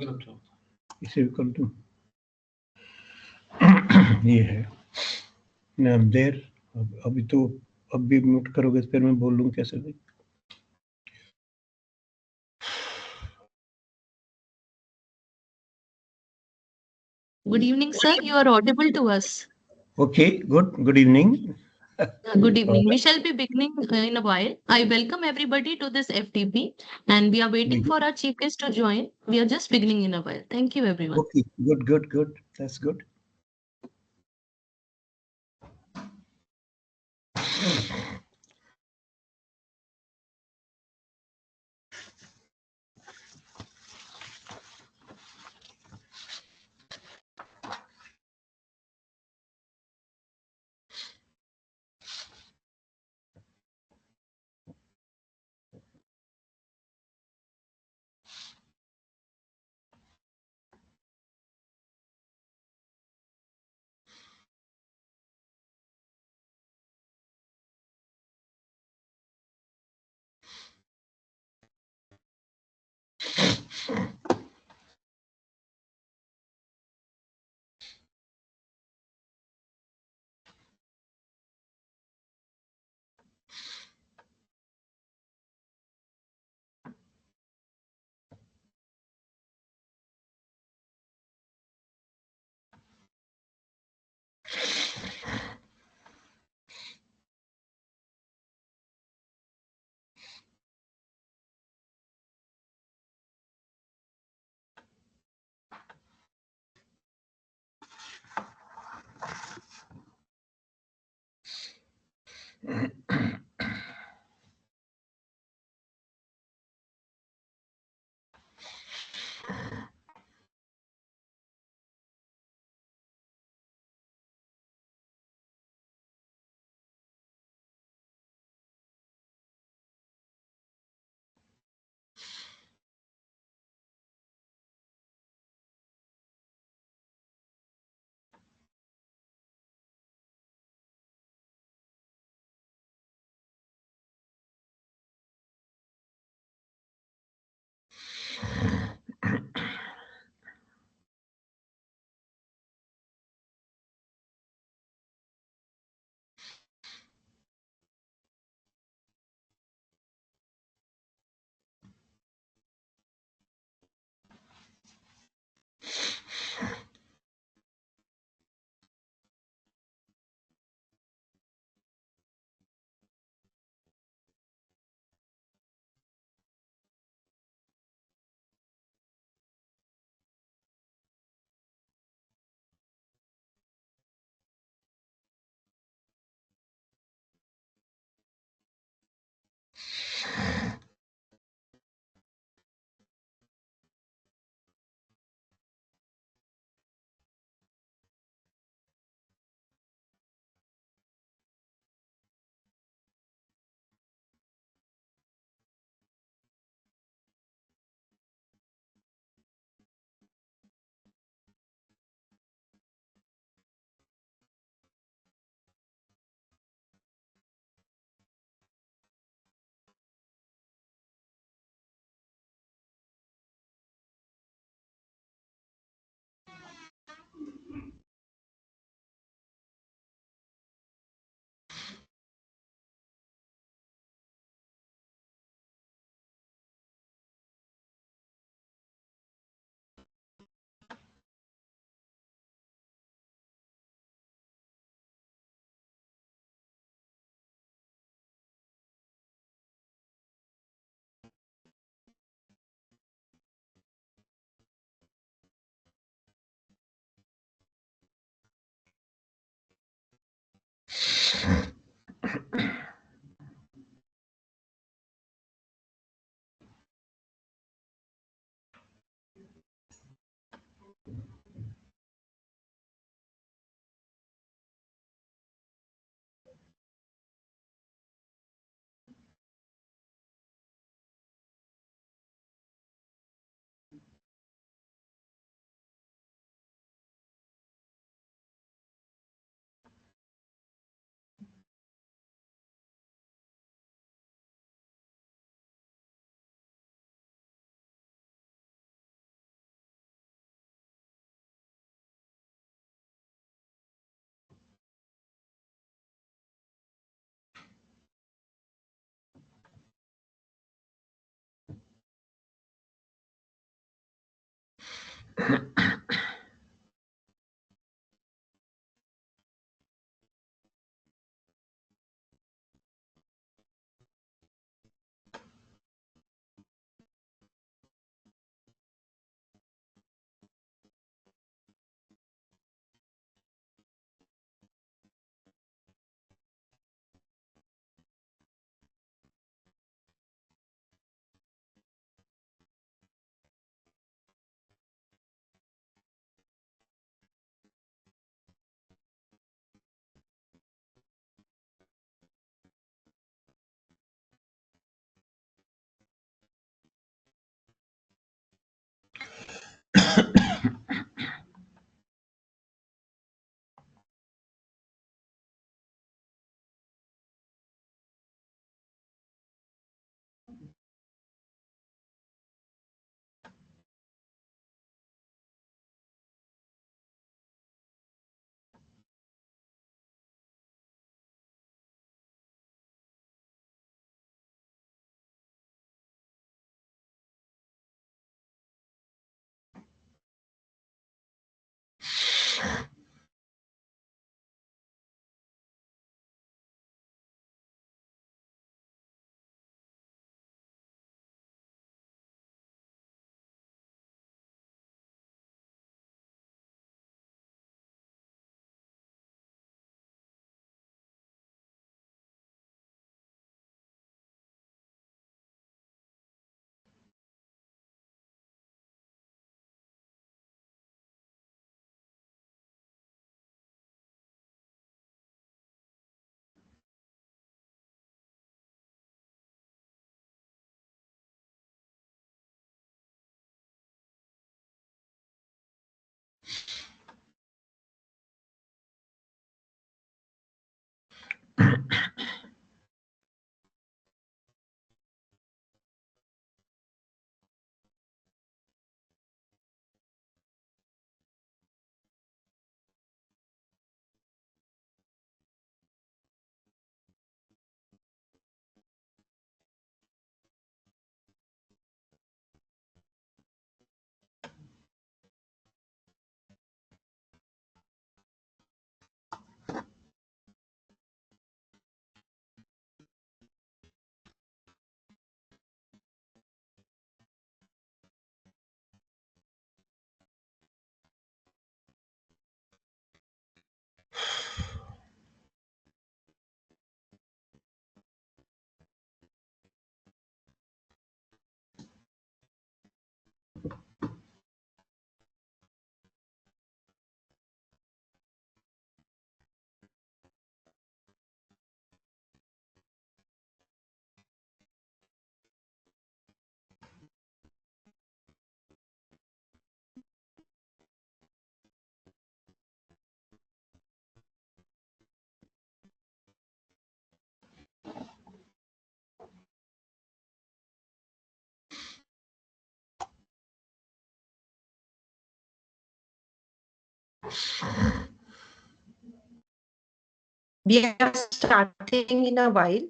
इसे कर दूं ये है नाम देर अभी तो अब भी म्यूट करोगे तो फिर मैं बोलूं कैसे भाई Good evening, sir. You are audible to us. Okay, good evening. Good evening. We shall be beginning in a while. I welcome everybody to this FDP, and we are waiting for our chief guest to join. We are just beginning in a while. Thank you, everyone. Okay, good. That's good. We are starting in a while.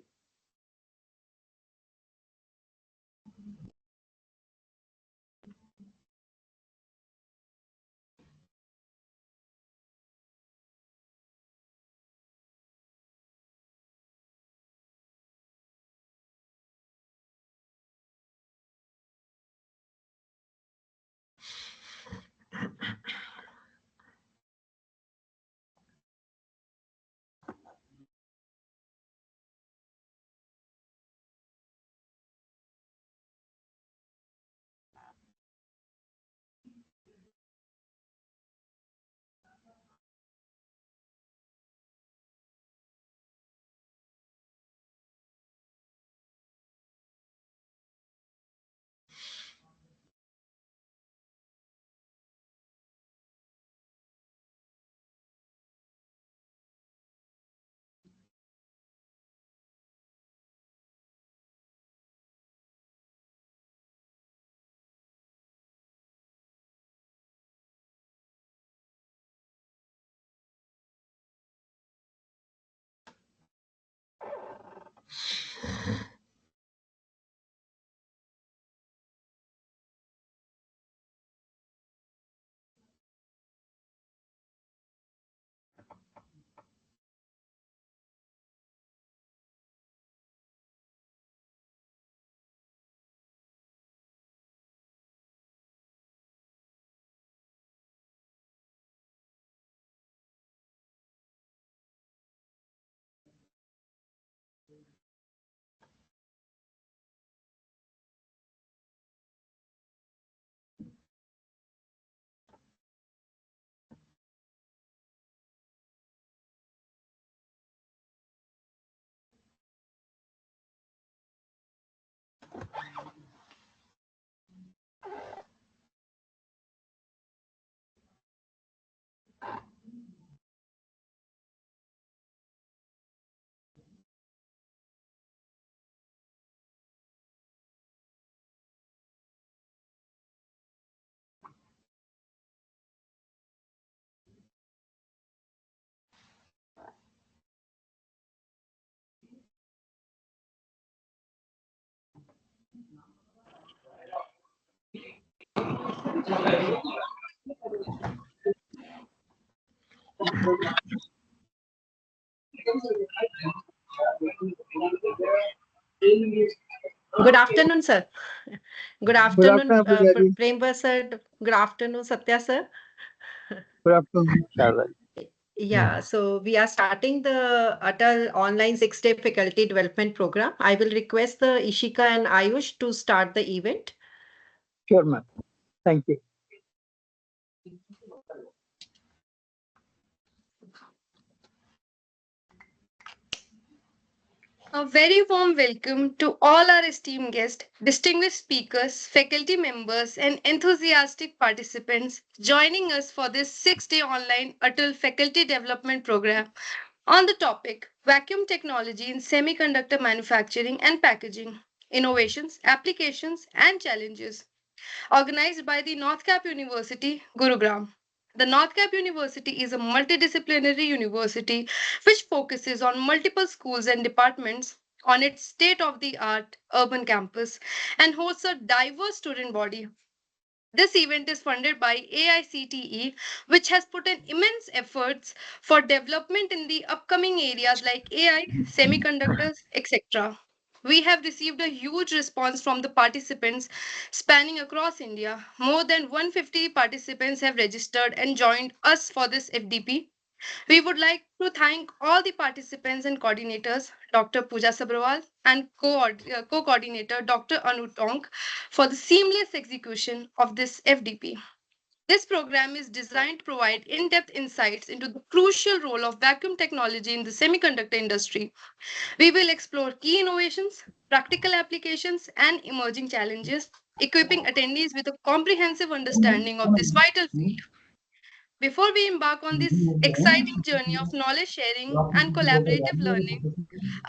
Good afternoon, sir. Good afternoon, everybody. Premba sir. Good afternoon, Satya sir. Good afternoon, Charlotte. Yeah, so we are starting the ATAL online 6-day faculty development program. I will request the Ishika and Ayush to start the event. Sure, ma'am. Thank you. A very warm welcome to all our esteemed guests, distinguished speakers, faculty members, and enthusiastic participants joining us for this 6-day online ATAL Faculty Development Program on the topic Vacuum Technology in Semiconductor Manufacturing and Packaging, Innovations, Applications, and Challenges, organized by the North Cap University, Gurugram. The North Cap University is a multidisciplinary university which focuses on multiple schools and departments on its state of the art urban campus and hosts a diverse student body. This event is funded by AICTE, which has put in immense efforts for development in the upcoming areas like AI, semiconductors, etc. We have received a huge response from the participants spanning across India. More than 150 participants have registered and joined us for this FDP. We would like to thank all the participants and coordinators, Dr. Pooja Sabrawal and co-coordinator Dr. Anu Tonk, for the seamless execution of this FDP. This program is designed to provide in-depth insights into the crucial role of vacuum technology in the semiconductor industry. We will explore key innovations, practical applications, and emerging challenges, equipping attendees with a comprehensive understanding of this vital field. Before we embark on this exciting journey of knowledge sharing and collaborative learning,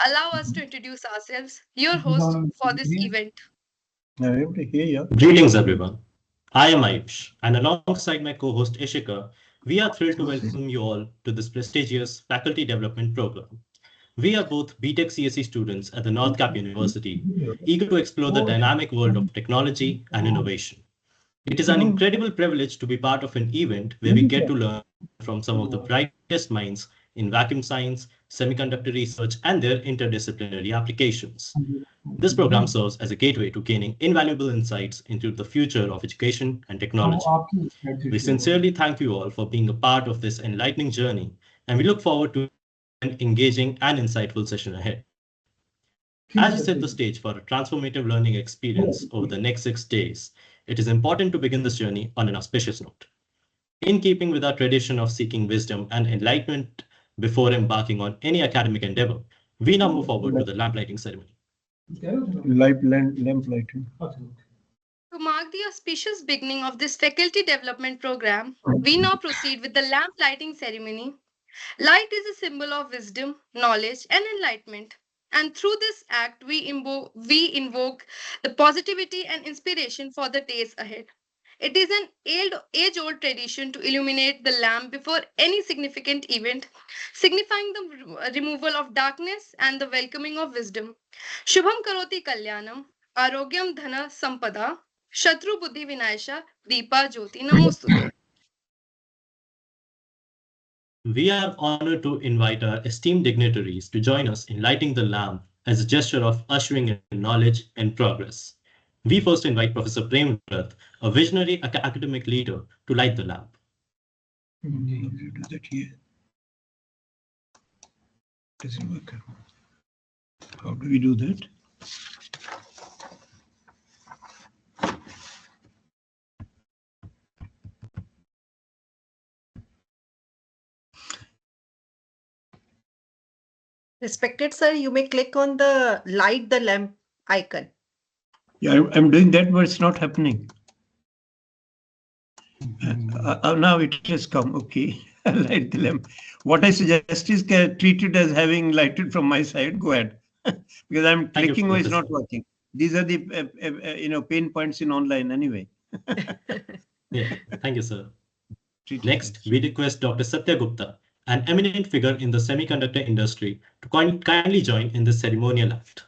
allow us to introduce ourselves, your host for this event. I'm able to hear you. Greetings, everyone. I am Ayush, and alongside my co-host Ishika, we are thrilled to welcome you all to this prestigious faculty development program. We are both BTech CSE students at the North Cap University, eager to explore the dynamic world of technology and innovation. It is an incredible privilege to be part of an event where we get to learn from some of the brightest minds in vacuum science, semiconductor research, and their interdisciplinary applications. This program serves as a gateway to gaining invaluable insights into the future of education and technology. We sincerely thank you all for being a part of this enlightening journey, and we look forward to an engaging and insightful session ahead. As we set the stage for a transformative learning experience over the next 6 days, it is important to begin this journey on an auspicious note. In keeping with our tradition of seeking wisdom and enlightenment before embarking on any academic endeavor, we now move forward to the lamp lighting ceremony. Lamp lighting. To mark the auspicious beginning of this faculty development program, we now proceed with the lamp lighting ceremony. Light is a symbol of wisdom, knowledge, and enlightenment. And through this act, we invoke the positivity and inspiration for the days ahead. It is an age-old tradition to illuminate the lamp before any significant event, signifying the removal of darkness and the welcoming of wisdom. Shubham Karoti Kalyanam, Arogyam Dhana Sampada, Shatru Buddhi Vinayasha, Deepa Jyoti Namostute. We are honored to invite our esteemed dignitaries to join us in lighting the lamp as a gesture of ushering in knowledge and progress. We first invite Professor Prem Rath, a visionary academic leader, to light the lamp. Do that here. Doesn't work. How do we do that? Respected sir, you may click on the light the lamp icon. Yeah, I'm doing that, but it's not happening. Now it has come. Okay, light the lamp. What I suggest is treat it as having lighted from my side. Go ahead, because I'm Thank you, clicking or it's not Professor. working. These are the pain points in online anyway. Yeah, thank you, sir. Treat it Next, as. we request Dr. Satya Gupta, an eminent figure in the semiconductor industry, to kindly join in this ceremonial act.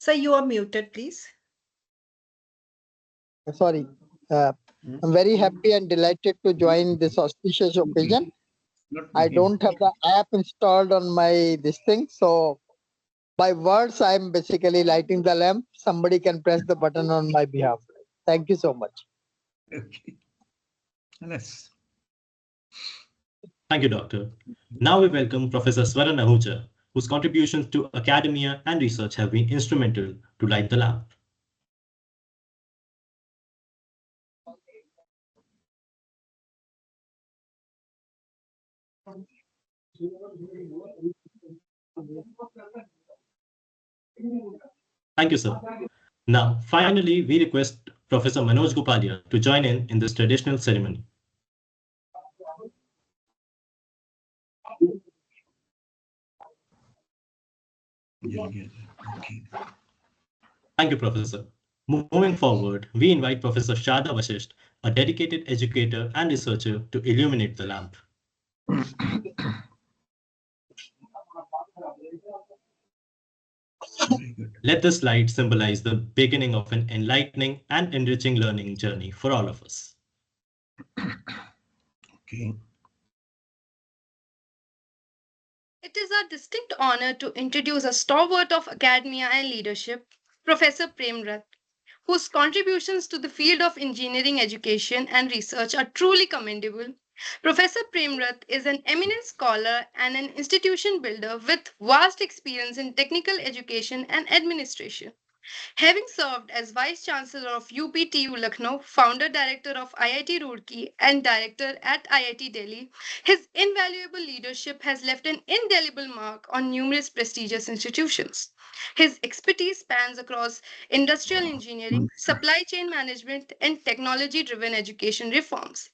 So you are muted, please. Sorry. I'm very happy and delighted to join this auspicious occasion. I don't have the app installed on my this thing, so by words, I'm basically lighting the lamp. Somebody can press the button on my behalf. Thank you so much. Okay. Let's. Thank you, Doctor. Now we welcome Professor Swaran Ahuja, whose contributions to academia and research have been instrumental to light the lamp. Thank you, sir. Now, finally, we request Professor Manoj Gopalia to join in this traditional ceremony. Okay. Thank you, Professor. Moving forward, we invite Professor Shada Vashisht, a dedicated educator and researcher, to illuminate the lamp. Let this light symbolize the beginning of an enlightening and enriching learning journey for all of us. Okay. It is our distinct honor to introduce a stalwart of academia and leadership, Professor Prem Rath, whose contributions to the field of engineering education and research are truly commendable. Professor Prem Rath is an eminent scholar and an institution builder with vast experience in technical education and administration. Having served as Vice Chancellor of UPTU Lucknow, Founder Director of IIT Roorkee, and Director at IIT Delhi, his invaluable leadership has left an indelible mark on numerous prestigious institutions. His expertise spans across industrial engineering, supply chain management, and technology driven education reforms.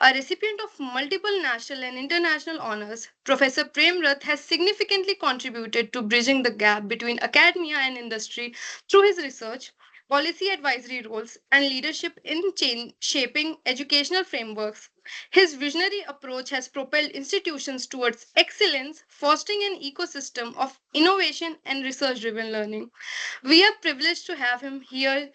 A recipient of multiple national and international honors, Professor Prem Rath has significantly contributed to bridging the gap between academia and industry through his research, policy advisory roles, and leadership in shaping educational frameworks. His visionary approach has propelled institutions towards excellence, fostering an ecosystem of innovation and research driven learning. We are privileged to have him here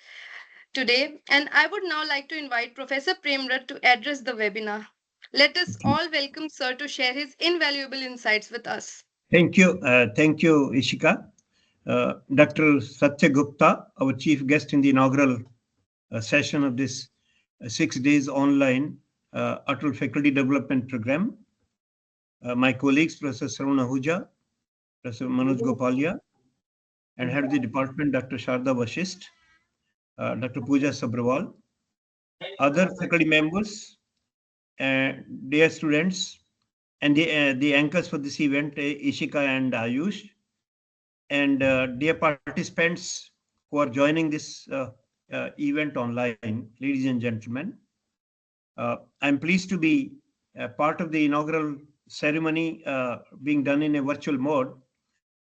today, and I would now like to invite Professor Premrat to address the webinar. Let us all welcome Sir to share his invaluable insights with us. Thank you. Thank you, Ishika. Dr. Satya Gupta, our chief guest in the inaugural session of this 6 days online ATAL Faculty Development Program. My colleagues, Professor Swaran Ahuja, Professor Manoj Gopalia, and head of the department, Dr. Sharda Vashisht, Dr. Pooja Sabrawal, other faculty members, dear students, and the anchors for this event, Ishika and Ayush, and dear participants who are joining this event online, ladies and gentlemen. I'm pleased to be part of the inaugural ceremony being done in a virtual mode,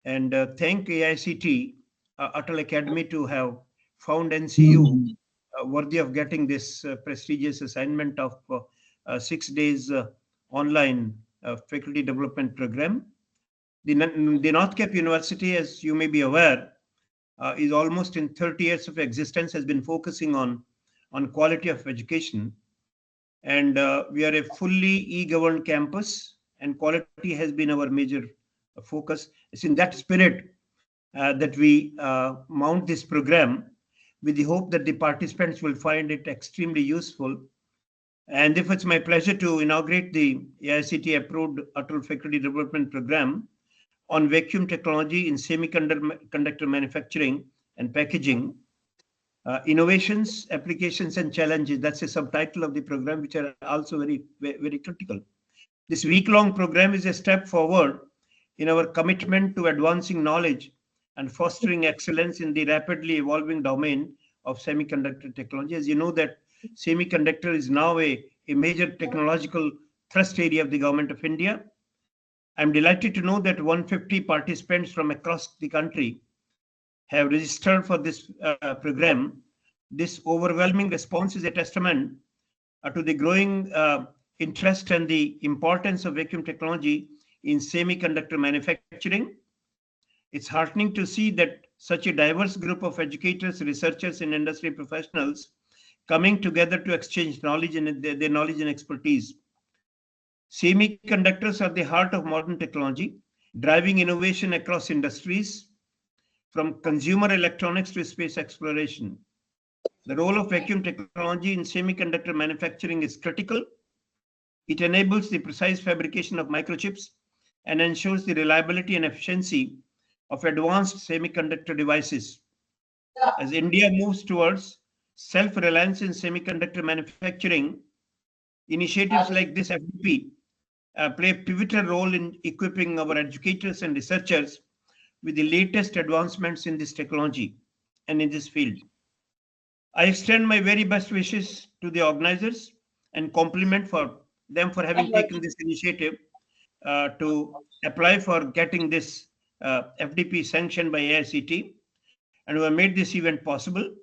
and thank AICT, ATAL Academy, to have found NCU worthy of getting this prestigious assignment of 6 days online faculty development program. The North Cape University, as you may be aware, is almost in 30 years of existence, has been focusing on quality of education. And we are a fully e-governed campus, and quality has been our major focus. It's in that spirit that we mount this program with the hope that the participants will find it extremely useful. And therefore, it's my pleasure to inaugurate the AICT approved ATAL Faculty Development Program on vacuum technology in semiconductor manufacturing and packaging. Innovations, applications, and challenges. That's a subtitle of the program, which are also very, very critical. This week-long program is a step forward in our commitment to advancing knowledge and fostering excellence in the rapidly evolving domain of semiconductor technology. As you know that semiconductor is now a major technological thrust area of the Government of India. I'm delighted to know that 150 participants from across the country have registered for this program. This overwhelming response is a testament to the growing interest and the importance of vacuum technology in semiconductor manufacturing. It's heartening to see that such a diverse group of educators, researchers, and industry professionals coming together to exchange knowledge and their knowledge and expertise. Semiconductors are the heart of modern technology, driving innovation across industries, from consumer electronics to space exploration. The role of vacuum technology in semiconductor manufacturing is critical. It enables the precise fabrication of microchips and ensures the reliability and efficiency of advanced semiconductor devices. As India moves towards self-reliance in semiconductor manufacturing, initiatives like this FDP play a pivotal role in equipping our educators and researchers with the latest advancements in this technology and in this field. I extend my very best wishes to the organizers and compliment for them for having taken this initiative to apply for getting this FDP sanctioned by AICT and who have made this event possible.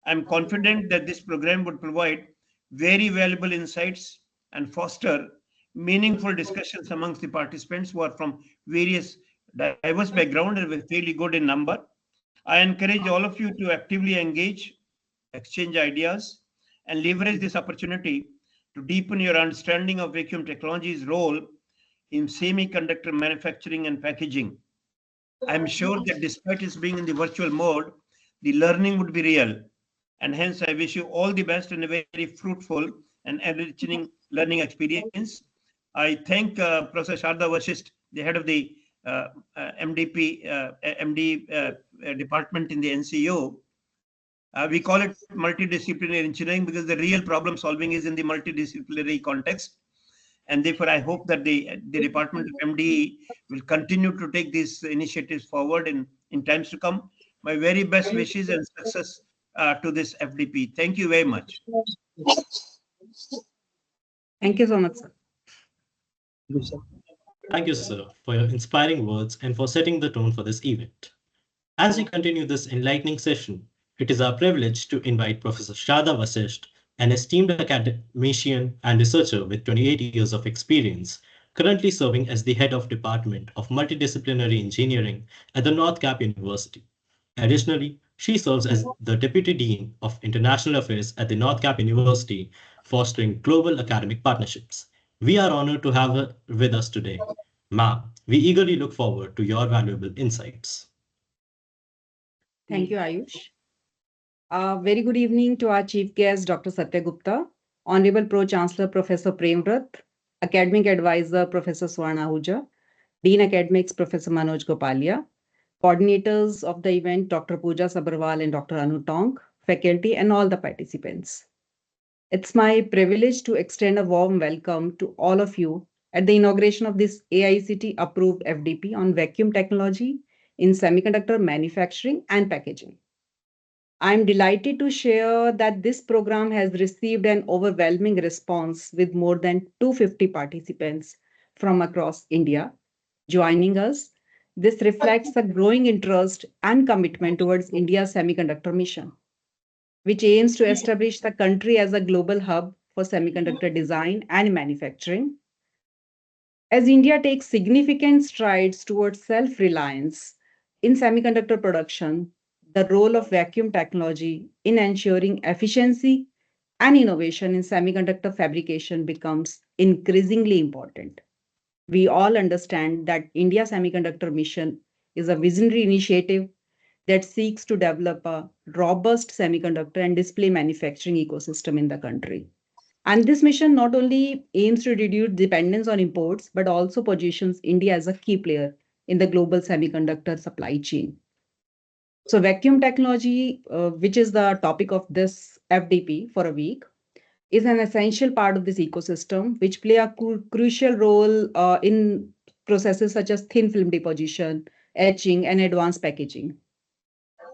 I'm confident that this program would provide very valuable insights and foster meaningful discussions amongst the participants who are from various diverse backgrounds and were fairly good in number. I encourage all of you to actively engage, exchange ideas, and leverage this opportunity to deepen your understanding of vacuum technology's role in semiconductor manufacturing and packaging. I'm sure that despite its being in the virtual mode, the learning would be real. And hence, I wish you all the best and a very fruitful and enriching learning experience. I thank Professor Sharda Vasisht, the head of the MD department in the NCU. We call it multidisciplinary engineering because the real problem solving is in the multidisciplinary context. And therefore, I hope that the Department of MD will continue to take these initiatives forward in times to come. My very best wishes and success to this FDP. Thank you very much. Thank you so much, sir. Thank you, sir, for your inspiring words and for setting the tone for this event. As we continue this enlightening session, it is our privilege to invite Professor Sharda Vasisht, an esteemed academician and researcher with 28 years of experience, currently serving as the head of Department of Multidisciplinary Engineering at the North Cap University. Additionally, she serves as the Deputy Dean of International Affairs at the North Cap University, fostering global academic partnerships. We are honored to have her with us today. Ma'am, we eagerly look forward to your valuable insights. Thank you, Ayush. Very good evening to our chief guest, Dr. Satya Gupta, Honorable Pro-Chancellor Professor Premvrat, Academic Advisor Professor Swarna Ahuja, Dean Academics Professor Manoj Gopalia, coordinators of the event Dr. Pooja Sabharwal and Dr. Anu Tong, faculty and all the participants. It's my privilege to extend a warm welcome to all of you at the inauguration of this AICT approved FDP on vacuum technology in semiconductor manufacturing and packaging. I'm delighted to share that this program has received an overwhelming response with more than 250 participants from across India joining us. This reflects the growing interest and commitment towards India's semiconductor mission, which aims to establish the country as a global hub for semiconductor design and manufacturing. As India takes significant strides towards self-reliance in semiconductor production, the role of vacuum technology in ensuring efficiency and innovation in semiconductor fabrication becomes increasingly important. We all understand that India Semiconductor Mission is a visionary initiative that seeks to develop a robust semiconductor and display manufacturing ecosystem in the country. And this mission not only aims to reduce dependence on imports, but also positions India as a key player in the global semiconductor supply chain. So vacuum technology, which is the topic of this FDP for a week, is an essential part of this ecosystem, which play a crucial role in processes such as thin film deposition, etching, and advanced packaging.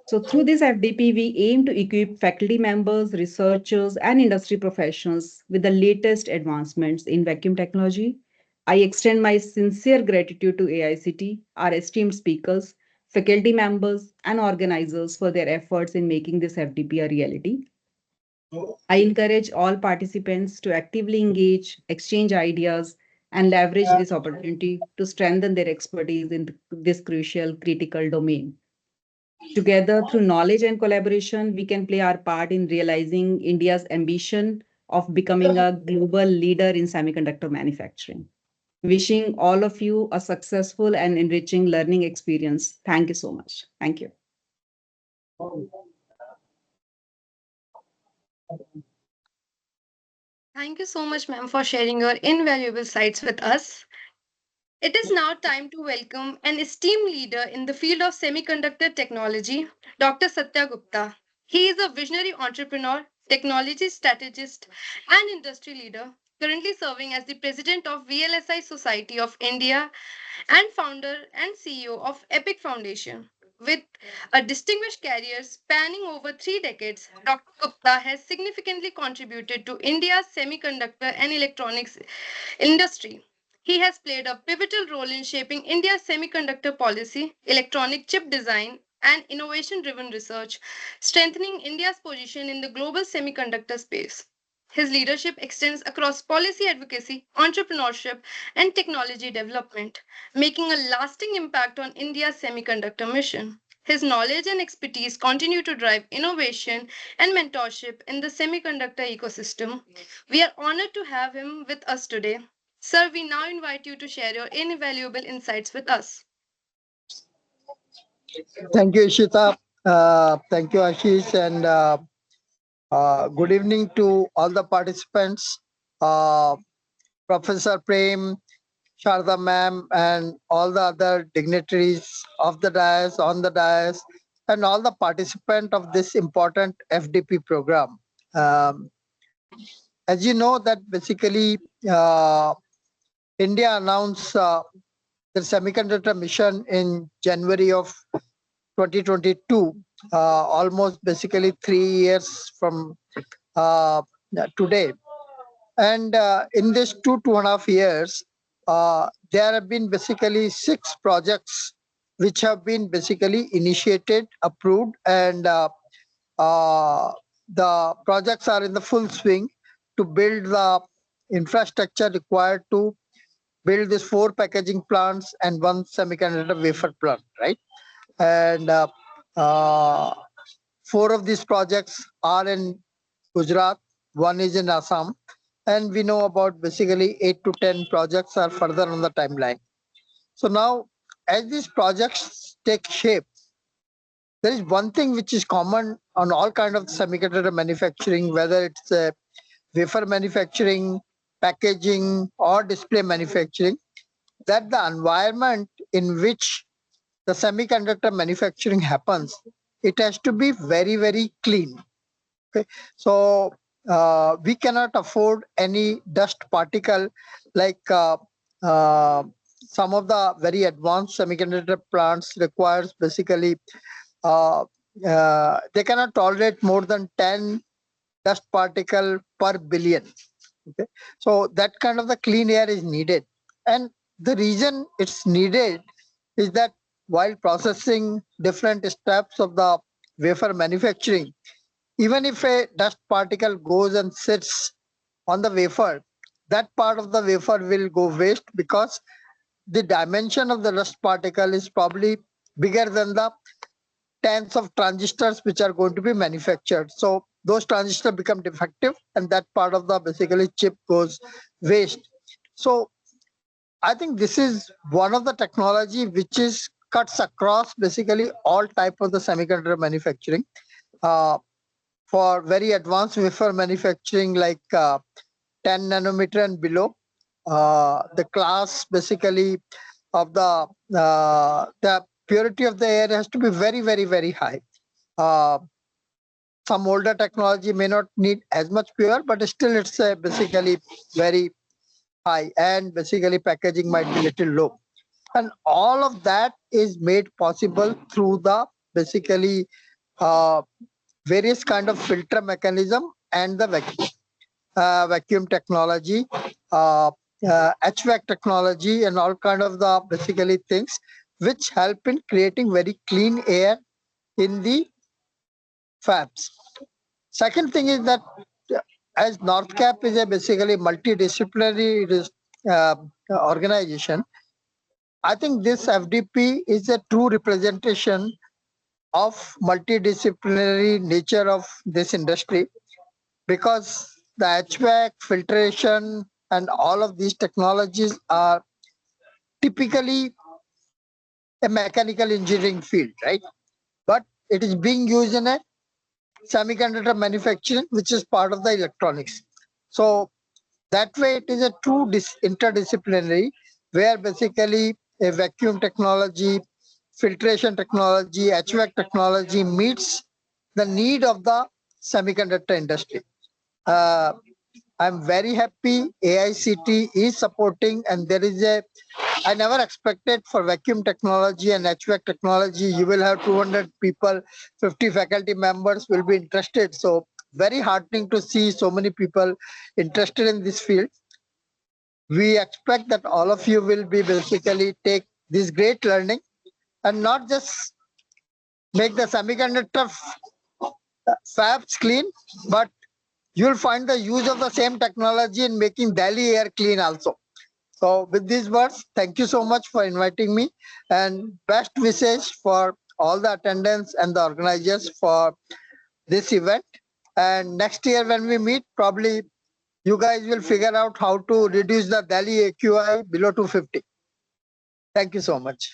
So through this FDP, we aim to equip faculty members, researchers, and industry professionals with the latest advancements in vacuum technology. I extend my sincere gratitude to AICT, our esteemed speakers, faculty members, and organizers for their efforts in making this FDP a reality. I encourage all participants to actively engage, exchange ideas, and leverage this opportunity to strengthen their expertise in this crucial, critical domain. Together, through knowledge and collaboration, we can play our part in realizing India's ambition of becoming a global leader in semiconductor manufacturing. Wishing all of you a successful and enriching learning experience. Thank you so much. Thank you. Thank you so much, ma'am, for sharing your invaluable sights with us. It is now time to welcome an esteemed leader in the field of semiconductor technology, Dr. Satya Gupta. He is a visionary entrepreneur, technology strategist, and industry leader, currently serving as the president of VLSI Society of India and founder and CEO of Epic Foundation. With a distinguished career spanning over 3 decades, Dr. Gupta has significantly contributed to India's semiconductor and electronics industry. He has played a pivotal role in shaping India's semiconductor policy, electronic chip design, and innovation driven research, strengthening India's position in the global semiconductor space. His leadership extends across policy advocacy, entrepreneurship, and technology development, making a lasting impact on India's semiconductor mission. His knowledge and expertise continue to drive innovation and mentorship in the semiconductor ecosystem. We are honored to have him with us today. Sir, we now invite you to share your invaluable insights with us. Thank you, Ishita. Thank you, Ashish, and good evening to all the participants, Professor Prem, Sharda ma'am, and all the other dignitaries of the dais, on the dais, and all the participants of this important FDP program. As you know, that basically India announced the semiconductor mission in January of 2022, almost basically 3 years from today. And in this 2.5 years, there have been basically 6 projects which have been basically initiated, approved, and the projects are in the full swing to build the infrastructure required to build these 4 packaging plants and 1 semiconductor wafer plant, right? And 4 of these projects are in Gujarat, 1 is in Assam, and we know about basically 8 to 10 projects are further on the timeline. So now, as these projects take shape, there is one thing which is common on all kind of semiconductor manufacturing, whether it's wafer manufacturing, packaging, or display manufacturing, that the environment in which the semiconductor manufacturing happens, it has to be very, very clean. Okay, so we cannot afford any dust particle like some of the very advanced semiconductor plants requires basically they cannot tolerate more than 10 dust particle per billion. Okay, so that kind of the clean air is needed, and the reason it's needed is that while processing different steps of the wafer manufacturing, even if a dust particle goes and sits on the wafer, that part of the wafer will go waste because the dimension of the dust particle is probably bigger than the tens of transistors which are going to be manufactured. So those transistors become defective and that part of the basically chip goes waste. So I think this is one of the technology which is cuts across basically all type of the semiconductor manufacturing. For very advanced wafer manufacturing like 10 nanometer and below, the class basically of the purity of the air has to be very, very, very high. some older technology may not need as much pure, but still it's basically very high, and basically packaging might be little low. And all of that is made possible through the basically various kind of filter mechanism and the vacuum technology, HVAC technology, and all kind of the basically things which help in creating very clean air in the fabs. Second thing is that as NorthCap is a basically multidisciplinary organization, I think this FDP is a true representation of multidisciplinary nature of this industry, because the HVAC, filtration, and all of these technologies are typically a mechanical engineering field, right? But it is being used in a semiconductor manufacturing, which is part of the electronics. So that way it is a true interdisciplinary, where basically a vacuum technology, filtration technology, HVAC technology meets the need of the semiconductor industry. I'm very happy AICT is supporting, and there is a, I never expected for vacuum technology and HVAC technology, you will have 200 people, 50 faculty members will be interested. So very heartening to see so many people interested in this field. We expect that all of you will be basically take this great learning and not just make the semiconductor fabs clean, but you'll find the use of the same technology in making Delhi air clean also. So with these words, thank you so much for inviting me, and best wishes for all the attendants and the organizers for this event. And next year when we meet, probably you guys will figure out how to reduce the Delhi AQI below 250. Thank you so much.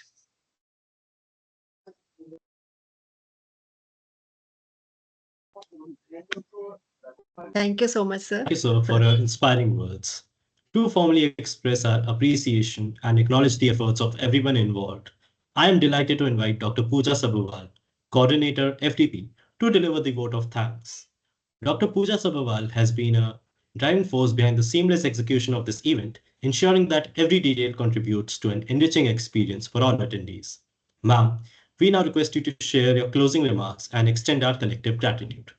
Thank you so much, sir. Thank you, sir, for your inspiring words. To formally express our appreciation and acknowledge the efforts of everyone involved, I am delighted to invite Dr. Pooja Sabharwal, Coordinator FDP, to deliver the vote of thanks. Dr. Pooja Sabharwal has been a driving force behind the seamless execution of this event, ensuring that every detail contributes to an enriching experience for all attendees. Ma'am, we now request you to share your closing remarks and extend our collective gratitude.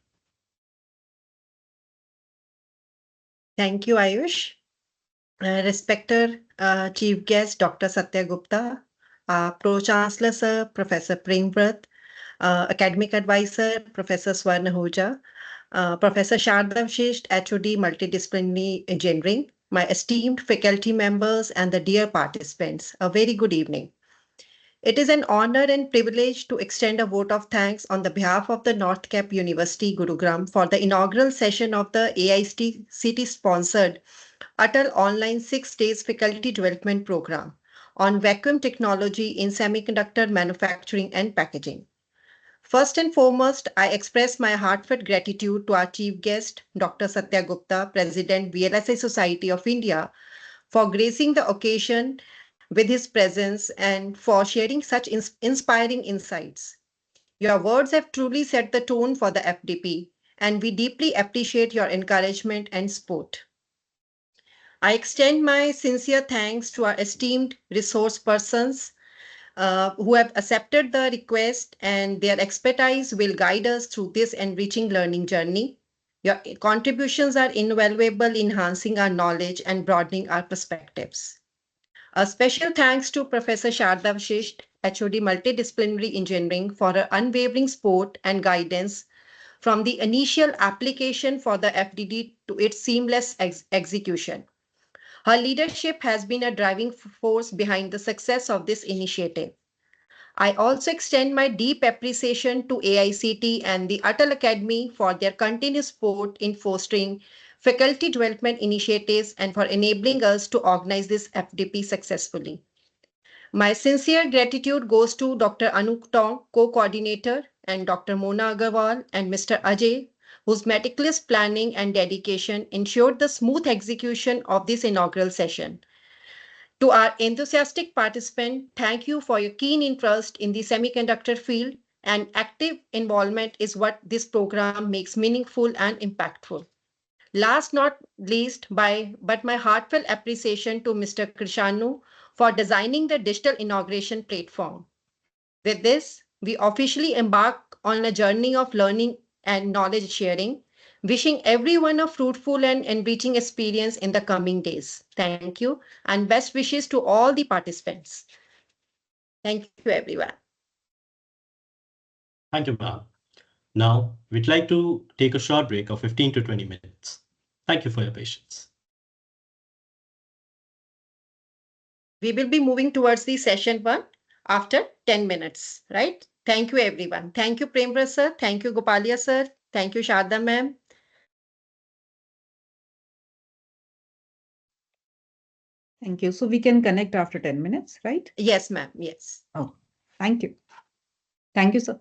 Thank you, Ayush. Respected Chief Guest, Dr. Satya Gupta, Pro-Chancellor, Sir, Professor Premvrat, Academic Advisor, Professor Swarna Hoja, Professor Shardam Shisht, HOD, Multidisciplinary Engineering, my esteemed faculty members, and the dear participants, a very good evening. It is an honor and privilege to extend a vote of thanks on the behalf of the NorthCap University, Gurugram, for the inaugural session of the AICT-sponsored ATAL Online 6 Days Faculty Development Program on Vacuum Technology in Semiconductor Manufacturing and Packaging. First and foremost, I express my heartfelt gratitude to our chief guest, Dr. Satya Gupta, President, VLSI Society of India, for gracing the occasion with his presence and for sharing such inspiring insights. Your words have truly set the tone for the FDP, and we deeply appreciate your encouragement and support. I extend my sincere thanks to our esteemed resource persons who have accepted the request, and their expertise will guide us through this enriching learning journey. Your contributions are invaluable in enhancing our knowledge and broadening our perspectives. A special thanks to Professor Shardam Shisht, HOD Multidisciplinary Engineering, for her unwavering support and guidance from the initial application for the FDD to its seamless execution. Her leadership has been a driving force behind the success of this initiative. I also extend my deep appreciation to AICT and the ATAL Academy for their continuous support in fostering faculty development initiatives and for enabling us to organize this FDP successfully. My sincere gratitude goes to Dr. Anup Tong, co-coordinator, and Dr. Mona Agarwal and Mr. Ajay, whose meticulous planning and dedication ensured the smooth execution of this inaugural session. To our enthusiastic participants, thank you for your keen interest in the semiconductor field and active involvement is what this program makes meaningful and impactful. Last not least, but my heartfelt appreciation to Mr. Krishanu for designing the digital inauguration platform. With this, we officially embark on a journey of learning and knowledge sharing, wishing everyone a fruitful and enriching experience in the coming days. Thank you, and best wishes to all the participants. Thank you, everyone. Thank you, ma'am. Now, we'd like to take a short break of 15 to 20 minutes. Thank you for your patience. We will be moving towards the session 1 after 10 minutes, right? Thank you, everyone. Thank you, Premra sir. Thank you, Gopalia sir. Thank you, Sharda ma'am. Thank you. So we can connect after 10 minutes, right? Yes, ma'am. Yes. Oh, thank you. Thank you, sir.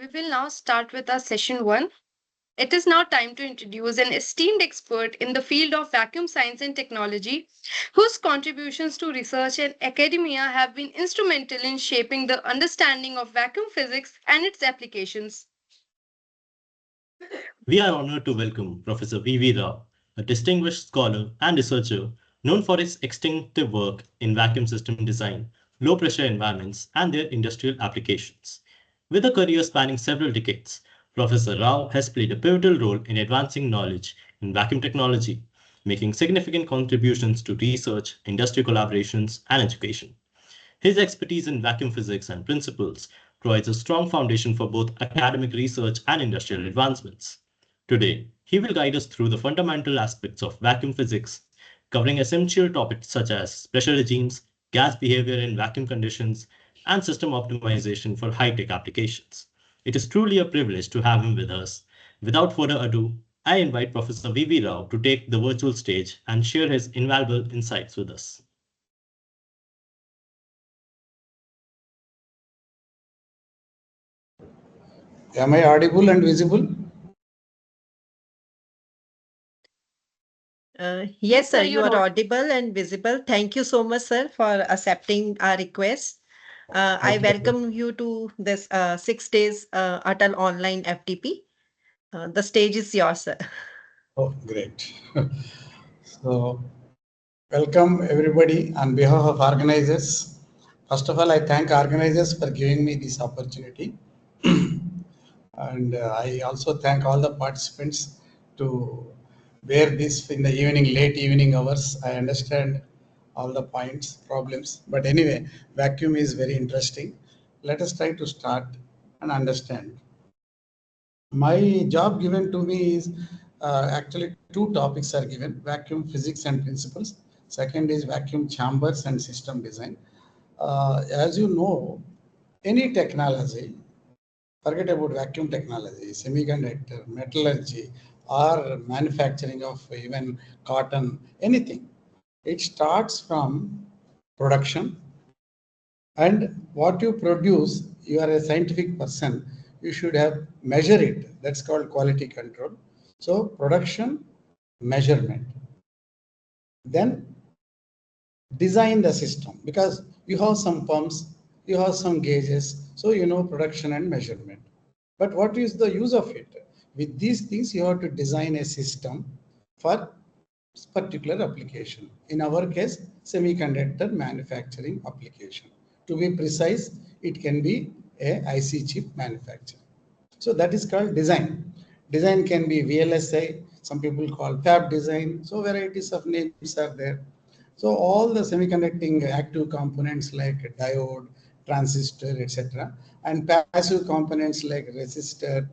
We will now start with our session 1. It is now time to introduce an esteemed expert in the field of vacuum science and technology, whose contributions to research and academia have been instrumental in shaping the understanding of vacuum physics and its applications. We are honored to welcome Professor V.V. Rao, a distinguished scholar and researcher known for his extensive work in vacuum system design, low-pressure environments, and their industrial applications. With a career spanning several decades, Professor Rao has played a pivotal role in advancing knowledge in vacuum technology, making significant contributions to research, industry collaborations, and education. His expertise in vacuum physics and principles provides a strong foundation for both academic research and industrial advancements. Today, he will guide us through the fundamental aspects of vacuum physics, covering essential topics such as pressure regimes, gas behavior in vacuum conditions, and system optimization for high-tech applications. It is truly a privilege to have him with us. Without further ado, I invite Professor V.V. Rao to take the virtual stage and share his invaluable insights with us. Am I audible and visible? Yes, sir, you are audible and visible. Thank you so much, sir, for accepting our request. I welcome you to this 6 days ATAL online FDP. The stage is yours, sir. Oh, great. So, welcome everybody on behalf of organizers. First of all, I thank organizers for giving me this opportunity. And I also thank all the participants to bear this in the evening, late evening hours. I understand all the points, problems. But anyway, vacuum is very interesting. Let us try to start and understand. My job given to me is actually two topics are given: vacuum physics and principles. Second is vacuum chambers and system design. As you know, any technology, forget about vacuum technology, semiconductor, metallurgy, or manufacturing of even cotton, anything. It starts from production, and what you produce, you are a scientific person, you should have measure it. That's called quality control. So production, measurement. Then design the system, because you have some pumps, you have some gauges, so you know production and measurement. But what is the use of it? With these things, you have to design a system for particular application. In our case, semiconductor manufacturing application. To be precise, it can be a IC chip manufacturer. So that is called design. Design can be VLSI, some people call fab design. So varieties of names are there. So all the semiconducting active components like diode, transistor, etc., and passive components like resistor,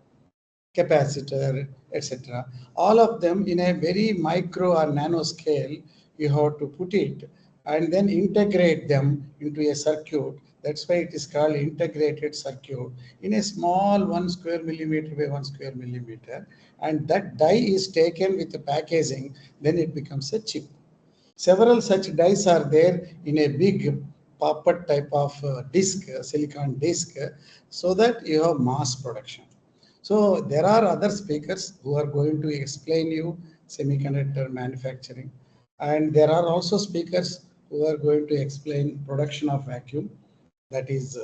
capacitor, etc. All of them in a very micro or nano scale, you have to put it and then integrate them into a circuit. That's why it is called integrated circuit in a small 1 square millimeter by 1 square millimeter. And that die is taken with the packaging, then it becomes a chip. Several such dies are there in a big puppet type of disc, silicon disc, so that you have mass production. So there are other speakers who are going to explain you semiconductor manufacturing. And there are also speakers who are going to explain production of vacuum, that is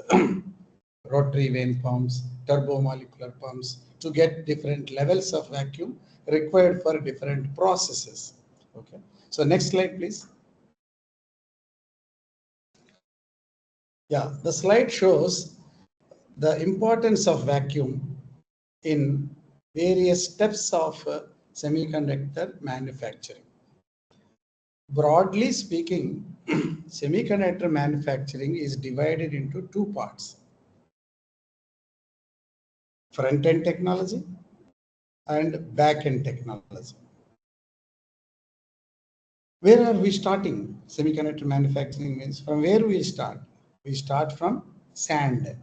rotary vane pumps, turbomolecular pumps, to get different levels of vacuum required for different processes. Okay. So next slide, please. Yeah, the slide shows the importance of vacuum in various steps of semiconductor manufacturing. Broadly speaking, semiconductor manufacturing is divided into two parts: front-end technology and back-end technology. Where are we starting? Semiconductor manufacturing means from where we start? We start from sand,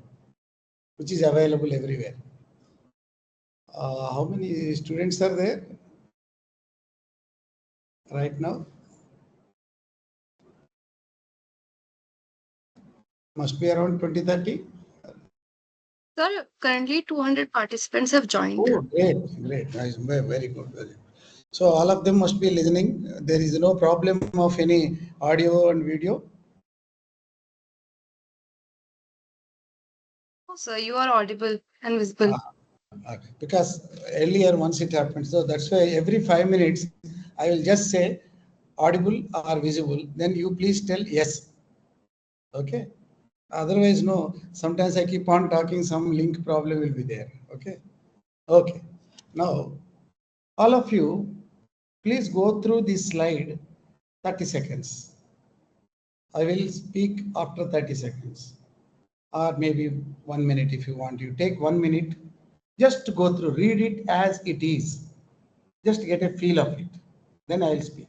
which is available everywhere. How many students are there right now? Must be around 20, 30. Sir, currently 200 participants have joined. Oh, great, great. Nice. Very good, very good. So all of them must be listening. There is no problem of any audio and video. Oh, sir, you are audible and visible. Because earlier once it happened, so that's why every 5 minutes I will just say audible or visible. Then you please tell yes. Okay. Otherwise, no. Sometimes I keep on talking, some link problem will be there. Okay. Okay. Now, all of you, please go through this slide 30 seconds. I will speak after 30 seconds, or maybe 1 minute if you want. You take 1 minute just to go through, read it as it is, just get a feel of it. Then I will speak.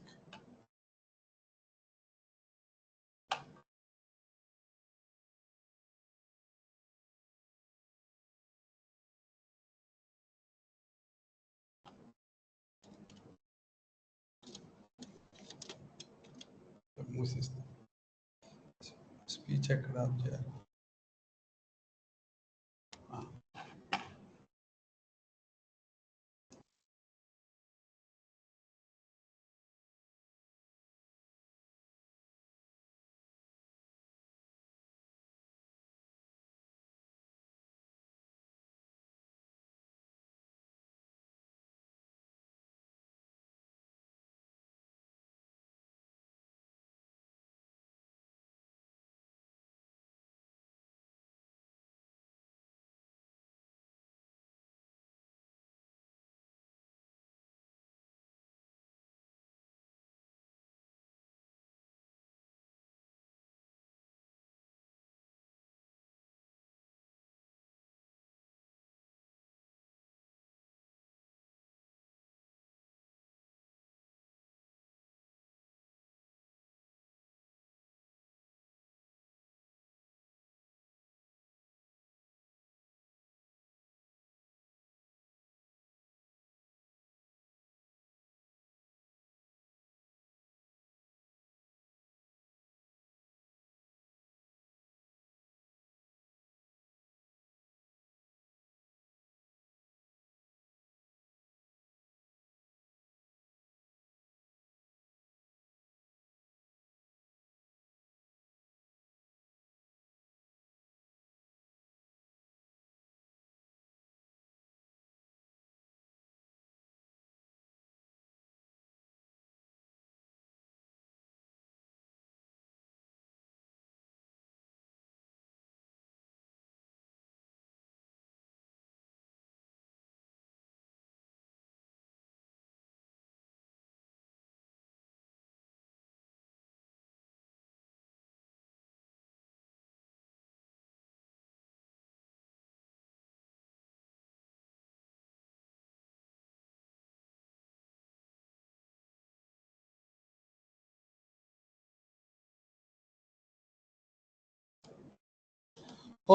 Speech ఎక్కడ of చేయాలి?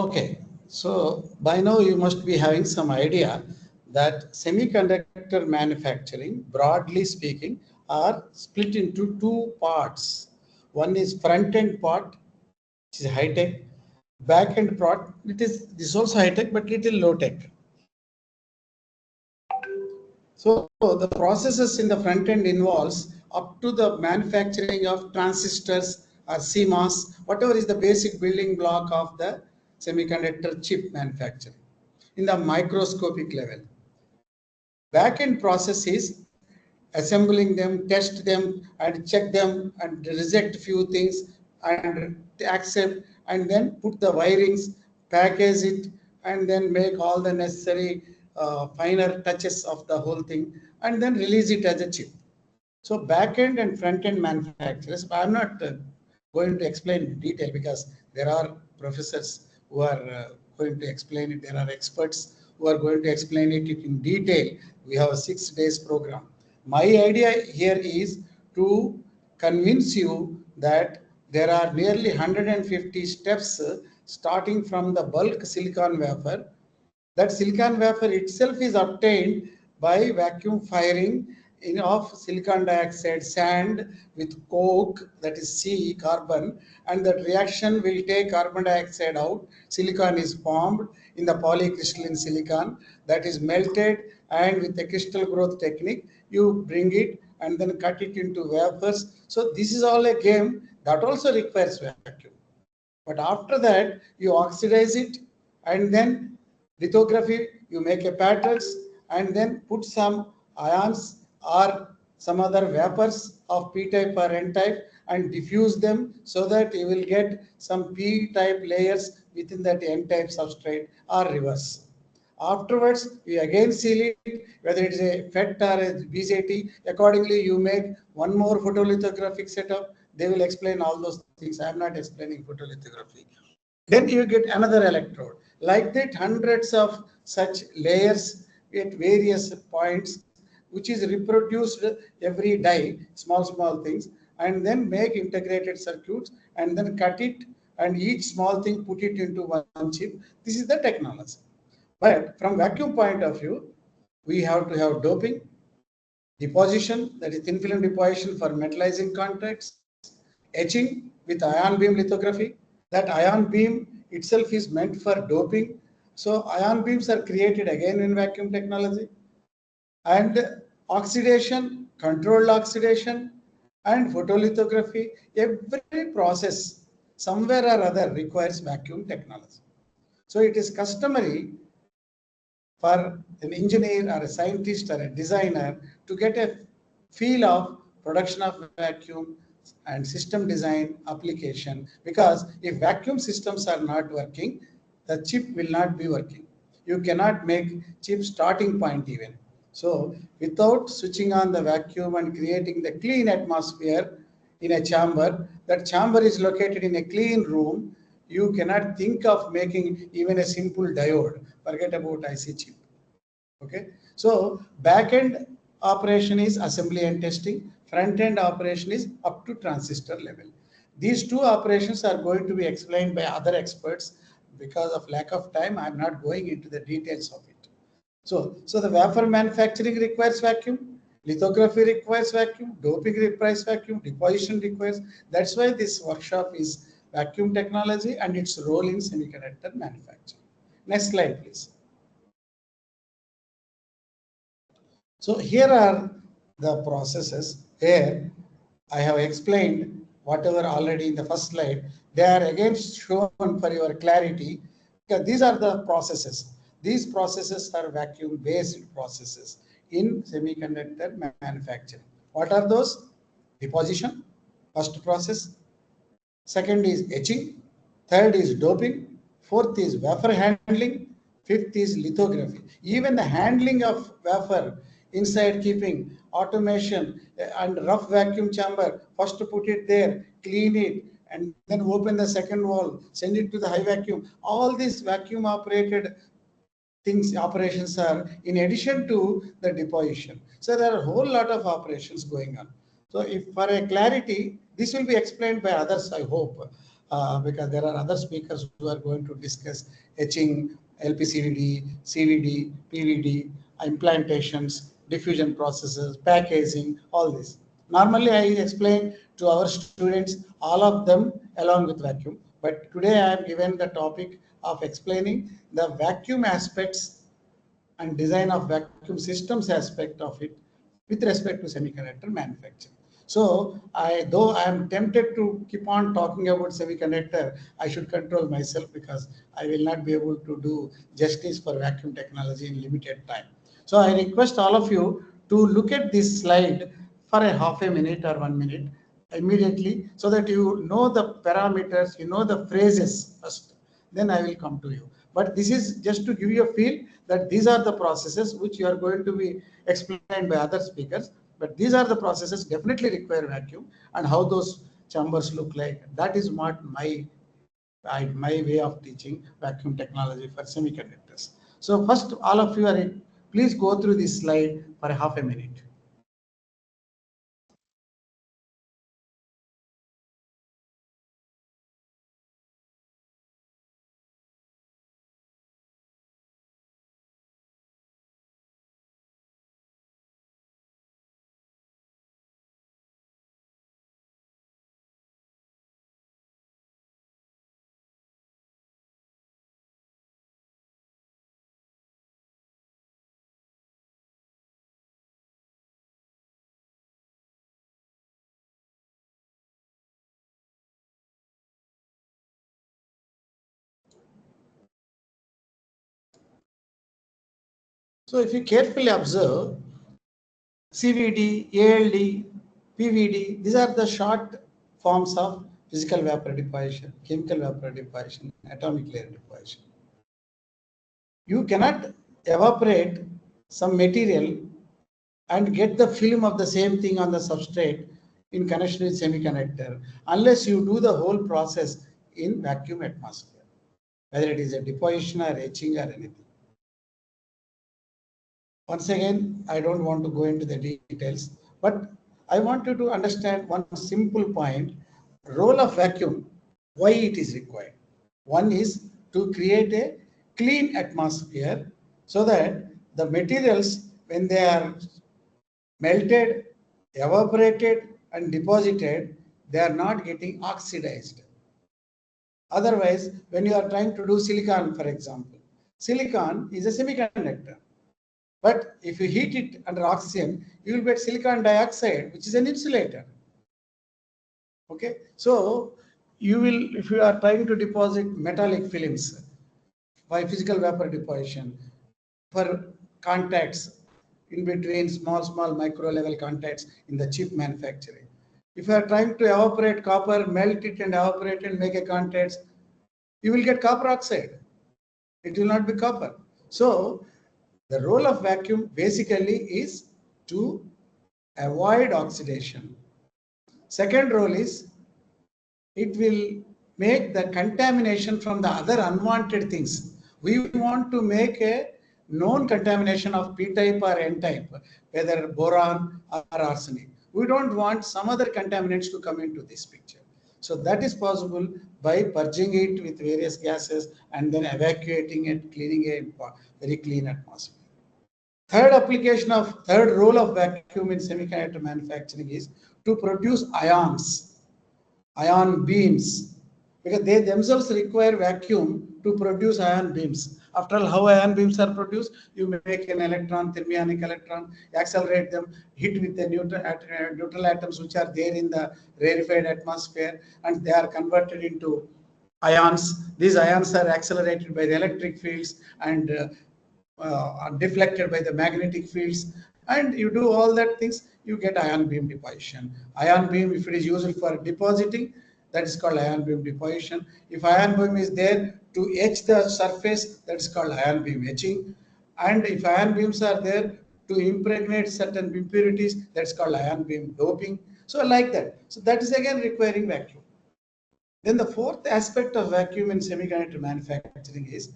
Okay, so by now you must be having some idea that semiconductor manufacturing, broadly speaking, are split into two parts. One is front end part, which is high tech. Back end part, this is also high tech, but little low tech. So the processes in the front end involves up to the manufacturing of transistors or CMOS, whatever is the basic building block of the semiconductor chip manufacturing in the microscopic level. Back-end process is assembling them, test them, and check them, and reject few things, and accept, and then put the wirings, package it, and then make all the necessary finer touches of the whole thing, and then release it as a chip. So back-end and front-end manufacturers, I'm not going to explain in detail because there are professors who are going to explain it. There are experts who are going to explain it in detail. We have a 6 days program. My idea here is to convince you that there are nearly 150 steps starting from the bulk silicon wafer. That silicon wafer itself is obtained by vacuum firing of silicon dioxide, sand with coke, that is C, carbon, and that reaction will take carbon dioxide out. Silicon is formed in the polycrystalline silicon that is melted, and with the crystal growth technique, you bring it and then cut it into wafers. So this is all a game that also requires vacuum. But after that, you oxidize it, and then lithography, you make a patterns, and then put some ions or some other vapors of p-type or n-type and diffuse them so that you will get some p-type layers within that n-type substrate or reverse. Afterwards, you again seal it, whether it is a FET or a BJT. Accordingly, you make one more photolithographic setup. They will explain all those things. I am not explaining photolithography. Then you get another electrode. Like that, hundreds of such layers at various points, which is reproduced every die, small things, and then make integrated circuits and then cut it, and each small thing put it into one chip. This is the technology. But from vacuum point of view, we have to have doping, deposition, that is thin film deposition for metallizing contacts, etching with ion beam lithography. That ion beam itself is meant for doping. So ion beams are created again in vacuum technology. And oxidation, controlled oxidation, and photolithography, every process somewhere or other requires vacuum technology. So it is customary for an engineer or a scientist or a designer to get a feel of production of vacuum and system design application, because if vacuum systems are not working, the chip will not be working. You cannot make chip starting point even. So without switching on the vacuum and creating the clean atmosphere in a chamber, that chamber is located in a clean room, you cannot think of making even a simple diode. Forget about IC chip. Okay. So back end operation is assembly and testing. Front end operation is up to transistor level. These two operations are going to be explained by other experts. Because of lack of time, I am not going into the details of it. So the wafer manufacturing requires vacuum, lithography requires vacuum, doping requires vacuum, deposition requires. That's why this workshop is vacuum technology and its role in semiconductor manufacturing. Next slide, please. So here are the processes where I have explained whatever already in the first slide. They are again shown for your clarity, because these are the processes. These processes are vacuum-based processes in semiconductor manufacturing. What are those? Deposition, first process. Second is etching. Third is doping. Fourth is wafer handling. Fifth is lithography. Even the handling of wafer, inside keeping, automation, and rough vacuum chamber, first to put it there, clean it, and then open the second wall, send it to the high vacuum. All these vacuum operated things, operations are in addition to the deposition. So there are a whole lot of operations going on. So if for a clarity, this will be explained by others, I hope, because there are other speakers who are going to discuss etching, LPCVD, CVD, PVD, implantations, diffusion processes, packaging, all this. Normally, I explain to our students all of them along with vacuum. But today I have given the topic of explaining the vacuum aspects and design of vacuum systems aspect of it with respect to semiconductor manufacturing. So though I am tempted to keep on talking about semiconductor, I should control myself, because I will not be able to do justice for vacuum technology in limited time. So I request all of you to look at this slide for a half a minute or 1 minute immediately, so that you know the parameters, you know the phrases first, then I will come to you. But this is just to give you a feel that these are the processes which you are going to be explained by other speakers. But these are the processes definitely require vacuum, and how those chambers look like. That is what my way of teaching vacuum technology for semiconductors. So first, all of you are in, please go through this slide for a half a minute. So if you carefully observe, CVD, ALD, PVD, these are the short forms of physical vapor deposition, chemical vapor deposition, atomic layer deposition. You cannot evaporate some material and get the film of the same thing on the substrate in connection with semiconductor unless you do the whole process in vacuum atmosphere, whether it is a deposition or etching or anything. Once again, I don't want to go into the details, but I want you to understand one simple point, role of vacuum, why it is required. One is to create a clean atmosphere so that the materials, when they are melted, evaporated and deposited, they are not getting oxidized. Otherwise, when you are trying to do silicon, for example, silicon is a semiconductor. But if you heat it under oxygen, you will get silicon dioxide, which is an insulator. Okay, so you will, if you are trying to deposit metallic films by physical vapor deposition for contacts in between small micro level contacts in the chip manufacturing. If you are trying to evaporate copper, melt it and evaporate and make a contacts, you will get copper oxide. It will not be copper. So the role of vacuum basically is to avoid oxidation. Second role is it will make the contamination from the other unwanted things. We want to make a known contamination of P-type or N-type, whether boron or arsenic. We don't want some other contaminants to come into this picture. So that is possible by purging it with various gases and then evacuating it, cleaning a very clean atmosphere. Third role of vacuum in semiconductor manufacturing is to produce ions, ion beams, because they themselves require vacuum to produce ion beams. After all, how ion beams are produced? You make an electron, thermionic electron, accelerate them, hit with the neutral atoms which are there in the rarefied atmosphere, and they are converted into ions. These ions are accelerated by the electric fields and are deflected by the magnetic fields, and you do all that things, you get ion beam deposition. Ion beam, if it is used for depositing, that is called ion beam deposition. If ion beam is there to etch the surface, that is called ion beam etching. And if ion beams are there to impregnate certain impurities, that's called ion beam doping. So like that. So that is again requiring vacuum. Then the fourth aspect of vacuum in semiconductor manufacturing is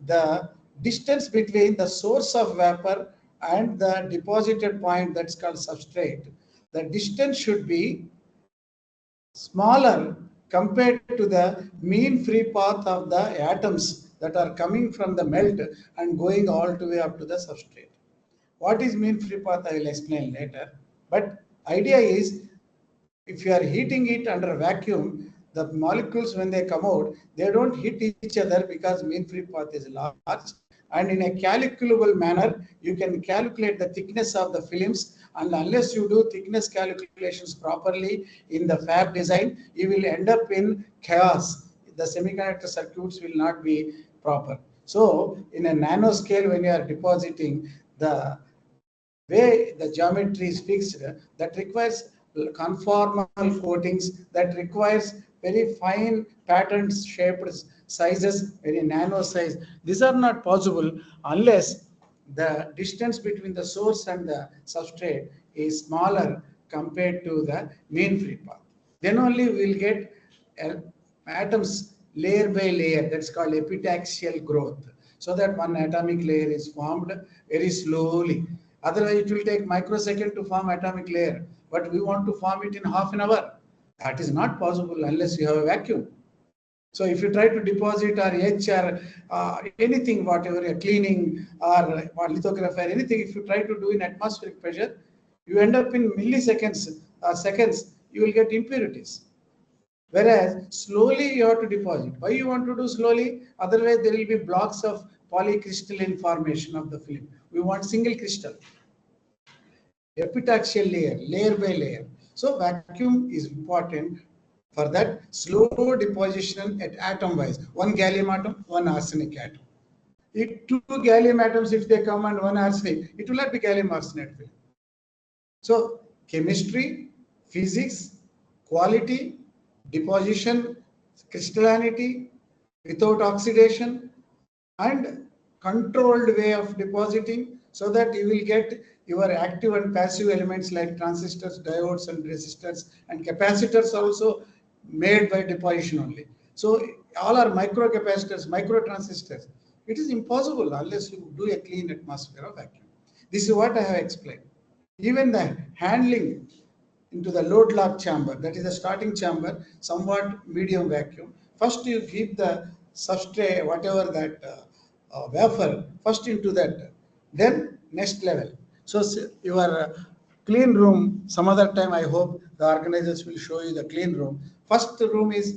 the distance between the source of vapor and the deposited point, that's called substrate. The distance should be smaller compared to the mean free path of the atoms that are coming from the melt and going all the way up to the substrate. What is mean free path, I will explain later. But idea is, if you are heating it under vacuum, the molecules, when they come out, they don't hit each other because mean free path is large. And in a calculable manner, you can calculate the thickness of the films, and unless you do thickness calculations properly in the fab design, you will end up in chaos. The semiconductor circuits will not be proper. So in a nanoscale, when you are depositing, the way the geometry is fixed, that requires conformal coatings, that requires very fine patterns, shaped sizes, very nano size. These are not possible unless the distance between the source and the substrate is smaller compared to the mean free path. Then only we will get atoms layer by layer, that's called epitaxial growth, so that one atomic layer is formed very slowly. Otherwise, it will take microsecond to form atomic layer, but we want to form it in half an hour. That is not possible unless you have a vacuum. So if you try to deposit or etch or anything, whatever you're cleaning or lithography or anything, if you try to do in atmospheric pressure, you end up in milliseconds or seconds, you will get impurities. Whereas slowly you have to deposit. Why you want to do slowly? Otherwise there will be blocks of polycrystalline formation of the film. We want single crystal. Epitaxial layer, layer by layer. So vacuum is important for that slow deposition at atom wise. One gallium atom, one arsenic atom. If 2 gallium atoms, if they come and 1 arsenic, it will not be gallium arsenide film. So chemistry, physics, quality, deposition, crystallinity, without oxidation, and controlled way of depositing, so that you will get your active and passive elements like transistors, diodes, and resistors, and capacitors also made by deposition only. So all are micro capacitors, micro transistors. It is impossible unless you do a clean atmosphere of vacuum. This is what I have explained. Even the handling into the load lock chamber, that is the starting chamber, somewhat medium vacuum. First you keep the substrate, whatever that wafer, first into that, then next level. So your clean room, some other time I hope the organizers will show you the clean room. First room is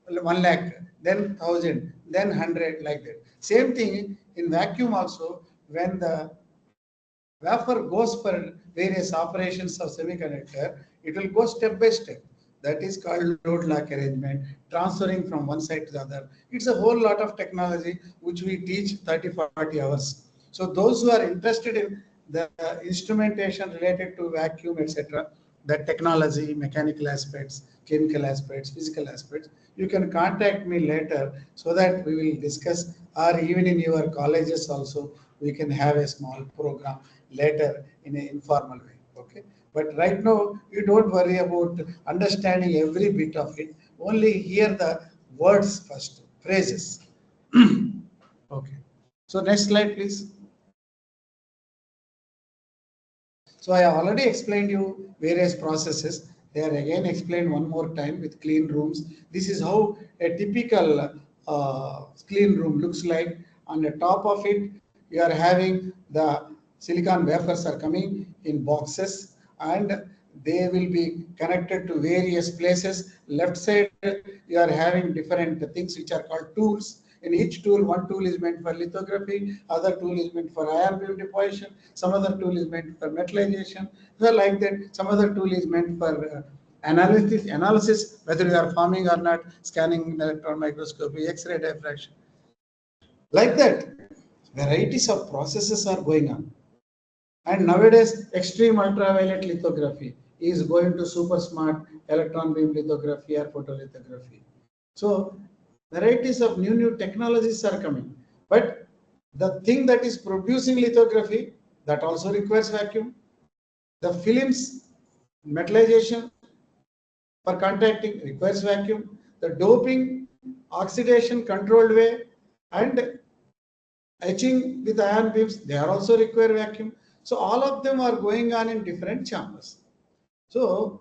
1 lakh, then 1000, then 100, like that. Same thing in vacuum also, when the wafer goes for various operations of semiconductor, it will go step by step. That is called load lock arrangement, transferring from one side to the other. It's a whole lot of technology which we teach 30-40 hours. So those who are interested in the instrumentation related to vacuum, etc., the technology, mechanical aspects, chemical aspects, physical aspects, you can contact me later so that we will discuss, or even in your colleges also, we can have a small program later in an informal way. Okay. But right now, you don't worry about understanding every bit of it. Only hear the words first, phrases. Okay. So next slide, please. So I already explained you various processes. They are again explained one more time with clean rooms. This is how a typical clean room looks like. On the top of it, you are having the silicon wafers are coming in boxes, and they will be connected to various places. Left side, you are having different things which are called tools. In each tool, one tool is meant for lithography, other tool is meant for ion beam deposition, some other tool is meant for metallization. So like that, some other tool is meant for analysis, whether you are forming or not, scanning, electron microscopy, X-ray diffraction. Like that, varieties of processes are going on. And nowadays, extreme ultraviolet lithography is going to super smart electron beam lithography or photolithography. So varieties of new technologies are coming. But the thing that is producing lithography, that also requires vacuum. The films, metallization for contacting requires vacuum. The doping, oxidation controlled way, and etching with ion beams, they are also require vacuum. So all of them are going on in different chambers. So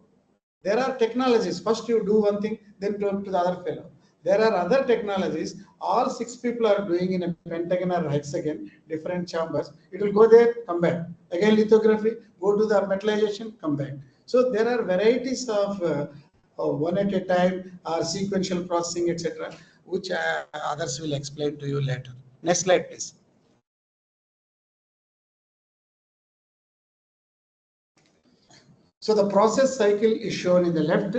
there are technologies. First you do one thing, then talk to the other fellow. There are other technologies. All 6 people are doing in a pentagon or hexagon, different chambers. It will go there, come back. Again lithography, go to the metallization, come back. So there are varieties of one at a time or sequential processing, etc., which others will explain to you later. Next slide, please. So the process cycle is shown in the left,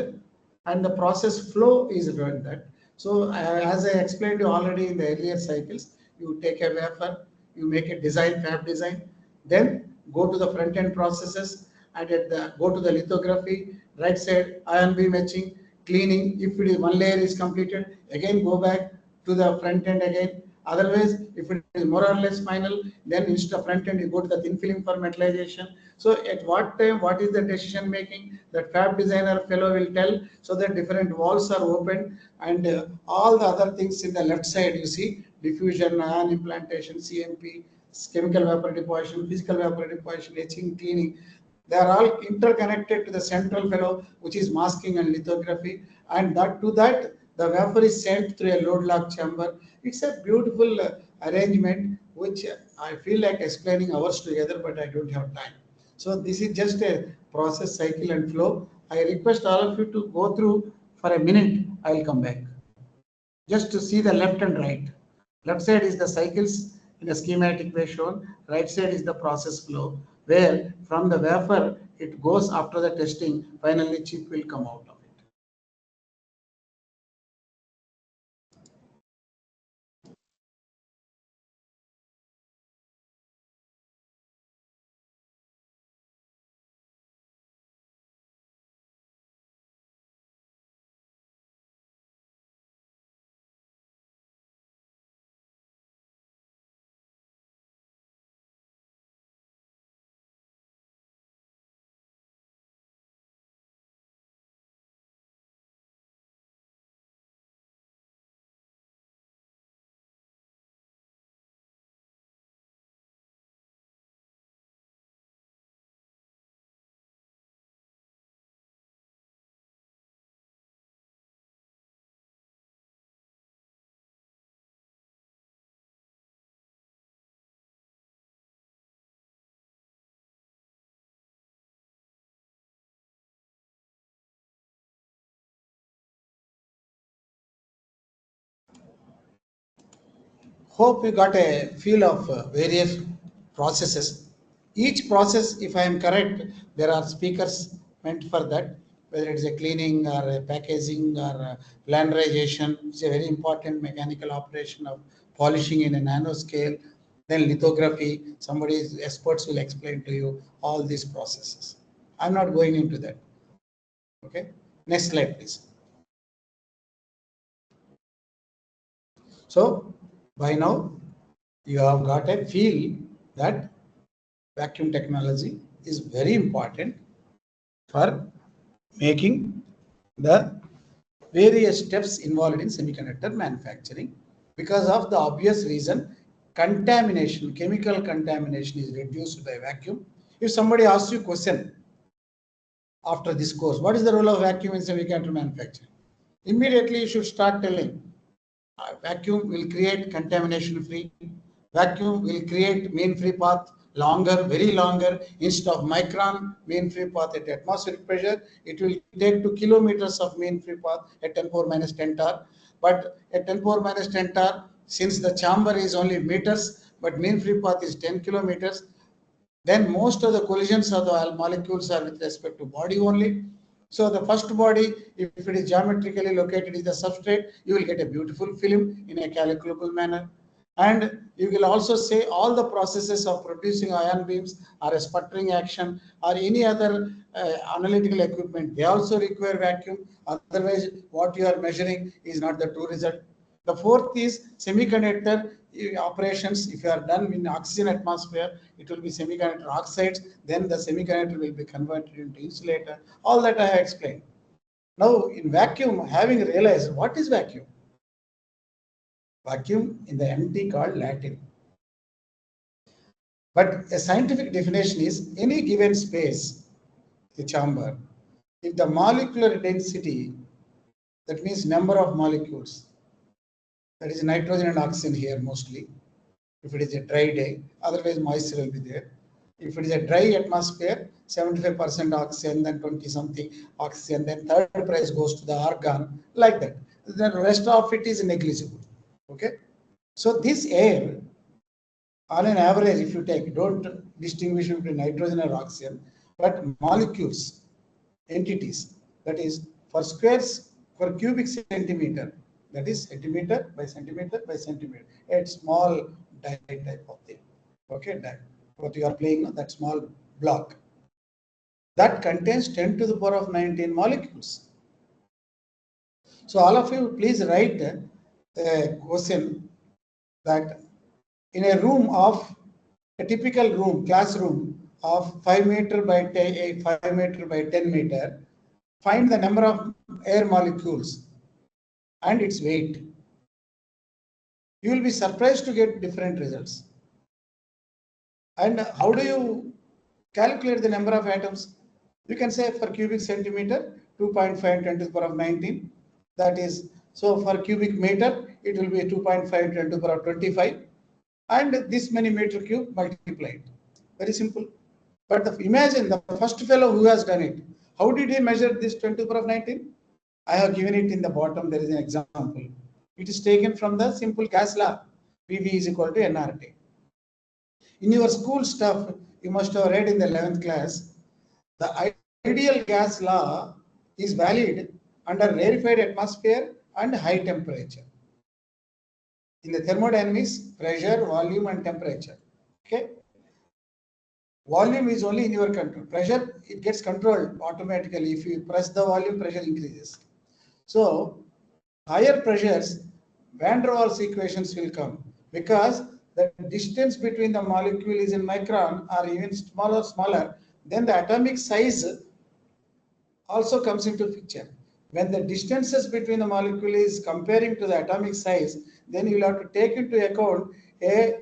and the process flow is shown that. So as I explained you already in the earlier cycles, you take a wafer, you make a design, fab design, then go to the front end processes, and go to the lithography, right side ion beam etching, cleaning. If it is one layer is completed, again go back to the front end again. Otherwise, if it is more or less final, then instead of front end, you go to the thin film for metallization. So at what time, what is the decision making, that fab designer fellow will tell, so that different walls are opened, and all the other things in the left side, you see, diffusion, ion implantation, CMP, chemical vapor deposition, physical vapor deposition, etching, cleaning. They are all interconnected to the central fellow, which is masking and lithography, and that to that, the vapor is sent through a load lock chamber. It's a beautiful arrangement, which I feel like explaining hours together, but I don't have time. So this is just a process cycle and flow. I request all of you to go through for a minute. I'll come back. Just to see the left and right. Left side is the cycles in a schematic way shown. Right side is the process flow, where from the wafer, it goes after the testing, finally chip will come out of it. Hope you got a feel of various processes. Each process, if I am correct, there are speakers meant for that, whether it is a cleaning or a packaging or a planarization. It's a very important mechanical operation of polishing in a nanoscale. Then lithography, experts will explain to you all these processes. I'm not going into that. Okay, next slide, please. So by now, you have got a feel that vacuum technology is very important for making the various steps involved in semiconductor manufacturing, because of the obvious reason, contamination, chemical contamination is reduced by vacuum. If somebody asks you a question after this course, what is the role of vacuum in semiconductor manufacturing? Immediately you should start telling, vacuum will create contamination free. Vacuum will create mean free path longer, very longer. Instead of micron mean free path at atmospheric pressure, it will take 2 kilometers of mean free path at 10 power minus 10 torr. But at 10 power minus 10 torr, since the chamber is only meters, but mean free path is 10 kilometers, then most of the collisions of the molecules are with respect to body only. So the first body, if it is geometrically located in the substrate, you will get a beautiful film in a calculable manner. And you will also say all the processes of producing ion beams or a sputtering action or any other analytical equipment, they also require vacuum. Otherwise, what you are measuring is not the true result. The fourth is semiconductor operations. If you are done in oxygen atmosphere, it will be semiconductor oxides. Then the semiconductor will be converted into insulator. All that I have explained. Now, in vacuum, having realized what is vacuum? Vacuum in the MT called Latin. But a scientific definition is any given space, the chamber, if the molecular density, that means number of molecules, that is nitrogen and oxygen here mostly, if it is a dry day, otherwise moisture will be there. If it is a dry atmosphere, 75% oxygen, then 20 something oxygen, then third price goes to the argon, like that. The rest of it is negligible. Okay. So this air, on an average, if you take, don't distinguish between nitrogen or oxygen, but molecules, entities, that is for cubic centimeter, that is centimeter by centimeter by centimeter, a small die type of thing. Okay, die. What you are playing, that small block, that contains 10 to the power of 19 molecules. So all of you, please write a question that in a room of a typical room, classroom of 5 meter by 5 meter by 10 meter, find the number of air molecules and its weight. You will be surprised to get different results. And how do you calculate the number of atoms? You can say for cubic centimeter, 2.5 10 to the power of 19. That is, so for cubic meter, it will be 2.5 10 to the power of 25. And this many meter cube multiplied. Very simple. But imagine the first fellow who has done it. How did he measure this 10 to the power of 19? I have given it in the bottom. There is an example. It is taken from the simple gas law. PV is equal to nRT. In your school stuff, you must have read in the 11th class, the ideal gas law is valid under rarefied atmosphere and high temperature. In the thermodynamics, pressure, volume, and temperature. Okay. Volume is only in your control. Pressure, it gets controlled automatically. If you press the volume, pressure increases. So, higher pressures, van der Waals equations will come because the distance between the molecule is in micron or even smaller, then the atomic size also comes into picture. When the distances between the molecule is comparing to the atomic size, then you will have to take into account a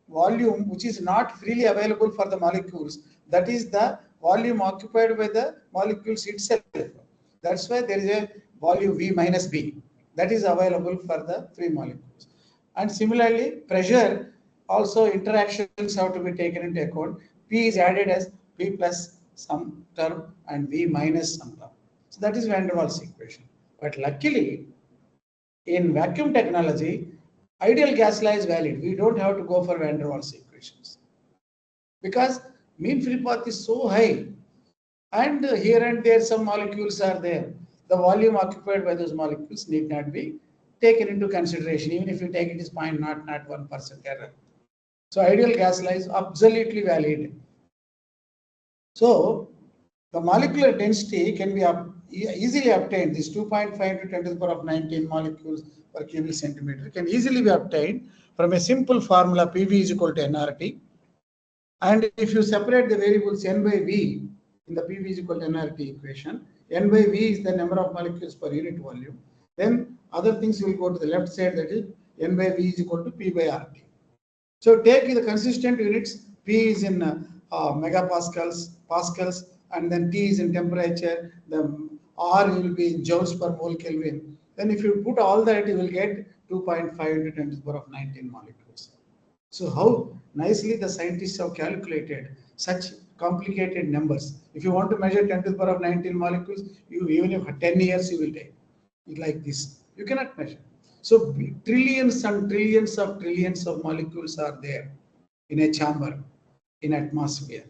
volume which is not freely available for the molecules. That is the volume occupied by the molecules itself. That's why there is a volume V minus B that is available for the free molecules. And similarly, pressure also interactions have to be taken into account. P is added as P plus some term and V minus some term. So that is van der Waals equation. But luckily, in vacuum technology, ideal gas law is valid. We don't have to go for van der Waals equations because mean free path is so high, and here and there some molecules are there. The volume occupied by those molecules need not be taken into consideration. Even if you take it is 0.001% error. So ideal gas law is absolutely valid. So the molecular density can be easily obtained. This 2.5 to 10 to the power of 19 molecules per cubic centimeter can easily be obtained from a simple formula PV is equal to nRT. And if you separate the variables n by v in the PV is equal to nRT equation, n by v is the number of molecules per unit volume. Then other things will go to the left side, that is n by v is equal to P by RT. So take the consistent units, P is in megapascals, pascals, and then T is in temperature, the R will be in joules per mole Kelvin. Then if you put all that, you will get 2.5 into 10 to the power of 19 molecules. So how nicely the scientists have calculated such complicated numbers. If you want to measure 10 to the power of 19 molecules, you even if 10 years you will take it like this. You cannot measure. So trillions and trillions of molecules are there in a chamber, in atmosphere.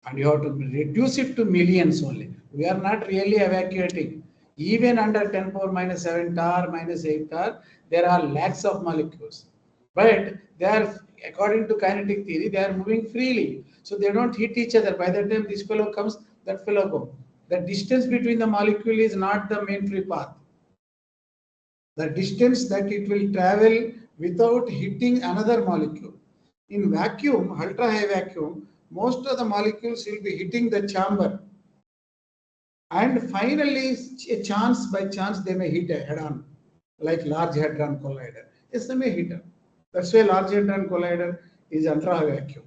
And you have to reduce it to millions only. We are not really evacuating. Even under 10 power minus 7 tar, minus 8 tar, there are lakhs of molecules. But they are, according to kinetic theory, they are moving freely. So they don't hit each other. By the time this fellow comes, that fellow goes. The distance between the molecule is not the main free path. The distance that it will travel without hitting another molecule. In vacuum, ultra high vacuum, most of the molecules will be hitting the chamber. And finally, by chance, they may hit a head-on, like Large Hadron Collider. Yes, they may hit it. That's why Large Hadron Collider is ultra high vacuum.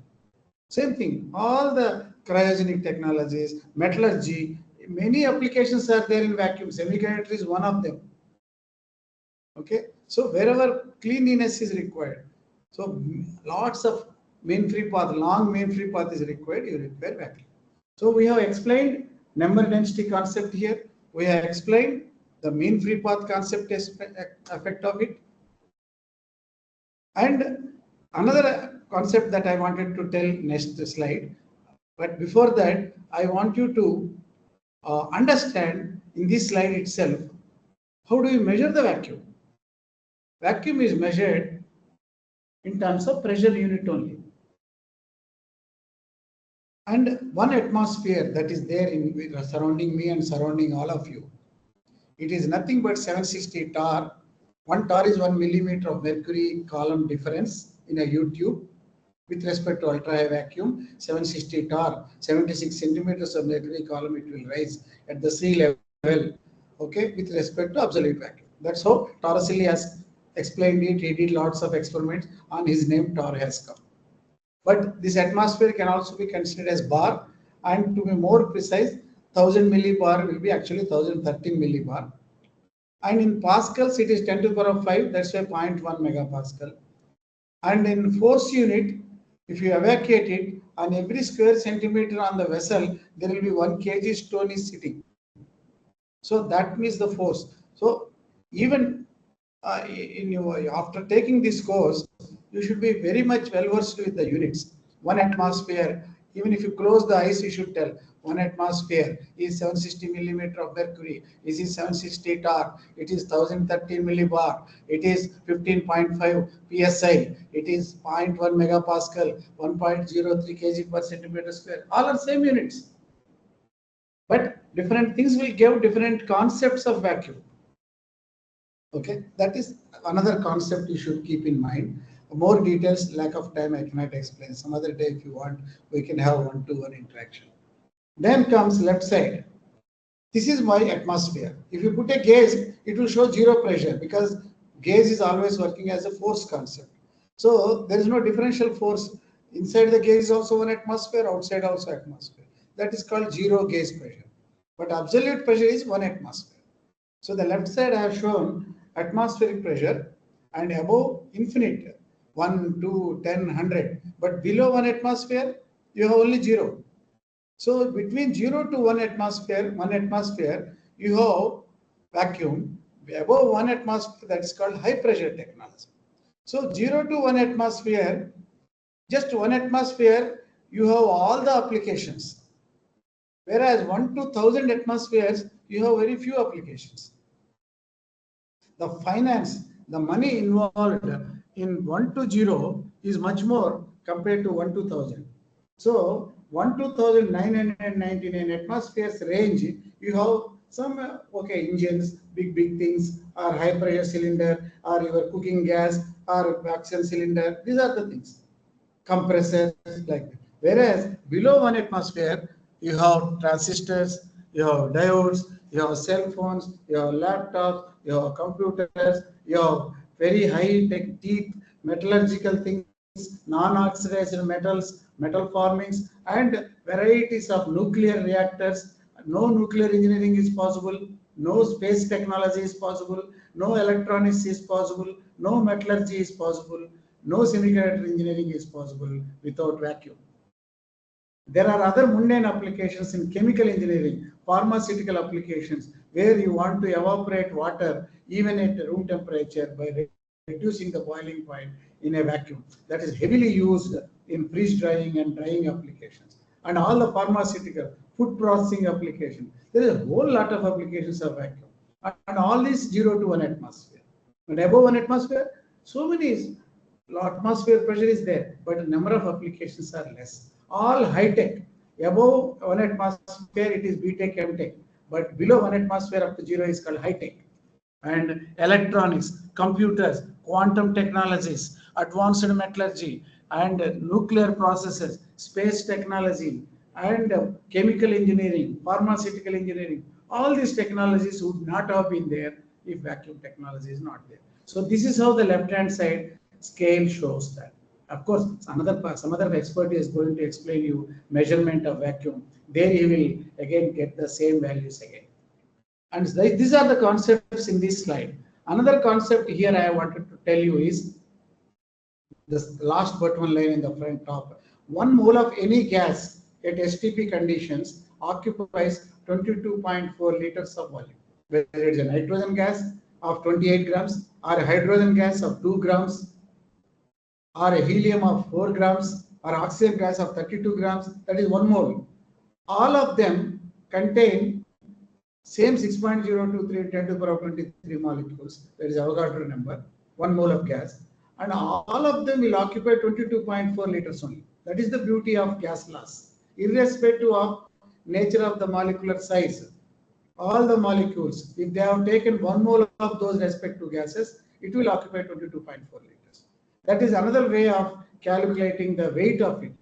Same thing, all the cryogenic technologies, metallurgy, many applications are there in vacuum. Semiconductor is one of them. Okay, so wherever cleanliness is required, so lots of main free path, long main free path is required, you require vacuum. So we have explained number density concept here. We have explained the mean free path concept effect of it. And another concept that I wanted to tell next slide. But before that, I want you to understand in this slide itself, how do you measure the vacuum? Vacuum is measured in terms of pressure unit only. And 1 atmosphere that is there in surrounding me and surrounding all of you, it is nothing but 760 tar. 1 tar is 1 millimeter of mercury column difference in a U-tube. With respect to ultra high vacuum, 760 tar, 76 centimeters of mercury column it will rise at the sea level, okay, with respect to absolute vacuum. That's how Torricelli has explained it. He did lots of experiments on his name, Tor has come. But this atmosphere can also be considered as bar, and to be more precise, 1000 millibar will be actually 1013 millibar. And in pascals, it is 10 to the power of 5, that's why 0.1 megapascal. And in force unit, if you evacuate it, on every square centimeter on the vessel, there will be 1 kg stone is sitting. So that means the force. So even after taking this course, you should be very much well versed with the units. 1 atmosphere, even if you close the eyes, you should tell 1 atmosphere is 760 millimeter of mercury. This is 760 tar. It is 1013 millibar. It is 15.5 psi. It is 0.1 megapascal, 1.03 kg per centimeter square. All are same units. But different things will give different concepts of vacuum. Okay, that is another concept you should keep in mind. More details, lack of time, I cannot explain. Some other day, if you want, we can have one-to-one interaction. Then comes left side. This is my atmosphere. If you put a gauge, it will show 0 pressure because gauge is always working as a force concept. So there is no differential force. Inside the gauge is also 1 atmosphere, outside also atmosphere. That is called 0 gauge pressure. But absolute pressure is 1 atmosphere. So the left side I have shown atmospheric pressure and above infinite 1, 2, 10, 100. But below 1 atmosphere, you have only 0. So between 0 to 1 atmosphere, you have vacuum. above 1 atmosphere, that is called high pressure technology. So 0 to 1 atmosphere, just 1 atmosphere, you have all the applications. Whereas 1 to 1000 atmospheres, you have very few applications. The finance, the money involved in 1 to 0 is much more compared to 1 to 1000. So 1 to 1999 atmospheres range, you have some engines, big things, or high pressure cylinder, or your cooking gas, or oxygen cylinder. These are the things. Compressors like that. Whereas below 1 atmosphere, you have transistors, you have diodes, you have cell phones, you have laptops, you have computers, you have very high tech, deep metallurgical things, non-oxidized metals, metal formings, and varieties of nuclear reactors. No nuclear engineering is possible, no space technology is possible, no electronics is possible, no metallurgy is possible, no semiconductor engineering is possible without vacuum. There are other mundane applications in chemical engineering, pharmaceutical applications, where you want to evaporate water even at room temperature by reducing the boiling point in a vacuum. That is heavily used in freeze drying and drying applications. And all the pharmaceutical, food processing applications. There is a whole lot of applications of vacuum. And all these 0 to 1 atmosphere. And above 1 atmosphere, so many atmosphere pressure is there, but the number of applications are less. All high tech. Above 1 atmosphere, it is B tech, M tech, but below 1 atmosphere up to 0 is called high tech. And electronics, computers, quantum technologies, advanced metallurgy, and nuclear processes, space technology, and chemical engineering, pharmaceutical engineering. All these technologies would not have been there if vacuum technology is not there. So this is how the left-hand side scale shows that. Of course, some other expert is going to explain you measurement of vacuum. There you will again get the same values again. And these are the concepts in this slide. Another concept here I wanted to tell you is this last but one line in the front top. 1 mole of any gas at STP conditions occupies 22.4 liters of volume. Whether it's a nitrogen gas of 28 grams or a hydrogen gas of 2 grams or a helium of 4 grams or oxygen gas of 32 grams, that is 1 mole. All of them contain same 6.023 10 to the power 23 molecules. That is Avogadro number, 1 mole of gas. And all of them will occupy 22.4 liters only. That is the beauty of gas laws. Irrespective of nature of the molecular size, all the molecules, if they have taken 1 mole of those respective gases, it will occupy 22.4 liters. That is another way of calculating the weight of it.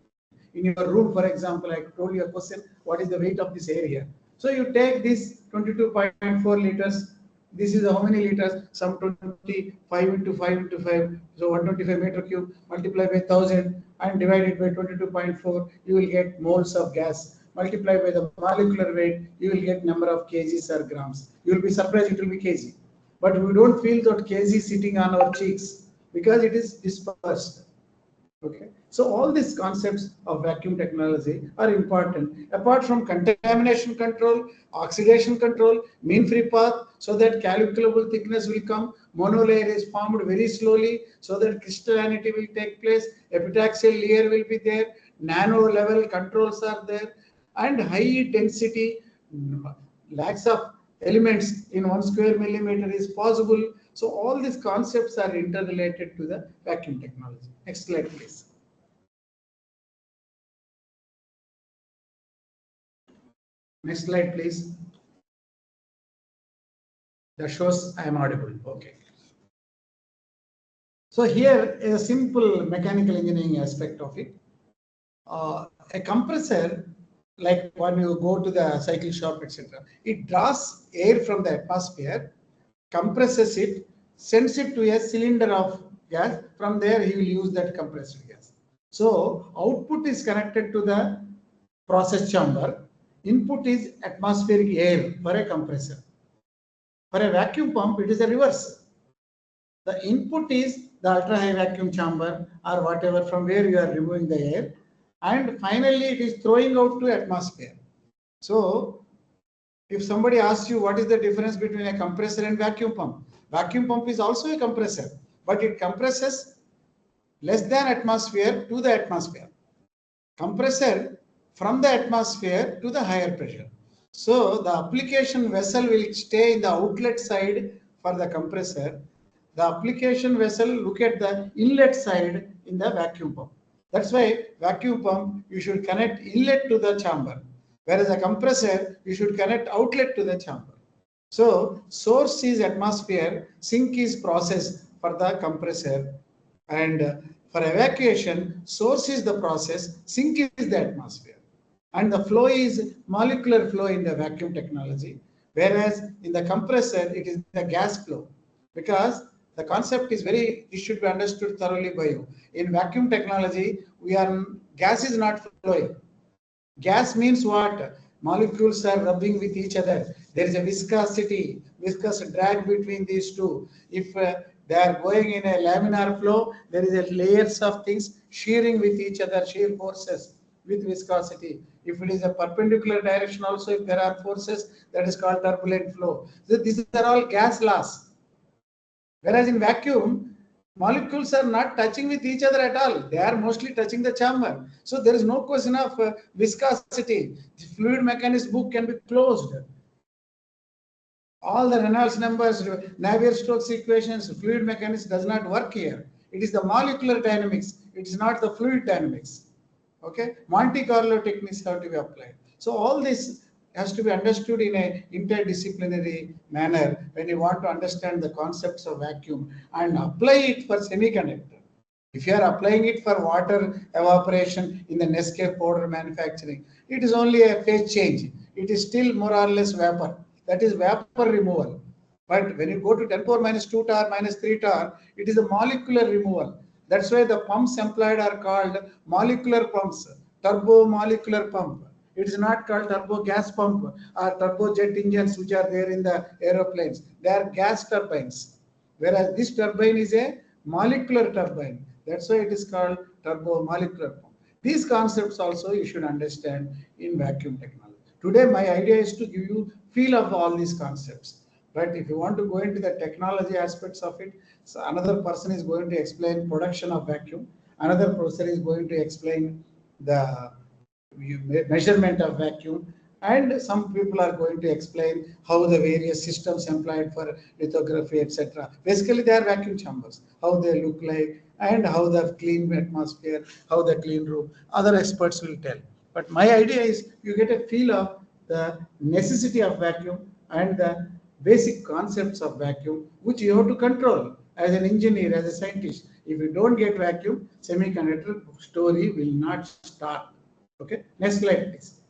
In your room, for example, I told you a question, what is the weight of this area? So you take this 22.4 liters, this is how many liters? Some 25 into 5 into 5, so 125 meter cube, multiply by 1000 and divide it by 22.4, you will get moles of gas. Multiply by the molecular weight, you will get number of kgs or grams. You will be surprised it will be kg. But we don't feel that kg sitting on our cheeks because it is dispersed. Okay, so all these concepts of vacuum technology are important. Apart from contamination control, oxidation control, mean free path, so that calculable thickness will come, monolayer is formed very slowly, so that crystallinity will take place, epitaxial layer will be there, nano level controls are there, and high density, lakhs of elements in 1 square millimeter is possible. So all these concepts are interrelated to the vacuum technology. Next slide, please. Next slide, please. That shows I am audible. Okay. So here a simple mechanical engineering aspect of it. A compressor, like when you go to the cycle shop, etc., it draws air from the atmosphere, compresses it, sends it to a cylinder of gas. From there, he will use that compressed gas. So output is connected to the process chamber. Input is atmospheric air for a compressor. For a vacuum pump, it is a reverse. The input is the ultra high vacuum chamber or whatever from where you are removing the air, and finally it is throwing out to atmosphere. So If somebody asks you what is the difference between a compressor and vacuum pump is also a compressor, but it compresses less than atmosphere to the atmosphere. Compressor from the atmosphere to the higher pressure. So the application vessel will stay in the outlet side for the compressor. The application vessel look at the inlet side in the vacuum pump. That's why vacuum pump, you should connect inlet to the chamber, whereas a compressor, you should connect outlet to the chamber. So source is atmosphere, sink is process for the compressor, and for evacuation, source is the process, sink is the atmosphere. And the flow is molecular flow in the vacuum technology, whereas in the compressor, it is the gas flow. Because the concept is this should be understood thoroughly by you. In vacuum technology, gas is not flowing. Gas means what? Molecules are rubbing with each other. There is a viscous drag between these two. If they are going in a laminar flow, there is a layers of things shearing with each other, shear forces with viscosity. If it is a perpendicular direction also, if there are forces, that is called turbulent flow. So these are all gas laws. Whereas in vacuum, molecules are not touching with each other at all. They are mostly touching the chamber. So there is no question of viscosity. The fluid mechanics book can be closed. All the Reynolds numbers, Navier-Stokes equations, fluid mechanics does not work here. It is the molecular dynamics. It is not the fluid dynamics. Okay, Monte Carlo techniques have to be applied. So all this has to be understood in a interdisciplinary manner when you want to understand the concepts of vacuum and apply it for semiconductor. If you are applying it for water evaporation in the Nescafe powder manufacturing, it is only a phase change. It is still more or less vapor. That is vapor removal. But when you go to 10 power minus 2 torr minus 3 torr, it is a molecular removal. That's why the pumps employed are called molecular pumps, turbo-molecular pump. It is not called turbo gas pump or turbo jet engines which are there in the aeroplanes. They are gas turbines. Whereas this turbine is a molecular turbine. That's why it is called turbo-molecular pump. These concepts also you should understand in vacuum technology. Today my idea is to give you feel of all these concepts. But if you want to go into the technology aspects of it, so another person is going to explain production of vacuum. Another person is going to explain the measurement of vacuum. And some people are going to explain how the various systems employed for lithography, etc. Basically, they are vacuum chambers, how they look like, and how the clean atmosphere, how the clean room. Other experts will tell. But my idea is you get a feel of the necessity of vacuum and the basic concepts of vacuum, which you have to control as an engineer, as a scientist. If you don't get vacuum, semiconductor story will not start. Okay, next slide, please.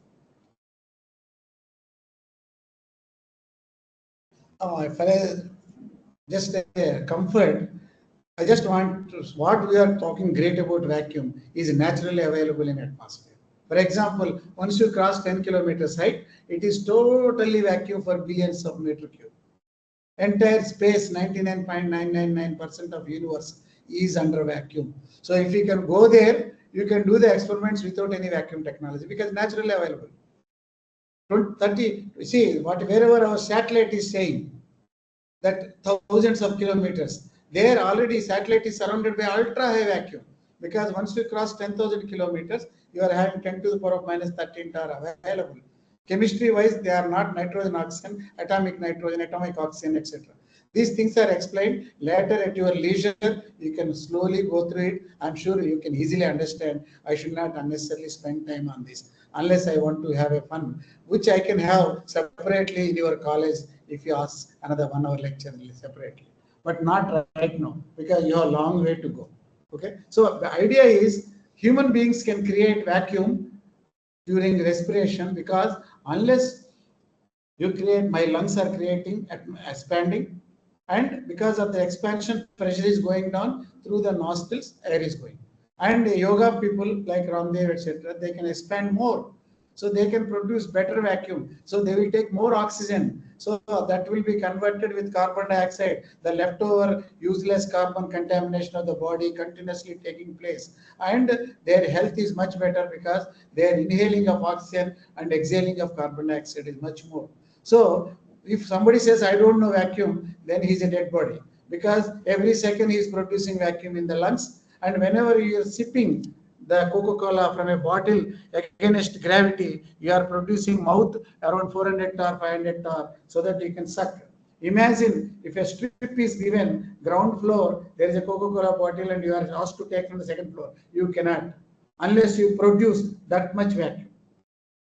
If I just a comfort, I just want to, what we are talking great about vacuum is naturally available in atmosphere. For example, once you cross 10 kilometers height, it is totally vacuum for billions of meter cube. Entire space, 99.999% of universe is under vacuum. So if you can go there, you can do the experiments without any vacuum technology because naturally available. 30, see, wherever our satellite is saying that thousands of kilometers, there already satellite is surrounded by ultra high vacuum because once you cross 10,000 kilometers, you are having 10 to the power of minus 13 torr available. Chemistry wise, they are not nitrogen, oxygen, atomic nitrogen, atomic oxygen, etc. These things are explained later at your leisure. You can slowly go through it. I'm sure you can easily understand. I should not unnecessarily spend time on this unless I want to have a fun, which I can have separately in your college if you ask another 1 hour lecture separately, but not right now because you have a long way to go. Okay, so the idea is human beings can create vacuum during respiration because unless you create, my lungs are creating, expanding, and because of the expansion, pressure is going down through the nostrils, air is going. And yoga people like Ramdev, etc., they can expand more. So they can produce better vacuum. So they will take more oxygen. So that will be converted with carbon dioxide. The leftover useless carbon contamination of the body continuously taking place. And their health is much better because their inhaling of oxygen and exhaling of carbon dioxide is much more. So if somebody says, I don't know vacuum, then he's a dead body, because every second he is producing vacuum in the lungs. And whenever you are sipping the Coca-Cola from a bottle against gravity, you are producing mouth around 400 tor, 500 tor, so that you can suck. Imagine if a strip is given, ground floor, there is a Coca-Cola bottle and you are asked to take from the second floor. You cannot, unless you produce that much vacuum.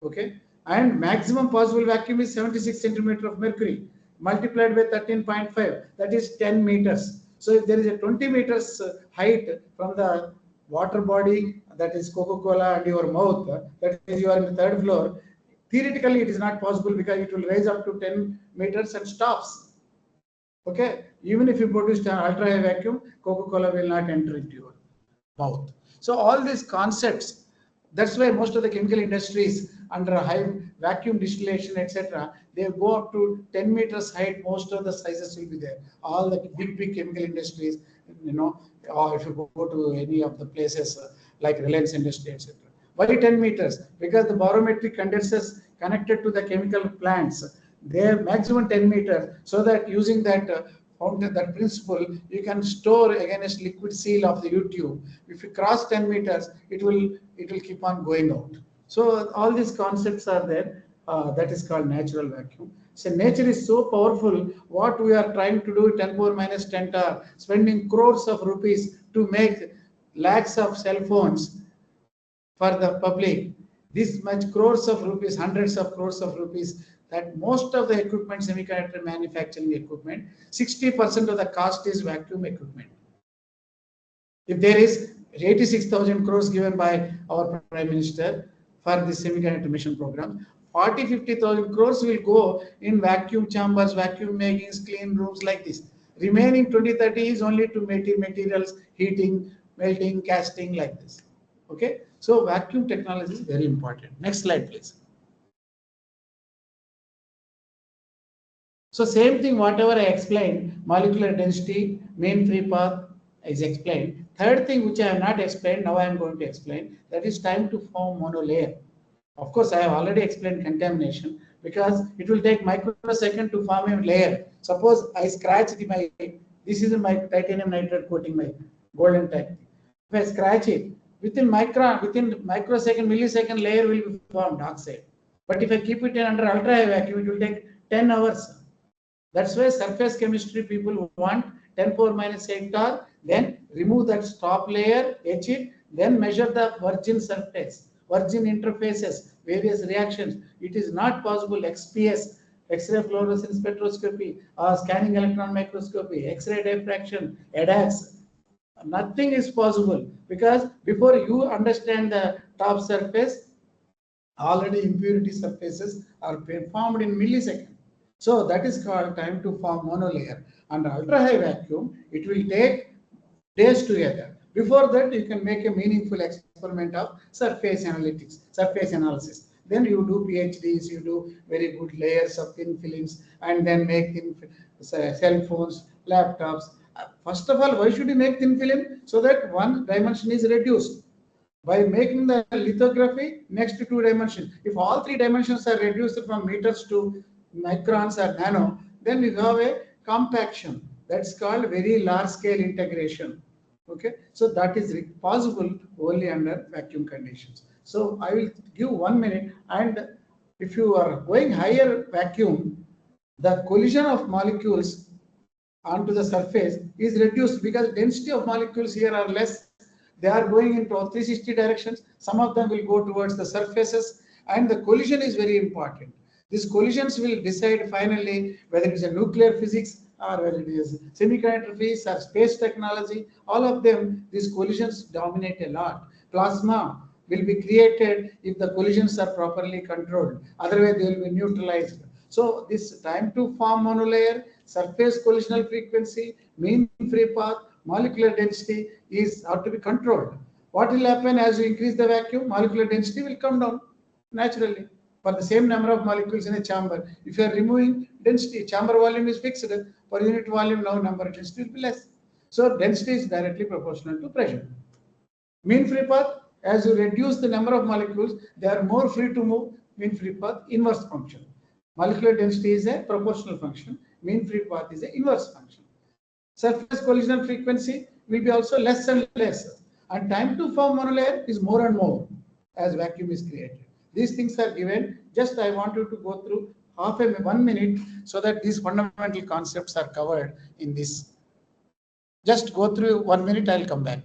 Okay, and maximum possible vacuum is 76 centimeter of mercury multiplied by 13.5, that is 10 meters. So if there is a 20 meters height from the water body, that is Coca-Cola, and your mouth, that is you are in the third floor, theoretically it is not possible, because it will raise up to 10 meters and stops. Okay, even if you produce an ultra high vacuum, Coca-Cola will not enter into your mouth. So all these concepts, that's why most of the chemical industries under a high vacuum distillation, etc., they go up to 10 meters height. Most of the sizes will be there. All the big chemical industries, or if you go to any of the places like Reliance Industry, etc. Why 10 meters? Because the barometric condensers connected to the chemical plants, they are maximum 10 meters, so that using that that principle, you can store against liquid seal of the U-tube. If you cross 10 meters, it will keep on going out. So all these concepts are there. That is called natural vacuum. So nature is so powerful. What we are trying to do, 10 power minus 10 tor, spending crores of rupees to make lakhs of cell phones for the public. This much crores of rupees, hundreds of crores of rupees, that most of the equipment, semiconductor manufacturing equipment, 60% of the cost is vacuum equipment. If there is 86,000 crores given by our Prime Minister for the semiconductor mission program, 40-50,000 crores will go in vacuum chambers, vacuum makings, clean rooms like this. Remaining 20-30 is only to materials, heating, melting, casting like this. Okay, so vacuum technology is very important. Next slide, please. So same thing, whatever I explained, molecular density, mean free path is explained. Third thing which I have not explained, now I am going to explain, that is time to form monolayer. Of course, I have already explained contamination, because it will take microsecond to form a layer. Suppose I scratch this is my titanium nitride coating, my golden type. If I scratch it, within microsecond, millisecond layer will be formed oxide. But if I keep it under ultra high vacuum, it will take 10 hours. That's why surface chemistry people want 10 power minus 8 tor, then remove that top layer, etch it, then measure the virgin surface, virgin interfaces, various reactions. It is not possible. XPS, X-ray fluorescence spectroscopy, or scanning electron microscopy, X-ray diffraction, ADAX. Nothing is possible, because before you understand the top surface, already impurity surfaces are formed in milliseconds. So that is called time to form monolayer. Under ultra high vacuum, it will take days together. Before that, you can make a meaningful experiment of surface analytics, surface analysis. Then you do PhDs, you do very good layers of thin films, and then make thin cell phones, laptops. First of all, why should you make thin film? So that one dimension is reduced. By making the lithography, next to 2 dimensions. If all 3 dimensions are reduced from meters to microns or nano, then we have a compaction. That's called very large scale integration. Okay, so that is possible only under vacuum conditions. So I will give 1 minute, and if you are going higher vacuum, the collision of molecules onto the surface is reduced, because density of molecules here are less. They are going into 360 directions. Some of them will go towards the surfaces, and the collision is very important. These collisions will decide finally whether it is a nuclear physics or whether it is semiconductor physics or space technology. All of them, these collisions dominate a lot. Plasma will be created if the collisions are properly controlled. Otherwise, they will be neutralized. So this time to form monolayer, surface collisional frequency, mean free path, molecular density is have to be controlled. What will happen as you increase the vacuum? Molecular density will come down naturally. For the same number of molecules in a chamber, if you are removing density, chamber volume is fixed. Per unit volume, now number of density will be less. So density is directly proportional to pressure. Mean free path, as you reduce the number of molecules, they are more free to move. Mean free path, inverse function. Molecular density is a proportional function. Mean free path is an inverse function. Surface collision frequency will be also less and less. And time to form monolayer is more and more as vacuum is created. These things are given. Just I want you to go through 1 minute so that these fundamental concepts are covered in this. Just go through 1 minute, I'll come back.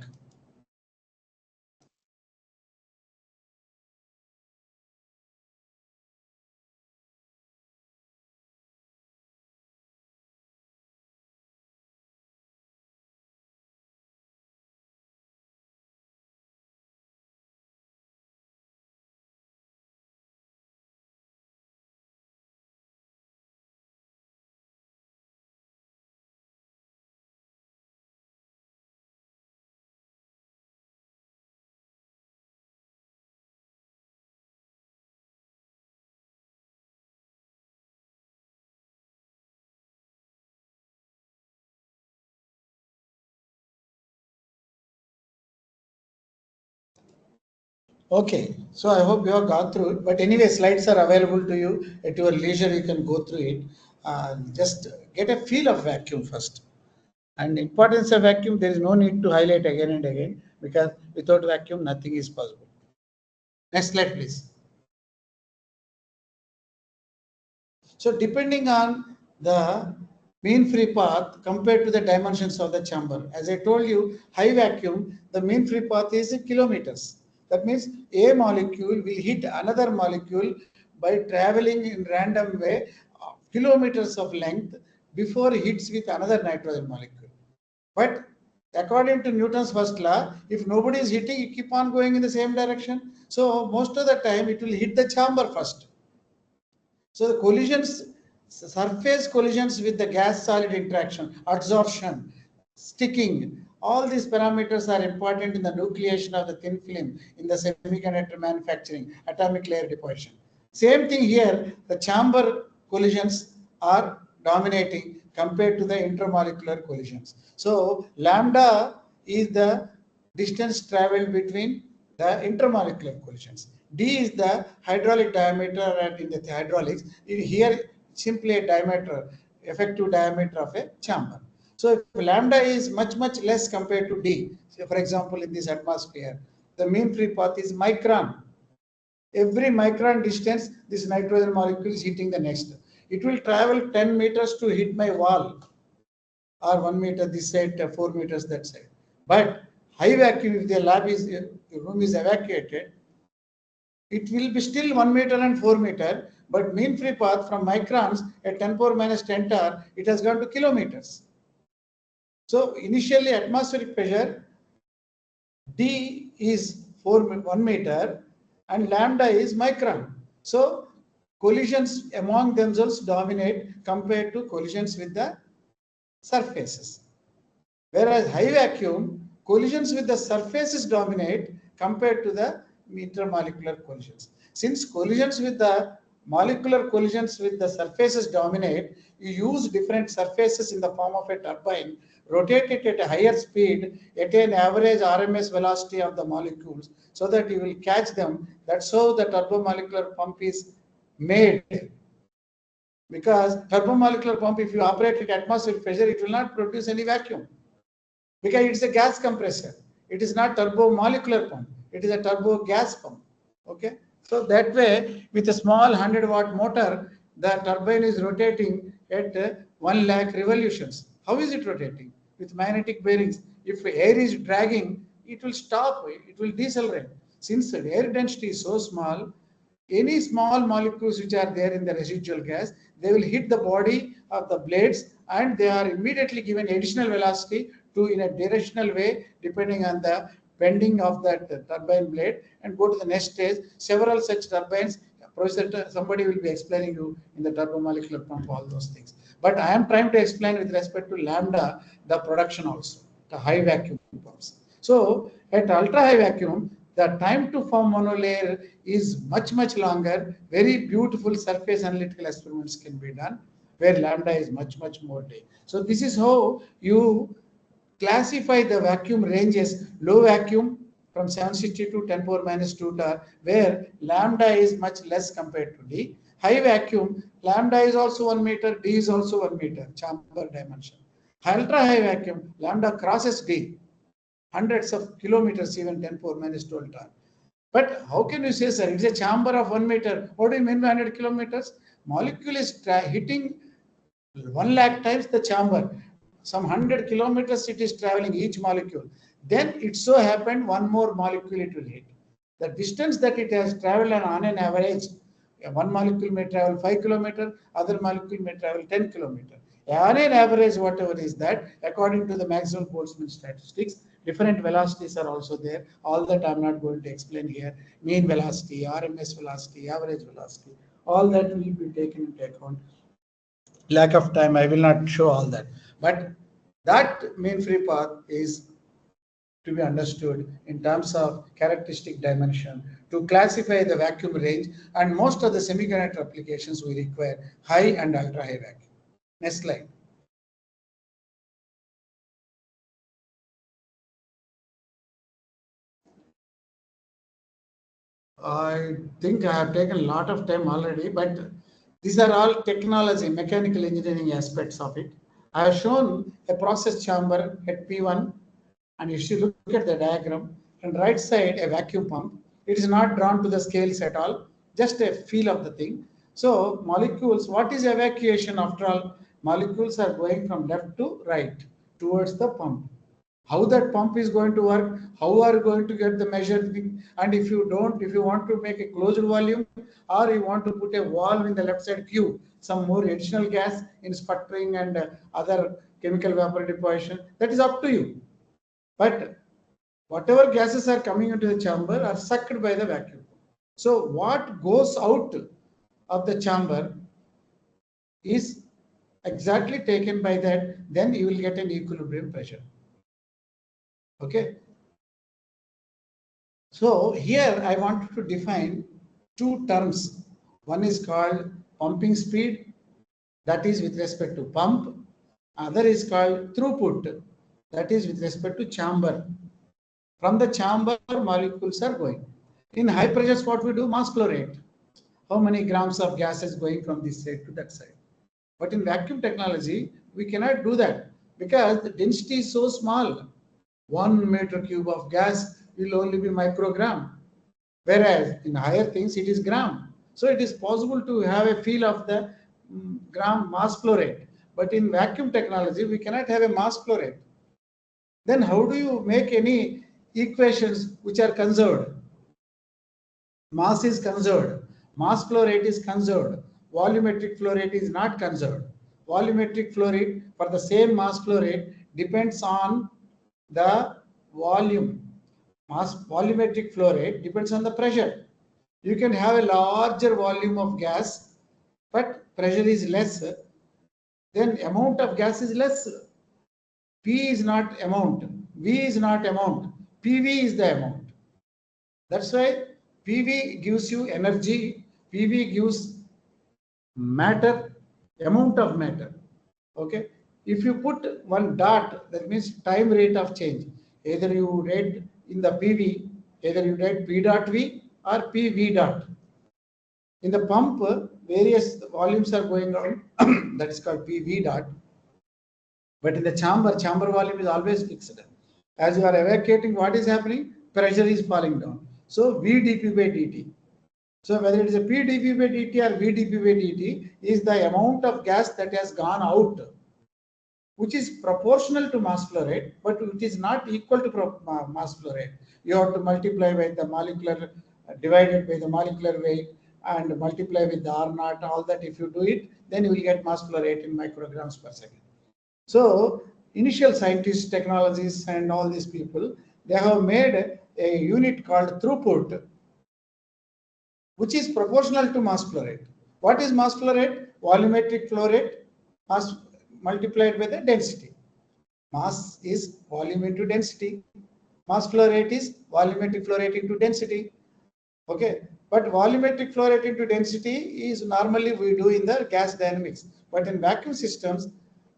Okay, so I hope you have gone through it. But anyway, slides are available to you at your leisure. You can go through it. Just get a feel of vacuum first. And importance of vacuum, there is no need to highlight again and again, because without vacuum, nothing is possible. Next slide, please. So depending on the mean free path compared to the dimensions of the chamber, as I told you, high vacuum, the mean free path is kilometers. That means a molecule will hit another molecule by traveling in random way kilometers of length before it hits with another nitrogen molecule. But according to Newton's first law, if nobody is hitting, you keep on going in the same direction. So most of the time it will hit the chamber first. So the collisions, surface collisions with the gas-solid interaction, adsorption, sticking, all these parameters are important in the nucleation of the thin film in the semiconductor manufacturing, atomic layer deposition. Same thing here, the chamber collisions are dominating compared to the intermolecular collisions. So lambda is the distance traveled between the intermolecular collisions. D is the hydraulic diameter, and in the hydraulics, here simply a diameter, effective diameter of a chamber. So if lambda is much less compared to D, so for example, in this atmosphere, the mean free path is micron. Every micron distance, this nitrogen molecule is hitting the next. It will travel 10 meters to hit my wall, or 1 meter this side, 4 meters that side. But high vacuum, if the room is evacuated, it will be still 1 meter and 4 meter, but mean free path from microns at 10 power minus 10 tar, it has gone to kilometers. So initially atmospheric pressure, D is 1 meter and lambda is micron. So collisions among themselves dominate compared to collisions with the surfaces. Whereas high vacuum, collisions with the surfaces dominate compared to the intermolecular collisions. Since collisions with the molecular collisions with the surfaces dominate, you use different surfaces in the form of a turbine, rotate it at a higher speed at an average RMS velocity of the molecules so that you will catch them. That's how the turbomolecular pump is made. Because turbomolecular pump, if you operate at atmospheric pressure, it will not produce any vacuum. Because it's a gas compressor. It is not turbomolecular pump. It is a turbo gas pump. Okay. So that way, with a small 100-watt motor, the turbine is rotating at 1 lakh revolutions. How is it rotating? With magnetic bearings. If air is dragging, it will stop. It will decelerate. Since the air density is so small, any small molecules which are there in the residual gas, they will hit the body of the blades and they are immediately given additional velocity to in a directional way depending on the bending of that turbine blade and go to the next stage. Several such turbines, Professor, somebody will be explaining you in the turbomolecular pump all those things. But I am trying to explain with respect to lambda, the production also, the high vacuum pumps. So at ultra high vacuum, the time to form monolayer is much longer. Very beautiful surface analytical experiments can be done where lambda is much more day. So this is how you classify the vacuum ranges. Low vacuum from 760 to 10 power minus 2 tar, where lambda is much less compared to D. High vacuum, lambda is also 1 meter, D is also 1 meter, chamber dimension. Ultra high vacuum, lambda crosses D, hundreds of kilometers, even 10 power minus 12 ton. But how can you say, sir, it's a chamber of 1 meter? What do you mean by 100 kilometers? Molecule is hitting 1 lakh times the chamber. Some 100 kilometers it is traveling, each molecule. Then it so happened one more molecule it will hit. The distance that it has traveled on an average, one molecule may travel 5 kilometers, other molecule may travel 10 kilometers. On an average, whatever is that, according to the Maxwell-Boltzmann statistics, different velocities are also there. All that I'm not going to explain here. Mean velocity, RMS velocity, average velocity, all that will be taken into account. Lack of time, I will not show all that. But that mean free path is to be understood in terms of characteristic dimension to classify the vacuum range, and most of the semiconductor applications we require high and ultra high vacuum. Next slide. I think I have taken a lot of time already, but these are all technology, mechanical engineering aspects of it. I have shown a process chamber at P1, and if you look at the diagram, on the right side, a vacuum pump. It is not drawn to the scales at all, just a feel of the thing. So molecules, what is evacuation after all? Molecules are going from left to right towards the pump. How that pump is going to work, how are you going to get the measured thing, and if you want to make a closed volume, or you want to put a valve in the left side Q, some more additional gas in sputtering and other chemical vapor deposition, that is up to you. But whatever gases are coming into the chamber are sucked by the vacuum. So what goes out of the chamber is exactly taken by that, then you will get an equilibrium pressure. Okay. So here I want to define two terms. One is called pumping speed, that is with respect to pump. Other is called throughput, that is with respect to chamber. From the chamber, molecules are going. In high pressures, what we do? Mass flow rate. How many grams of gas is going from this side to that side? But in vacuum technology, we cannot do that because the density is so small. 1 meter cube of gas will only be microgram, whereas in higher things it is gram. So it is possible to have a feel of the gram mass flow rate. But in vacuum technology, we cannot have a mass flow rate. Then how do you make any equations which are conserved? Mass is conserved, mass flow rate is conserved, volumetric flow rate is not conserved. Volumetric flow rate for the same mass flow rate depends on the volume. Volumetric flow rate depends on the pressure. You can have a larger volume of gas, but pressure is less, then amount of gas is less. P is not amount, V is not amount, PV is the amount. That's why PV gives you energy, PV gives matter, amount of matter. Okay. If you put one dot, that means time rate of change. Either you read in the PV, either you read P dot V or PV dot. In the pump, various volumes are going on, that is called PV dot. But in the chamber volume is always fixed. As you are evacuating, what is happening? Pressure is falling down. So V dP by dt. So whether it is a P dP by dt or V dP by dt is the amount of gas that has gone out, which is proportional to mass flow rate, but it is not equal to mass flow rate. You have to multiply by the molecular, divided by the molecular weight, and multiply with the R naught, all that. If you do it, then you will get mass flow rate in micrograms per second. So initial scientists, technologists, and all these people, they have made a unit called throughput, which is proportional to mass flow rate. What is mass flow rate? Volumetric flow rate mass multiplied by the density. Mass is volume into density. Mass flow rate is volumetric flow rate into density. Okay, but volumetric flow rate into density is normally we do in the gas dynamics, but in vacuum systems,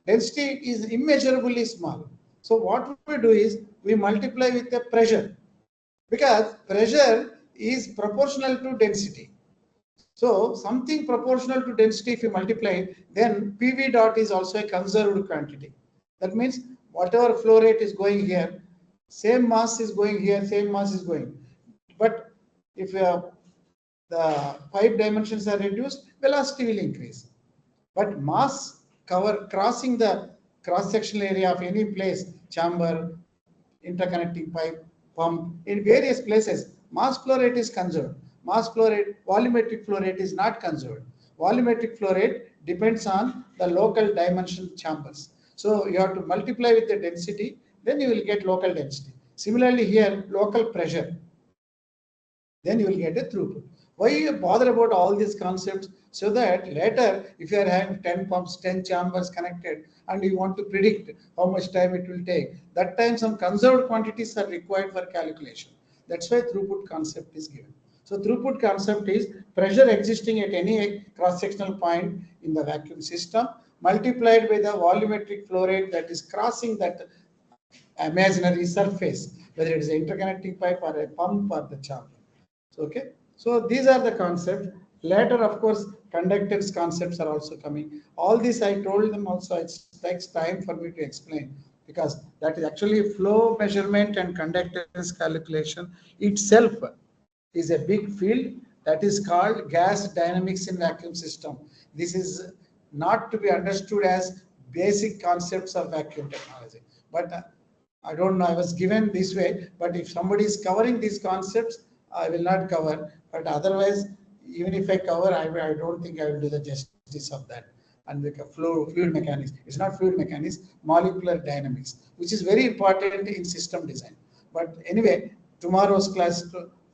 density is immeasurably small. So what we do is we multiply with the pressure, because pressure is proportional to density. So something proportional to density, if you multiply, then PV dot is also a conserved quantity. That means whatever flow rate is going here, same mass is going here, same mass is going. But if the pipe dimensions are reduced, velocity will increase. But mass crossing the cross-sectional area of any place, chamber, interconnecting pipe, pump, in various places, mass flow rate is conserved. Mass flow rate, volumetric flow rate is not conserved. Volumetric flow rate depends on the local dimension chambers. So you have to multiply with the density, then you will get local density. Similarly here, local pressure, then you will get a throughput. Why you bother about all these concepts? So that later, if you are having 10 pumps, 10 chambers connected, and you want to predict how much time it will take, that time some conserved quantities are required for calculation. That's why throughput concept is given. So throughput concept is pressure existing at any cross-sectional point in the vacuum system multiplied by the volumetric flow rate that is crossing that imaginary surface, whether it is an interconnecting pipe or a pump or the chamber. Okay, so these are the concepts. Later, of course, conductance concepts are also coming. All this I told them also, it takes time for me to explain because that is actually flow measurement and conductance calculation itself is a big field that is called gas dynamics in vacuum system. This is not to be understood as basic concepts of vacuum technology. But I don't know, I was given this way, but if somebody is covering these concepts, I will not cover. But otherwise, even if I cover, I don't think I will do the justice of that. And the fluid mechanics, it's not fluid mechanics, molecular dynamics, which is very important in system design. But anyway, tomorrow's class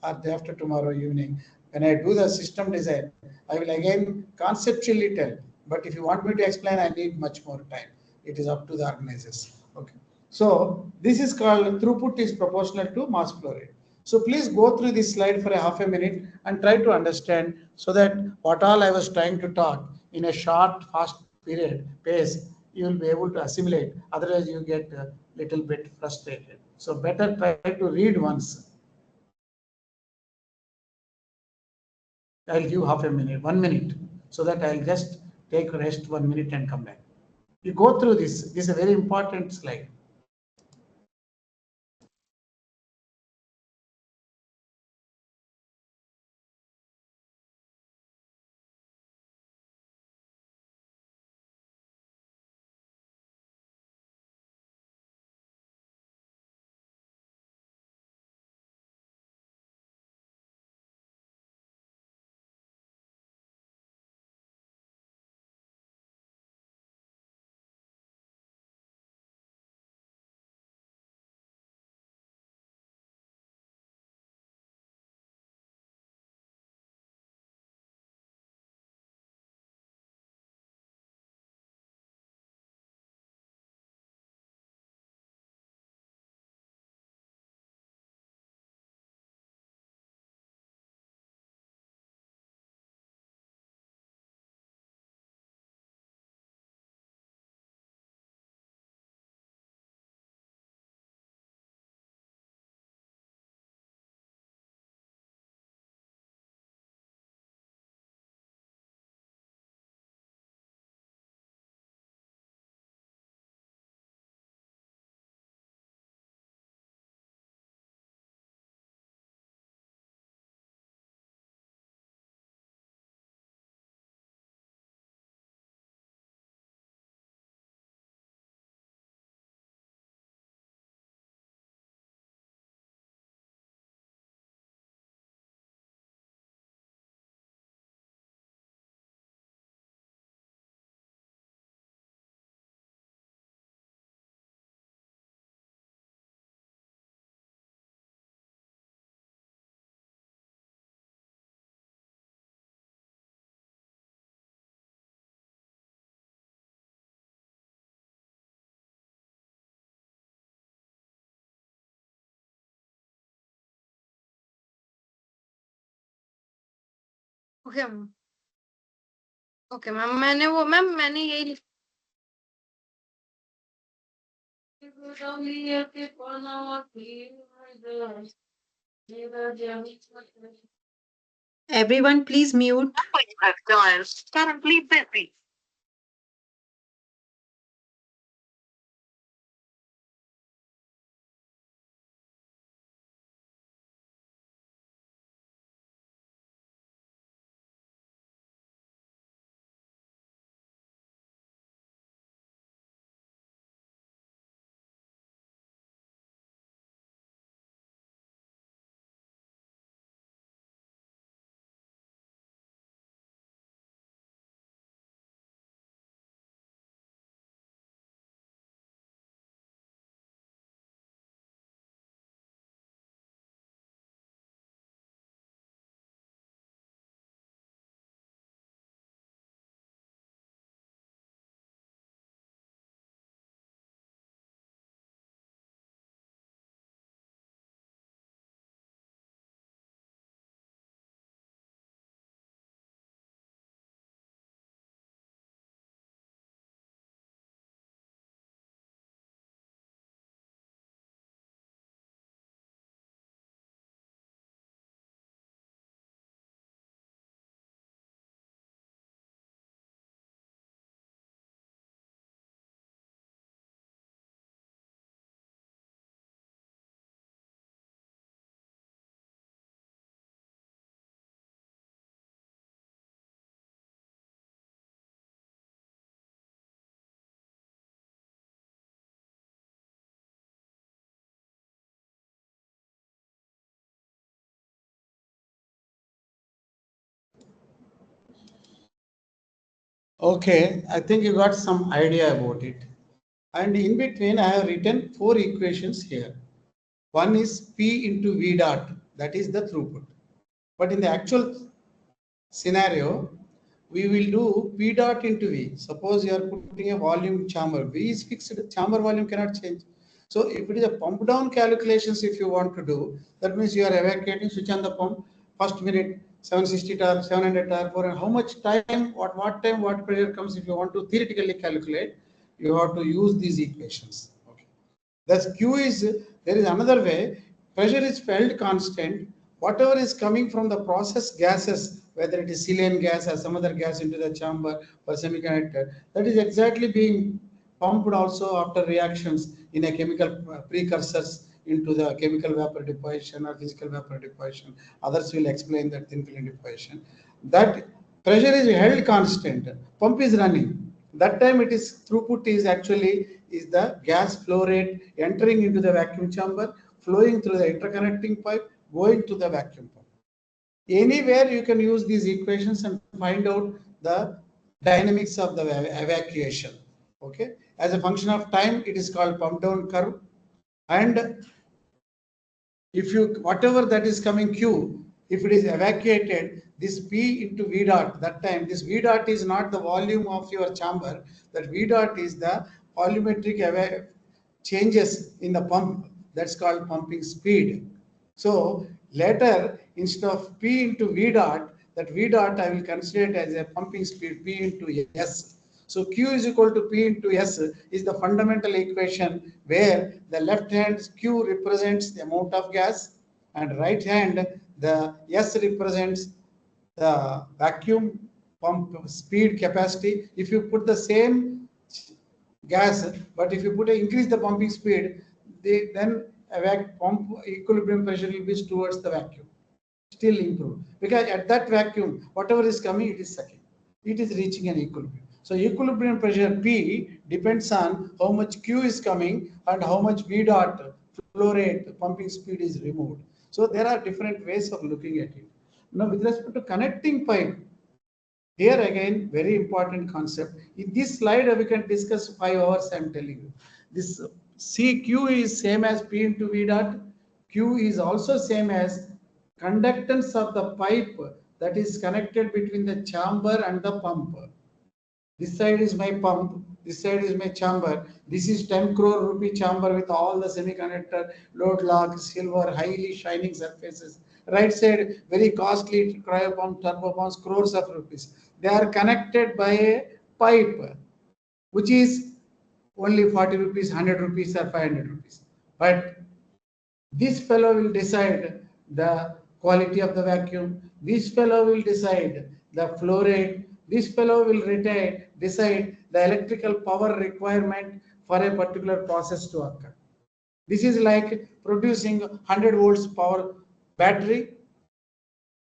or day after tomorrow evening, when I do the system design, I will again conceptually tell. But if you want me to explain, I need much more time. It is up to the organizers. Okay. So this is called throughput is proportional to mass flow rate. So please go through this slide for a half a minute and try to understand so that what all I was trying to talk in a short, fast period pace, you will be able to assimilate. Otherwise, you get a little bit frustrated. So better try to read once. I'll give half a minute, 1 minute, so that I'll just take rest 1 minute and come back. You go through this. This is a very important slide. Okay ma'am. Okay ma'am, मैंने यही Everyone, please mute. Currently busy. Okay, I think you got some idea about it. And in between, I have written 4 equations here. One is P into V dot, that is the throughput. But in the actual scenario, we will do P dot into V. Suppose you are putting a volume chamber. V is fixed, chamber volume cannot change. So if it is a pump down calculations, if you want to do, that means you are evacuating, switch on the pump, first minute, 760 torque, 700 torque, and how much time, what time, what pressure comes. If you want to theoretically calculate, you have to use these equations. Okay. Thus Q is, there is another way, pressure is held constant, whatever is coming from the process gases, whether it is helium gas or some other gas into the chamber for semiconductor, that is exactly being pumped also after reactions in a chemical precursors into the chemical vapor deposition or physical vapor deposition. Others will explain that thin film deposition. That pressure is held constant, pump is running. That time it is throughput is actually is the gas flow rate entering into the vacuum chamber, flowing through the interconnecting pipe, going to the vacuum pump. Anywhere you can use these equations and find out the dynamics of the evacuation. Okay, as a function of time, it is called pump down curve. And if you, whatever that is coming Q, if it is evacuated, this P into V dot, that time this V dot is not the volume of your chamber, that V dot is the volumetric changes in the pump, that's called pumping speed. So later, instead of P into V dot, that V dot I will consider it as a pumping speed P into S. So Q is equal to P into S is the fundamental equation where the left hand Q represents the amount of gas and right hand the S represents the vacuum pump speed capacity. If you put the same gas, but if you increase the pumping speed, then a pump equilibrium pressure will be towards the vacuum. Still improve because at that vacuum, whatever is coming, it is sucking. It is reaching an equilibrium. So equilibrium pressure P depends on how much Q is coming and how much V dot flow rate pumping speed is removed. So there are different ways of looking at it. Now with respect to connecting pipe, here again, very important concept. In this slide, we can discuss 5 hours. I'm telling you, this CQ is same as P into V dot. Q is also same as conductance of the pipe that is connected between the chamber and the pump. This side is my pump, this side is my chamber. This is 10 crore rupee chamber with all the semiconductor, load lock, silver, highly shining surfaces. Right side, very costly cryo pump, turbo pumps, crores of rupees. They are connected by a pipe, which is only 40 rupees, 100 rupees or 500 rupees. But this fellow will decide the quality of the vacuum. This fellow will decide the flow rate. This fellow will decide the electrical power requirement for a particular process to occur. This is like producing 100 volts power battery,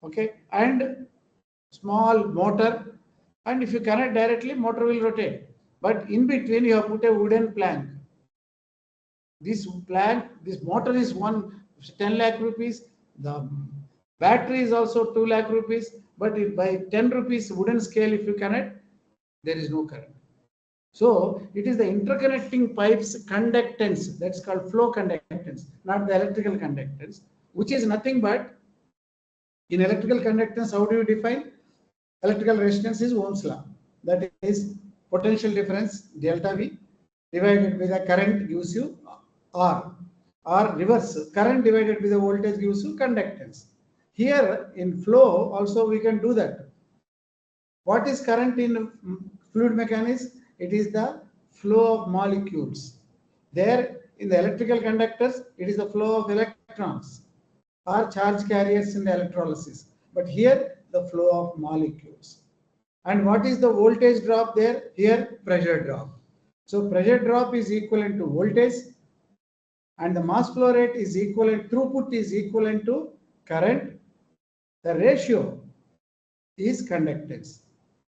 okay, and small motor, and if you connect directly, motor will rotate. But in between, you have put a wooden plank. This motor is 10 lakh rupees. The battery is also 2 lakh rupees. But if by 10 rupees wooden scale, if you connect, there is no current. So it is the interconnecting pipes conductance, that's called flow conductance, not the electrical conductance, which is nothing but, in electrical conductance, how do you define? Electrical resistance is Ohm's law. That is potential difference delta V divided by the current gives you R. Or reverse, current divided by the voltage gives you conductance. Here in flow also we can do that. What is current in fluid mechanics? It is the flow of molecules. There in the electrical conductors, it is the flow of electrons or charge carriers in the electrolysis. But here the flow of molecules. And what is the voltage drop there? Here pressure drop. So pressure drop is equivalent to voltage, and the mass flow rate is equivalent, throughput is equivalent to current. The ratio is conductance.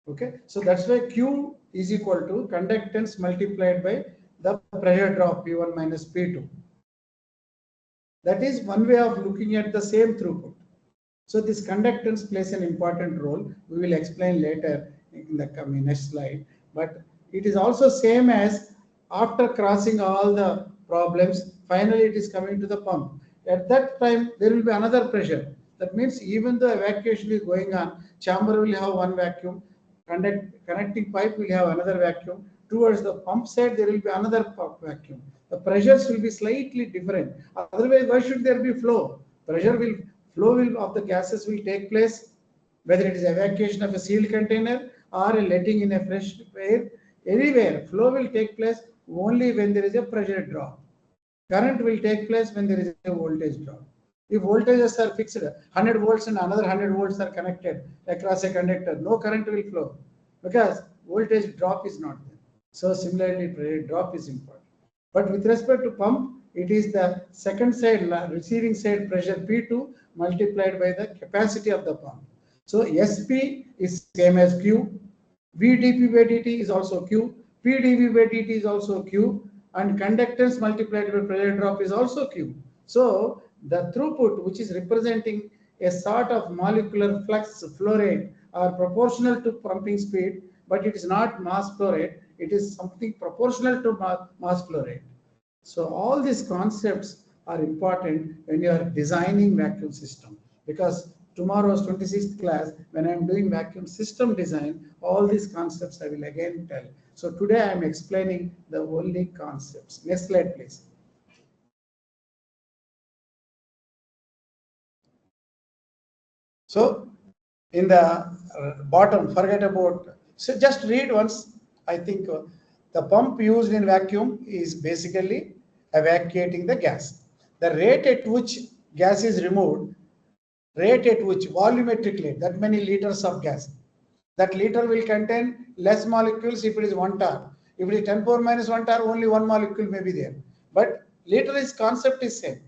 Okay, so that's why Q is equal to conductance multiplied by the pressure drop P1 minus P2. That is one way of looking at the same throughput. So this conductance plays an important role. We will explain later in the coming next slide. But it is also same as after crossing all the problems, finally it is coming to the pump. At that time, there will be another pressure. That means even though evacuation is going on, chamber will have one vacuum, connecting pipe will have another vacuum. Towards the pump side, there will be another pump vacuum. The pressures will be slightly different. Otherwise, why should there be flow? Flow of the gases will take place, whether it is evacuation of a sealed container or a letting in a fresh air. Anywhere, flow will take place only when there is a pressure drop. Current will take place when there is a voltage drop. If voltages are fixed, 100 volts and another 100 volts are connected across a conductor, no current will flow because voltage drop is not there. So similarly, pressure drop is important. But with respect to pump, it is the second side, receiving side pressure P2 multiplied by the capacity of the pump. So SP is same as Q, VdP by dt is also Q, PdV by dt is also Q, and conductance multiplied by pressure drop is also Q. So the throughput, which is representing a sort of molecular flux flow rate, are proportional to pumping speed, but it is not mass flow rate. It is something proportional to mass flow rate. So all these concepts are important when you are designing vacuum system, because tomorrow's 26th class, when I am doing vacuum system design, all these concepts I will again tell. So today I am explaining the only concepts. Next slide, please. So in the bottom, forget about, so just read once. I think the pump used in vacuum is basically evacuating the gas. The rate at which gas is removed, rate at which volumetric rate, that many liters of gas. That liter will contain less molecules if it is 1 tar. If it is 10 power minus 1 tar, only one molecule may be there. But liter is concept is same.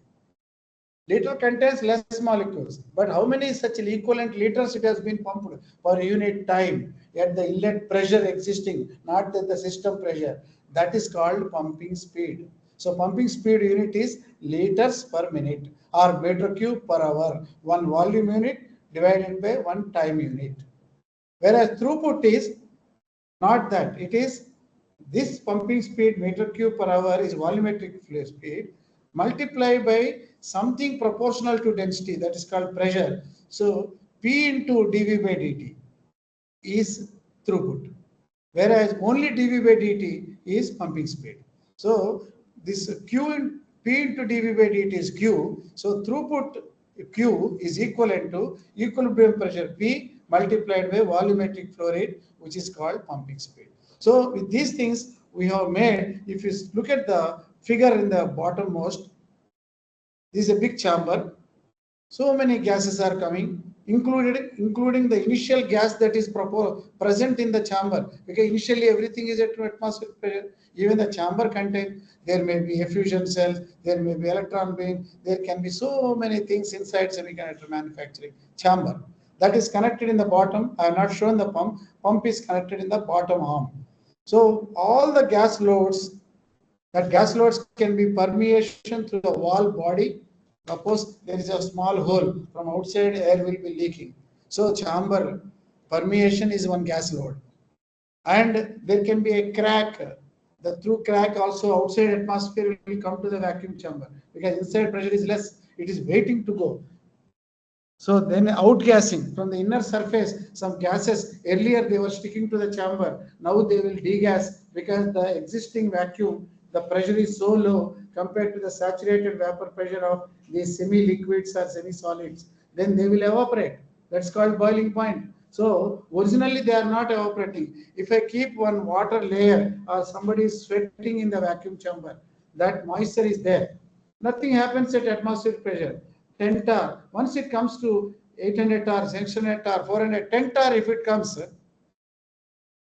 Liter contains less molecules, but how many such equivalent liters it has been pumped per unit time at the inlet pressure existing, not at the system pressure. That is called pumping speed. So pumping speed unit is liters per minute or meter cube per hour, one volume unit divided by one time unit. Whereas throughput is not that. It is this pumping speed meter cube per hour is volumetric flow speed multiplied by something proportional to density, that is called pressure. So P into dV by dt is throughput, whereas only dV by dt is pumping speed. So this P into dV by dt is Q. So throughput Q is equivalent to equilibrium pressure P multiplied by volumetric flow rate, which is called pumping speed. So with these things we have made, if you look at the figure in the bottom most, this is a big chamber. So many gases are coming, including the initial gas that is present in the chamber. Because initially everything is at atmospheric pressure. Even the chamber contains, there may be effusion cells, there may be electron beam, there can be so many things inside semiconductor manufacturing chamber. That is connected in the bottom. I have not shown the pump. Pump is connected in the bottom arm. So all the gas loads, that gas loads can be permeation through the wall body. Suppose there is a small hole from outside, air will be leaking. So chamber permeation is one gas load. And there can be a crack. The through crack also outside atmosphere will come to the vacuum chamber because inside pressure is less. It is waiting to go. So then outgassing from the inner surface, some gases, earlier they were sticking to the chamber. Now they will degas because the existing vacuum, the pressure is so low compared to the saturated vapor pressure of these semi-liquids or semi-solids. Then they will evaporate. That's called boiling point. So originally they are not evaporating. If I keep one water layer or somebody is sweating in the vacuum chamber, that moisture is there. Nothing happens at atmospheric pressure. 10 tar. Once it comes to 800 tar, 600 tar, 400, 10 tar, if it comes,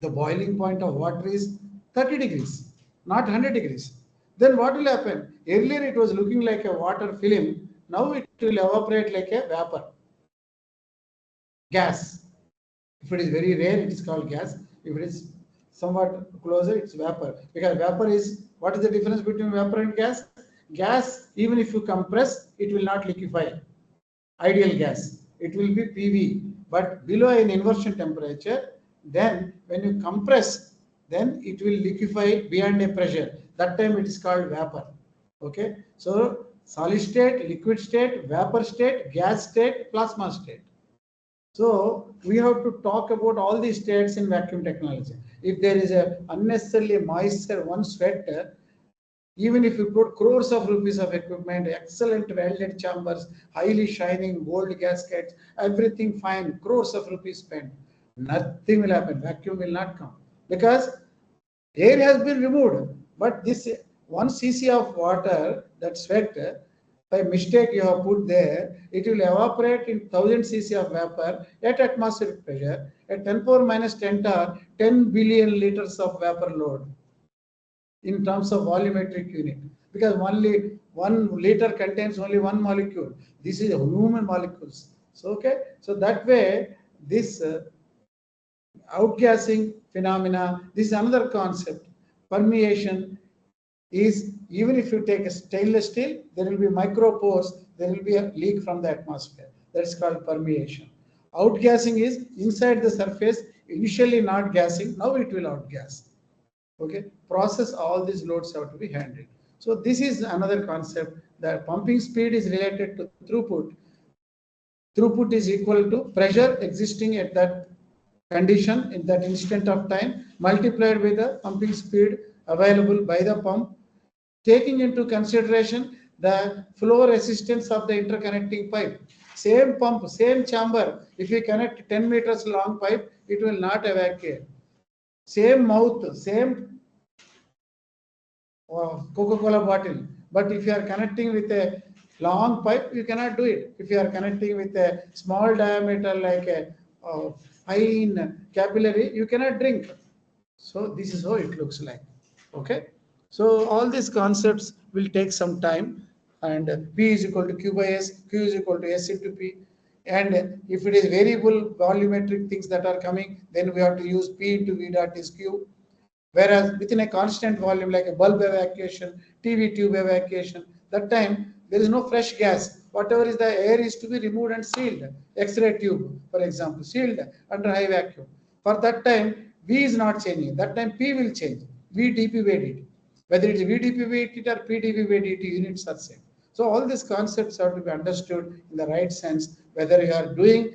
the boiling point of water is 30 degrees, not 100 degrees. Then what will happen? Earlier it was looking like a water film. Now it will evaporate like a vapor. Gas. If it is very rare, it is called gas. If it is somewhat closer, it's vapor. Because vapor is, what is the difference between vapor and gas? Gas, even if you compress, it will not liquefy. Ideal gas, it will be PV. But below an inversion temperature, then when you compress, then it will liquefy beyond a pressure. That time it is called vapor. Okay. So solid state, liquid state, vapor state, gas state, plasma state. So we have to talk about all these states in vacuum technology. If there is a unnecessarily moisture, one sweat, even if you put crores of rupees of equipment, excellent welded chambers, highly shining gold gaskets, everything fine, crores of rupees spent, nothing will happen. Vacuum will not come because air has been removed. But this 1 cc of water, that sweat, by mistake you have put there, it will evaporate in 1000 cc of vapor at atmospheric pressure. At 10 power minus 10 tar, 10 billion liters of vapor load in terms of volumetric unit, because only 1 liter contains only one molecule. This is human molecules. So okay, so that way this outgassing phenomena, this is another concept. Permeation is, even if you take a stainless steel, there will be micropores, there will be a leak from the atmosphere. That's called permeation. Outgassing is inside the surface, initially not gassing, now it will outgas. Okay, process, all these loads have to be handled. So this is another concept, that pumping speed is related to throughput. Throughput is equal to pressure existing at that condition in that instant of time multiplied with the pumping speed available by the pump, taking into consideration the flow resistance of the interconnecting pipe. Same pump, same chamber, if you connect 10 meters long pipe, it will not evacuate. Same mouth, same Coca-Cola bottle. But if you are connecting with a long pipe, you cannot do it. If you are connecting with a small diameter like a fine capillary, you cannot drink. So this is how it looks like. Okay. So all these concepts will take some time, and P is equal to Q by S, Q is equal to S into P. And if it is variable volumetric things that are coming, then we have to use P into V dot is Q. Whereas within a constant volume like a bulb evacuation, TV tube evacuation, that time there is no fresh gas. Whatever is the air is to be removed and sealed. X-ray tube, for example, sealed under high vacuum. For that time, V is not changing. That time P will change. V dP by dt. Whether it is V dP by dt or P dP by dt, units are same. So all these concepts have to be understood in the right sense, whether you are doing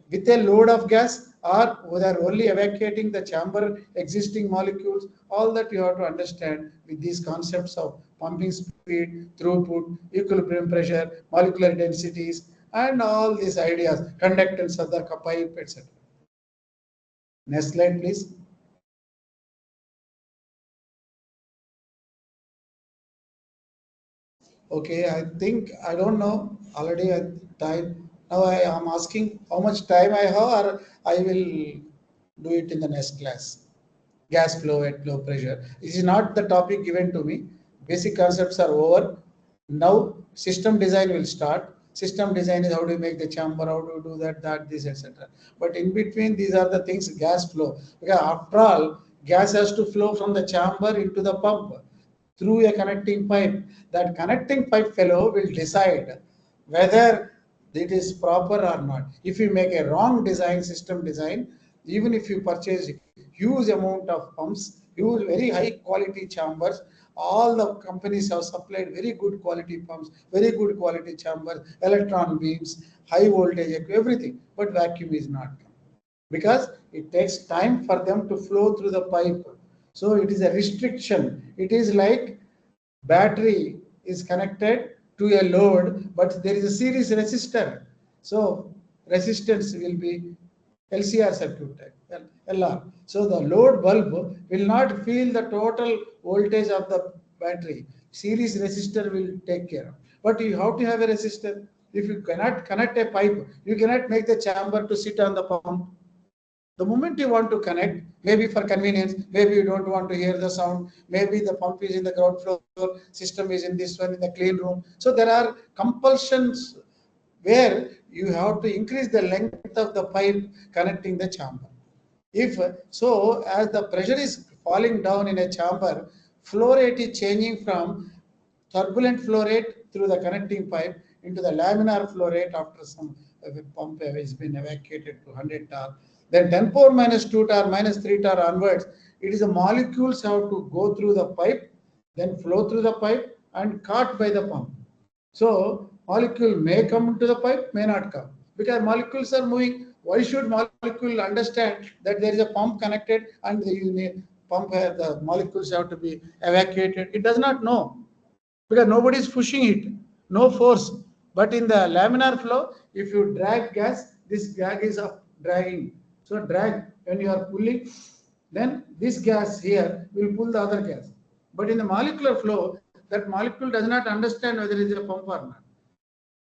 with a load of gas or whether only evacuating the chamber existing molecules. All that you have to understand with these concepts of pumping speed, throughput, equilibrium pressure, molecular densities, and all these ideas, conductance of the pipe, etc. Next slide, please. Okay, I think, I don't know, already time. Now I am asking how much time I have, or I will do it in the next class. Gas flow at low pressure. This is not the topic given to me. Basic concepts are over. Now system design will start. System design is how do you make the chamber, how do you do that, this, etc. But in between, these are the things, gas flow. Because after all, gas has to flow from the chamber into the pump through a connecting pipe. That connecting pipe fellow will decide whether it is proper or not. If you make a wrong design, system design, even if you purchase huge amount of pumps, huge very high quality chambers, all the companies have supplied very good quality pumps, very good quality chambers, electron beams, high voltage, everything, but vacuum is not come because it takes time for them to flow through the pipe. So it is a restriction. It is like battery is connected to a load, but there is a series resistor. So resistance will be LCR circuit type, LR. So the load bulb will not feel the total voltage of the battery. Series resistor will take care of. But you have to have a resistor. If you cannot connect a pipe, you cannot make the chamber to sit on the pump. The moment you want to connect, maybe for convenience, maybe you don't want to hear the sound, maybe the pump is in the ground floor, system is in this one in the clean room. So there are compulsions where you have to increase the length of the pipe connecting the chamber. If so, as the pressure is falling down in a chamber, flow rate is changing from turbulent flow rate through the connecting pipe into the laminar flow rate after some pump has been evacuated to 100 torr. Then 10 power minus 2 torr minus 3 torr onwards, it is the molecules have to go through the pipe, then flow through the pipe and caught by the pump. So molecule may come into the pipe, may not come, because molecules are moving. Why should molecule understand that there is a pump connected and the pump the molecules have to be evacuated? It does not know because nobody is pushing it, no force. But in the laminar flow, if you drag gas, this gas is dragging. So drag, when you are pulling, then this gas here will pull the other gas. But in the molecular flow, that molecule does not understand whether it is a pump or not.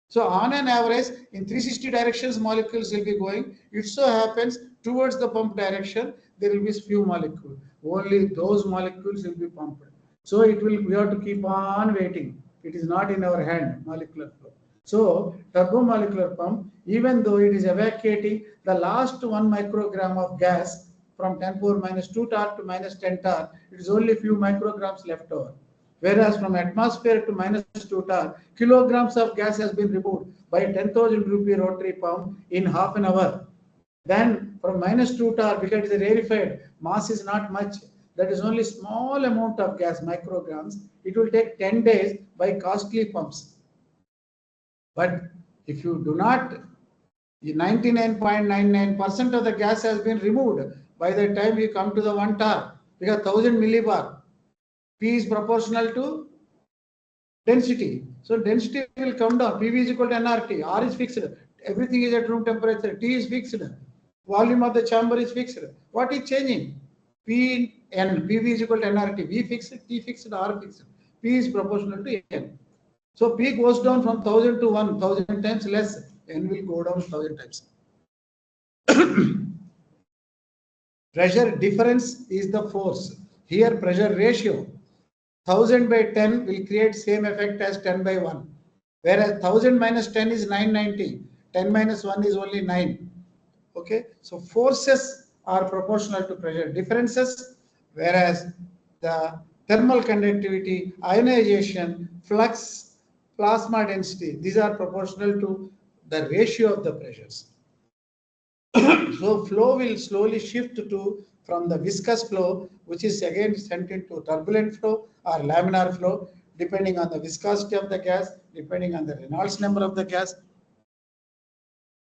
So on an average, in 360 directions, molecules will be going. It so happens towards the pump direction, there will be few molecules. Only those molecules will be pumped. So it will, we have to keep on waiting. It is not in our hand, molecular flow. So turbomolecular pump, even though it is evacuating the last 1 microgram of gas from 10 power minus 2 torr to minus 10 torr, it is only few micrograms left over. Whereas from atmosphere to minus 2 torr, kilograms of gas has been removed by a 10,000 rupee rotary pump in half an hour. Then from minus 2 torr, because it is rarefied, mass is not much. That is only small amount of gas, micrograms. It will take 10 days by costly pumps. But if you do not, 99.99% of the gas has been removed by the time you come to the 1 torr, because 1000 millibar. P is proportional to density. So density will come down. PV is equal to nRT. R is fixed. Everything is at room temperature. T is fixed. Volume of the chamber is fixed. What is changing? P and PV is equal to nRT. V fixed, T fixed, R fixed. P is proportional to N. So P goes down from 1000 to 1000 times less. N will go down 1000 times. Pressure difference is the force. Here pressure ratio. 1000 by 10 will create same effect as 10 by 1. Whereas 1000 minus 10 is 990. 10 minus 1 is only 9. Okay. So forces are proportional to pressure differences. Whereas the thermal conductivity, ionization, flux, plasma density, these are proportional to the ratio of the pressures. So flow will slowly shift to from the viscous flow, which is again sent into turbulent flow or laminar flow, depending on the viscosity of the gas, depending on the Reynolds number of the gas.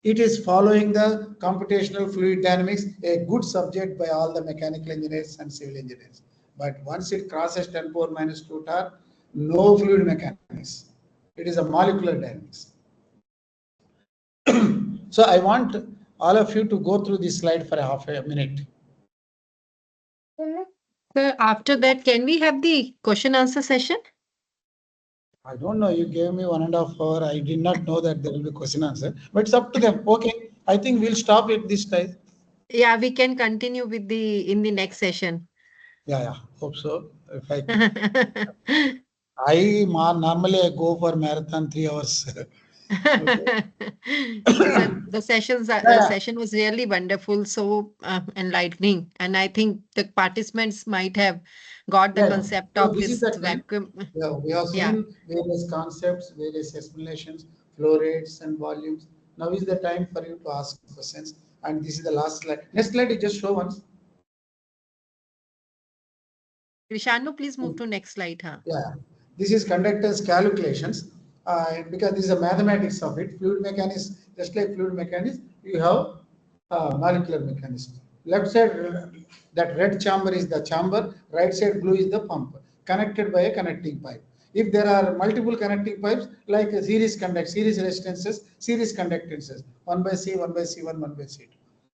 It is following the computational fluid dynamics, a good subject by all the mechanical engineers and civil engineers. But once it crosses 10 power minus 2 torr, no fluid mechanics. It is a molecular dynamics. So I want all of you to go through this slide for half a minute. So after that, can we have the question answer session? I don't know. You gave me 1.5 hours. I did not know that there will be question answer, but it's up to them. Okay. I think we'll stop it this time. Yeah, we can continue with in the next session. Yeah. Hope so. If normally I go for marathon 3 hours. Okay. But the session was really wonderful, so enlightening, and I think the participants might have got the concept So of this is this the time. vacuum. Yeah, we have seen various concepts, various explanations, flow rates and volumes. Now is the time for you to ask questions. And this is the last slide. Next slide, you just show once. Krishanu, please move to next slide. Yeah, this is conductor's calculations. Because this is a mathematics of it. Fluid mechanics, just like fluid mechanics, you have molecular mechanism. Left side, that red chamber is the chamber. Right side blue is the pump, connected by a connecting pipe. If there are multiple connecting pipes, like a series resistances, series conductances, 1/C, 1/C1, 1/C2.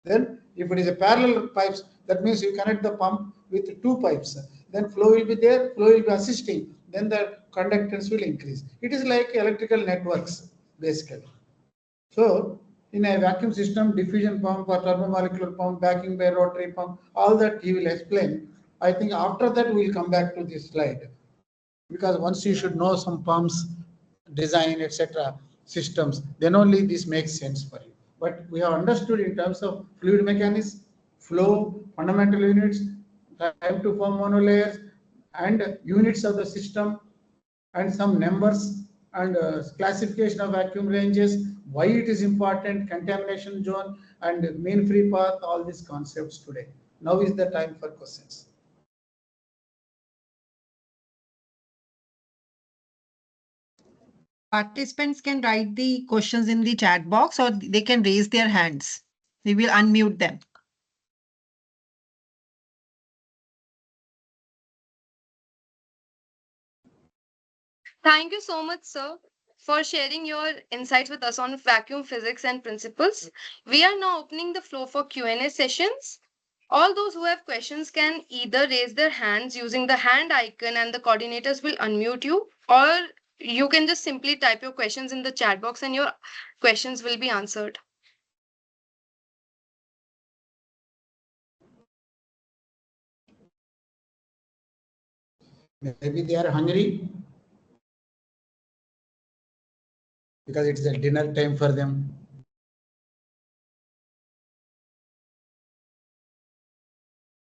Then if it is a parallel pipes, that means you connect the pump with two pipes. Then flow will be there, flow will be assisting. Then the conductance will increase. It is like electrical networks, basically. So in a vacuum system, diffusion pump or turbomolecular pump, backing by rotary pump, all that he will explain. I think after that we'll come back to this slide. Because once you should know some pumps, design, etc., systems, then only this makes sense for you. But we have understood in terms of fluid mechanics, flow, fundamental units, time to form monolayers, and units of the system, and some numbers and classification of vacuum ranges, why it is important, contamination zone, and mean free path, all these concepts today. Now is the time for questions. Participants can write the questions in the chat box, or they can raise their hands. We will unmute them. Thank you so much, sir, for sharing your insights with us on vacuum physics and principles. We are now opening the floor for Q&A sessions. All those who have questions can either raise their hands using the hand icon and the coordinators will unmute you, or you can just simply type your questions in the chat box and your questions will be answered. Maybe they are hungry because it's a dinner time for them.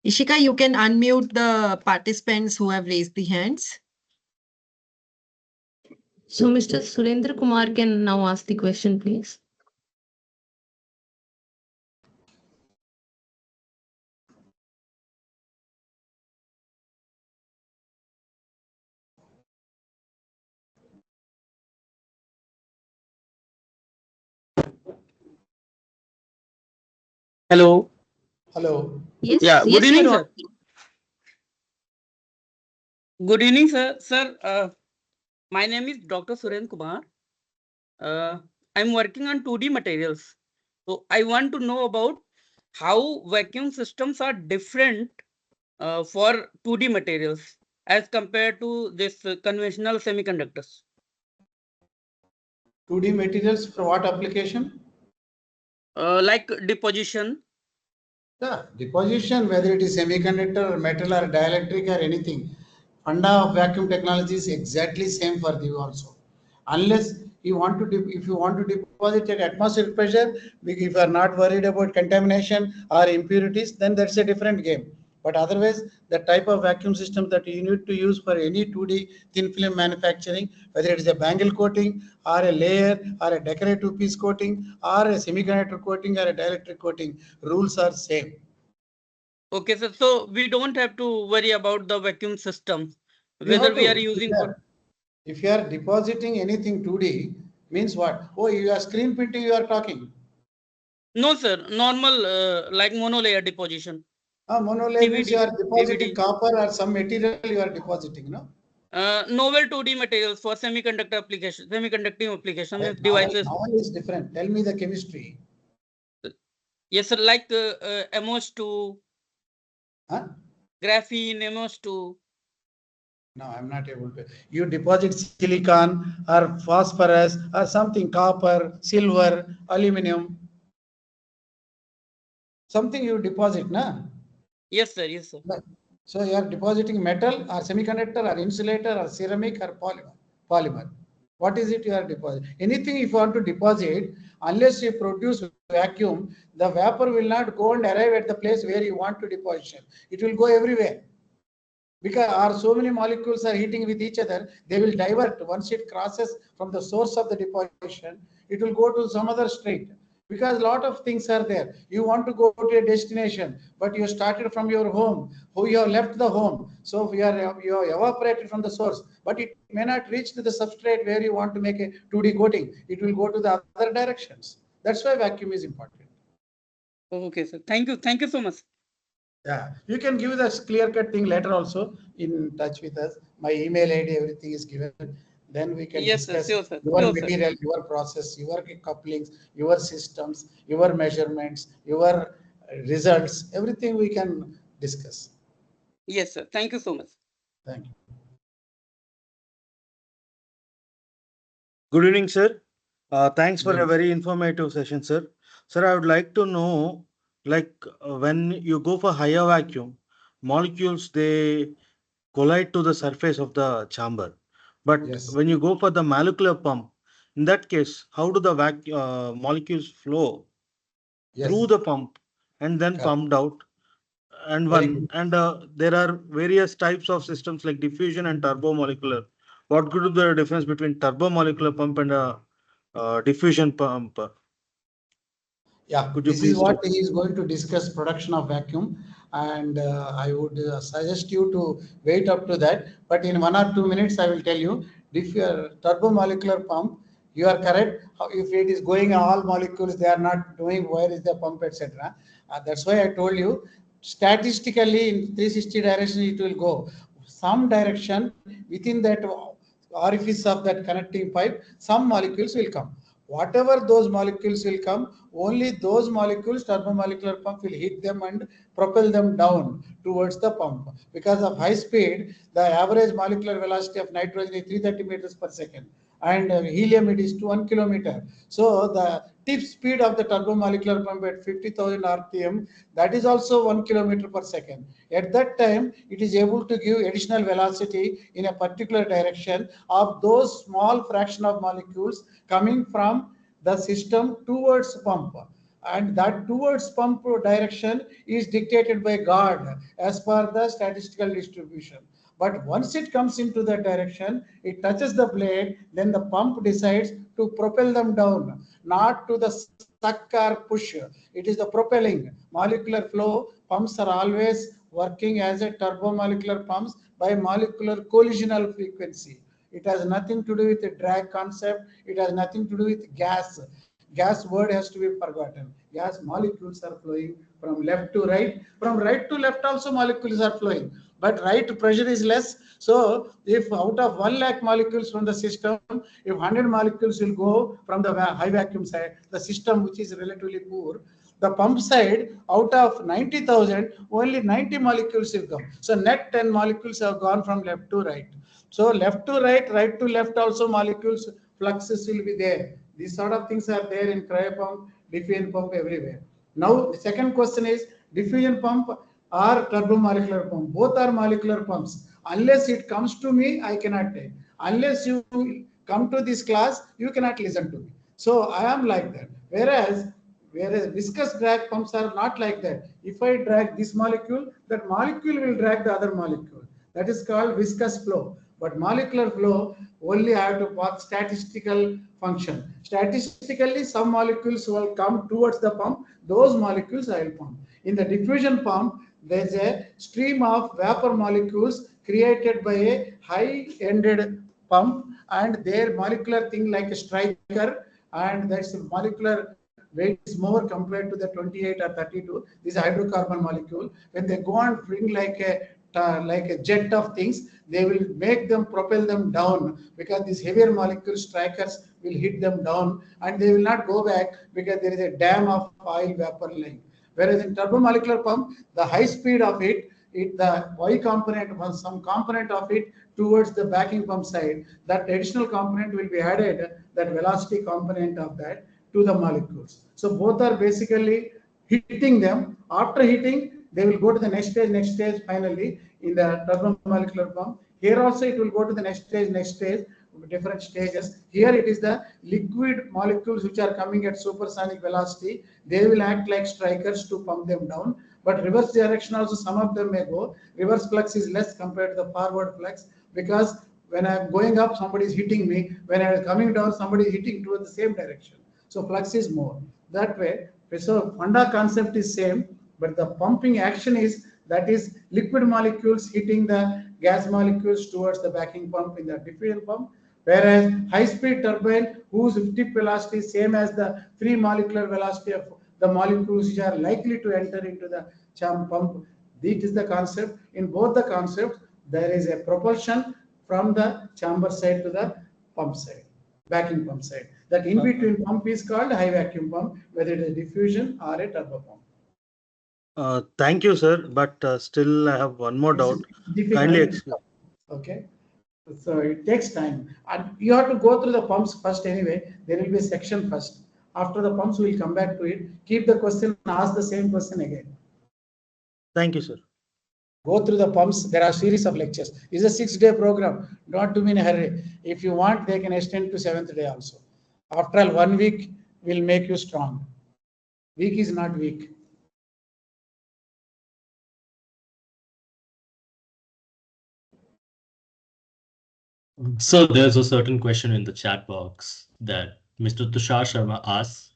Ishika, you can unmute the participants who have raised the hands. So Mr. Surendra Kumar can now ask the question, please. Hello. Hello. Yes. Yeah. Good Yes, evening, you're sir. Good evening, sir. Sir, my name is Dr. Surendra Kumar. I'm working on 2D materials. So I want to know about how vacuum systems are different for 2D materials as compared to this conventional semiconductors. 2D materials for what application? Like deposition. Yeah, deposition, whether it is semiconductor or metal or dielectric or anything. Funda of vacuum technology is exactly same for you also. Unless you want to, if you want to deposit at atmospheric pressure, if you are not worried about contamination or impurities, then that's a different game. But otherwise, the type of vacuum system that you need to use for any 2D thin film manufacturing, whether it is a bangle coating or a layer or a decorative piece coating or a semiconductor coating or a dielectric coating, rules are same. Okay, sir. So we don't have to worry about the vacuum system, whether we are using for. If you are depositing anything 2D, means what? Oh, you are screen printing, you are talking. No, sir. Normal, like monolayer deposition. Monolayer means you are depositing DVD. copper or some material you are depositing, no? Novel 2D materials for semiconductor application, semiconducting application means Novel devices. is different. Tell me the chemistry. Yes, sir. Like MOS2, Huh? graphene, MOS2. No, I'm not able to. You deposit silicon or phosphorus or something, copper, silver, aluminum. Something you deposit, na? Yes, sir. Yes, sir. So you are depositing metal or semiconductor or insulator or ceramic or polymer. What is it you are depositing? Anything if you want to deposit, unless you produce vacuum, the vapor will not go and arrive at the place where you want to deposit. It will go everywhere. Because so many molecules are heating with each other, they will divert. Once it crosses from the source of the deposition, it will go to some other state. Because a lot of things are there. You want to go to a destination, but you started from your home. You have left the home, so you are evaporated from the source. But it may not reach to the substrate where you want to make a 2D coating. It will go to the other directions. That's why vacuum is important. Okay, sir. Thank you. Thank you so much. Yeah, you can give us clear-cut thing later also in touch with us. My email ID, everything is given. Then we can Yes, sir. discuss Sure, sir. your Sure, sir. material, your process, your couplings, your systems, your measurements, your results. Everything we can discuss. Yes, sir. Thank you so much. Thank you. Good evening, sir. Thanks for a Yes. very informative session, sir. Sir, I would like to know, when you go for higher vacuum, molecules, they collide to the surface of the chamber. But Yes. when you go for the molecular pump, in that case, how do the molecules flow Yes. through the pump and then Correct. pumped out? And Very one good. and there are various types of systems like diffusion and turbomolecular. What could be the difference between turbomolecular pump and a diffusion pump? Yeah, Could you this is please what he is going to discuss, production of vacuum, and I would suggest you to wait up to that. But in 1 or 2 minutes, I will tell you. If your turbomolecular pump, you are correct. If it is going all molecules, they are not knowing where is the pump, etc. That's why I told you. Statistically, in 360 direction, it will go. Some direction within that orifice of that connecting pipe, some molecules will come. Whatever those molecules will come, only those molecules, turbomolecular pump will hit them and propel them down towards the pump. Because of high speed, the average molecular velocity of nitrogen is 330 meters per second, and helium it is to 1 kilometer. So the tip speed of the turbomolecular pump at 50,000 RPM, that is also 1 kilometer per second. At that time, it is able to give additional velocity in a particular direction of those small fraction of molecules coming from the system towards pump. And that towards pump direction is dictated by God as per the statistical distribution. But once it comes into that direction, it touches the blade, then the pump decides to propel them down, not to the suck or push. It is the propelling. Molecular flow pumps are always working as a turbomolecular pumps by molecular collisional frequency. It has nothing to do with the drag concept. It has nothing to do with gas. Gas word has to be forgotten. Gas molecules are flowing from left to right. From right to left also molecules are flowing. But right pressure is less. So if out of 1 lakh molecules from the system, if 100 molecules will go from the high vacuum side, the system which is relatively poor, the pump side, out of 90,000, only 90 molecules will come. So net 10 molecules have gone from left to right. So left to right, right to left also molecules, fluxes will be there. These sort of things are there in cryo pump, diffusion pump, everywhere. Now, the second question is diffusion pump or turbomolecular pump. Both are molecular pumps. Unless it comes to me, I cannot take. Unless you come to this class, you cannot listen to me. So I am like that. Whereas viscous drag pumps are not like that. If I drag this molecule, that molecule will drag the other molecule. That is called viscous flow. But molecular flow, only I have to pass statistical function. Statistically, some molecules will come towards the pump. Those molecules I will pump. In the diffusion pump, there is a stream of vapor molecules created by a high-ended pump, and their molecular thing like a striker, and that's a molecular weight is more compared to the 28 or 32. This is a hydrocarbon molecule. When they go and bring like a jet of things, they will make them propel them down, because these heavier molecule strikers will hit them down, and they will not go back because there is a dam of oil vapor lying. Whereas in turbomolecular pump, the high speed of it, the Y component, some component of it towards the backing pump side, that additional component will be added, that velocity component of that, to the molecules. So both are basically hitting them. After hitting, they will go to the next stage finally in the turbomolecular pump. Here also it will go to the next stage, different stages. Here it is the liquid molecules which are coming at supersonic velocity. They will act like strikers to pump them down. But reverse direction also some of them may go. Reverse flux is less compared to the forward flux, because when I am going up, somebody is hitting me. When I am coming down, somebody is hitting towards the same direction. So flux is more. That way, so Funda concept is same, but the pumping action is, that is liquid molecules hitting the gas molecules towards the backing pump in the diffusion pump, whereas high-speed turbine whose tip velocity is same as the free molecular velocity of the molecules which are likely to enter into the pump. This is the concept. In both the concepts, there is a propulsion from the chamber side to the pump side, backing pump side. That in between pump is called high vacuum pump, whether it is diffusion or a turbo pump. Thank you, sir. But still, I have one more doubt. Kindly explain. Okay. So it takes time. And you have to go through the pumps first anyway. There will be a section first. After the pumps, we will come back to it. Keep the question, ask the same question again. Thank you, sir. Go through the pumps. There are series of lectures. It's a 6-day program. Don't do me in a hurry. If you want, they can extend to 7th day also. After all, 1 week will make you strong. Weak is not weak. So there's a certain question in the chat box that Mr. Tushar Sharma asks,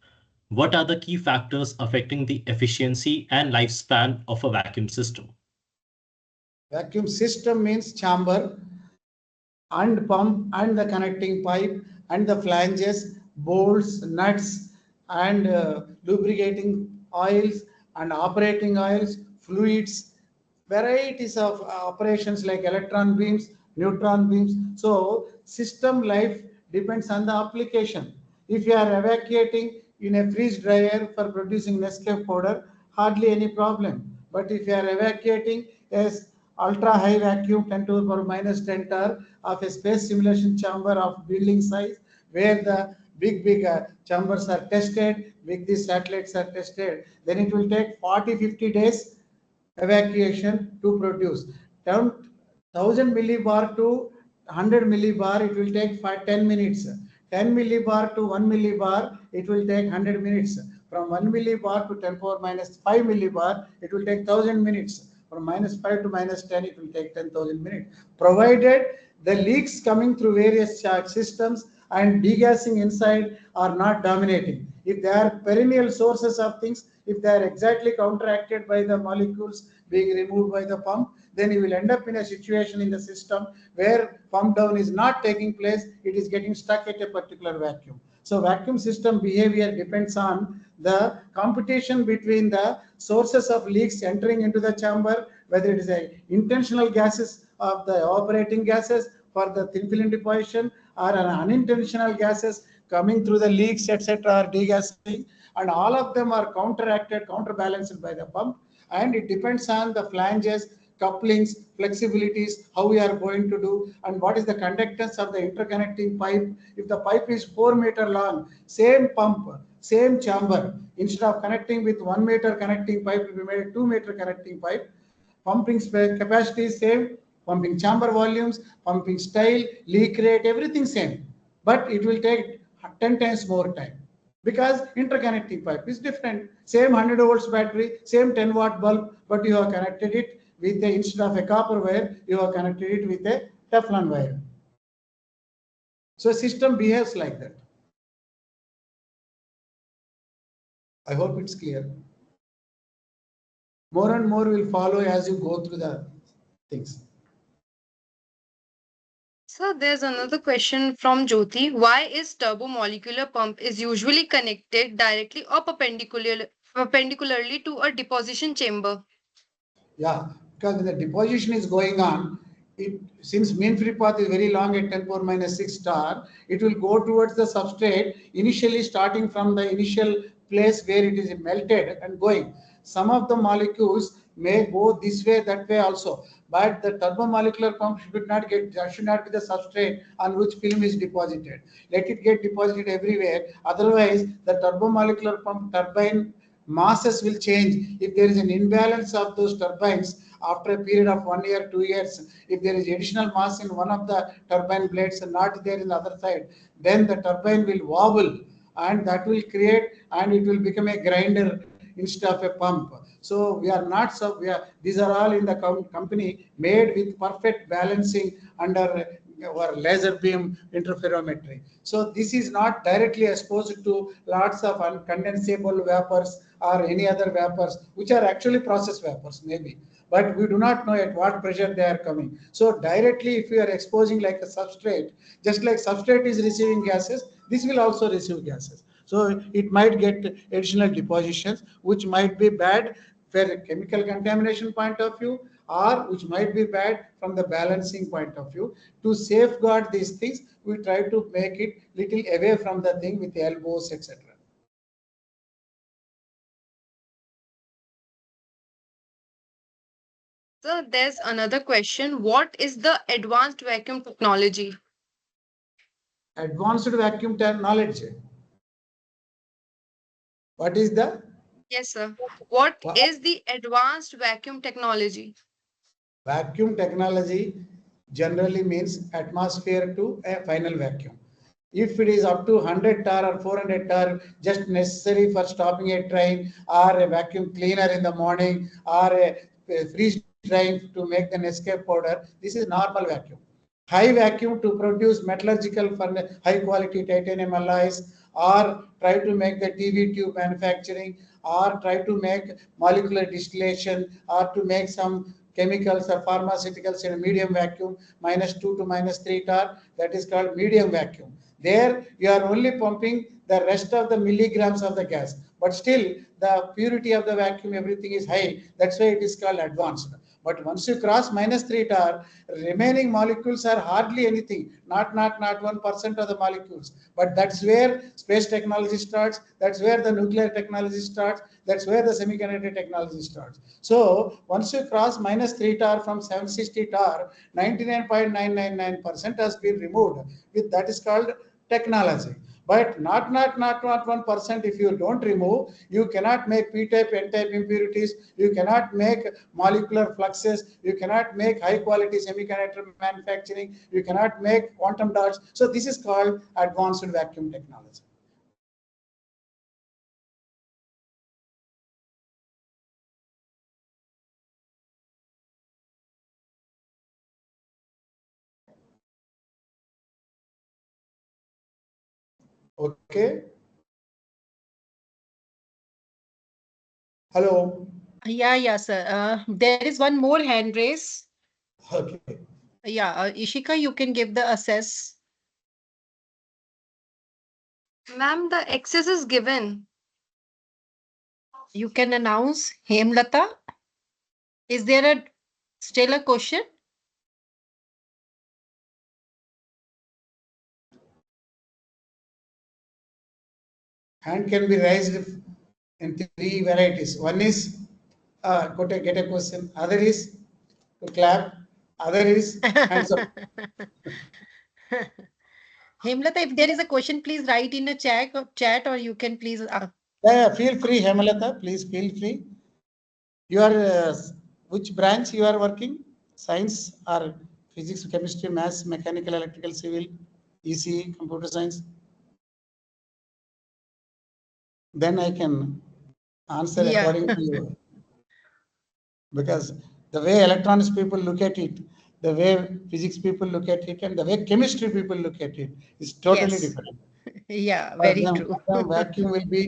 what are the key factors affecting the efficiency and lifespan of a vacuum system? Vacuum system means chamber and pump and the connecting pipe and the flanges, bolts, nuts, and lubricating oils and operating oils, fluids, varieties of operations like electron beams, neutron beams. So system life depends on the application. If you are evacuating in a freeze dryer for producing Nescafe powder, hardly any problem. But if you are evacuating as ultra high vacuum 10 to the power minus 10 torr of a space simulation chamber of building size, where the big chambers are tested, these satellites are tested, then it will take 40-50 days evacuation to produce. 1000 millibar to 100 millibar, it will take 10 minutes. 10 millibar to 1 millibar, it will take 100 minutes. From 1 millibar to 10 power minus 5 millibar, it will take 1000 minutes. From minus 5 to minus 10, it will take 10,000 minutes. Provided the leaks coming through various systems and degassing inside are not dominating. If they are perennial sources of things, if they are exactly counteracted by the molecules being removed by the pump, then you will end up in a situation in the system where pump down is not taking place, it is getting stuck at a particular vacuum. So vacuum system behavior depends on the competition between the sources of leaks entering into the chamber, whether it is a intentional gases of the evaporating gases for the thin film deposition or an unintentional gases coming through the leaks, etc., or degassing, and all of them are counterbalanced by the pump, and it depends on the flanges, couplings, flexibilities, how we are going to do, and what is the conductance of the interconnecting pipe. If the pipe is 4 meter long, same pump, same chamber, instead of connecting with 1 meter connecting pipe, we made a 2 meter connecting pipe. Pumping capacity is same, pumping chamber volumes, pumping style, leak rate, everything same, but it will take 10 times more time, because interconnecting pipe is different. Same 100 volts battery, same 10 watt bulb, but you have connected it with a, instead of a copper wire, you have connected it with a Teflon wire. So system behaves like that. I hope it's clear. More and more will follow as you go through the things. So there's another question from Jyoti. Why is turbomolecular pump is usually connected directly or perpendicularly to a deposition chamber? Yeah, because when the deposition is going on, since mean free path is very long at 10 power minus 6 star, it will go towards the substrate, initially starting from the initial place where it is melted and going. some of the molecules may go this way, that way also. But the turbomolecular pump should not be the substrate on which film is deposited. Let it get deposited everywhere. Otherwise, the turbomolecular pump turbine masses will change. If there is an imbalance of those turbines after a period of 1 year, 2 years, if there is additional mass in one of the turbine blades and not there in the other side, then the turbine will wobble, and that will create, and it will become a grinder instead of a pump. So we are not these are all in the company made with perfect balancing under our laser beam interferometry. So this is not directly exposed to lots of uncondensable vapors or any other vapors, which are actually process vapors maybe, but we do not know at what pressure they are coming. So directly, if you are exposing like a substrate, just like substrate is receiving gases, this will also receive gases. So it might get additional depositions, which might be bad for a chemical contamination point of view, or which might be bad from the balancing point of view. To safeguard these things, we try to make it little away from the thing with elbows, etc. So there's another question. What is the advanced vacuum technology? Advanced vacuum technology. What is the? Yes, sir. What is the advanced vacuum technology? Vacuum technology generally means atmosphere to a final vacuum. If it is up to 100 tar or 400 tar, just necessary for stopping a train, or a vacuum cleaner in the morning, or a freeze drying to make an escape powder, this is normal vacuum. High vacuum to produce metallurgical high quality titanium alloys, or try to make the TV tube manufacturing, or try to make molecular distillation, or to make some chemicals or pharmaceuticals in a medium vacuum, -2 to -3 tar, that is called medium vacuum. There you are only pumping the rest of the milligrams of the gas, but still the purity of the vacuum, everything is high. That's why it is called advanced. But once you cross -3 tar, remaining molecules are hardly anything, not 1% of the molecules. But that's where space technology starts. That's where the nuclear technology starts. That's where the semiconductor technology starts. So once you cross -3 tar from 760 tar, 99.999% has been removed. With that is called technology. But not 1%. If you don't remove, you cannot make p-type, n-type impurities. You cannot make molecular fluxes. You cannot make high quality semiconductor manufacturing. You cannot make quantum dots. So this is called advanced vacuum technology. Okay. Hello. Yeah, sir. There is one more hand raise. Okay. Yeah, Ishika, you can give the access. Ma'am, the access is given. You can announce. Hemlata, is there still a question? Hand can be raised in 3 varieties. One is get a question. Other is to clap. Other is hands up. Hemlata, if there is a question, please write in a chat, or you can please. Yeah, feel free, Hemalata. Please feel free. You are which branch you are working? Science or physics, chemistry, maths, mechanical, electrical, civil, ECE, computer science? Then I can answer according to you. Because the way electronics people look at it, the way physics people look at it, and the way chemistry people look at it is totally different. Yeah, very true. Vacuum will be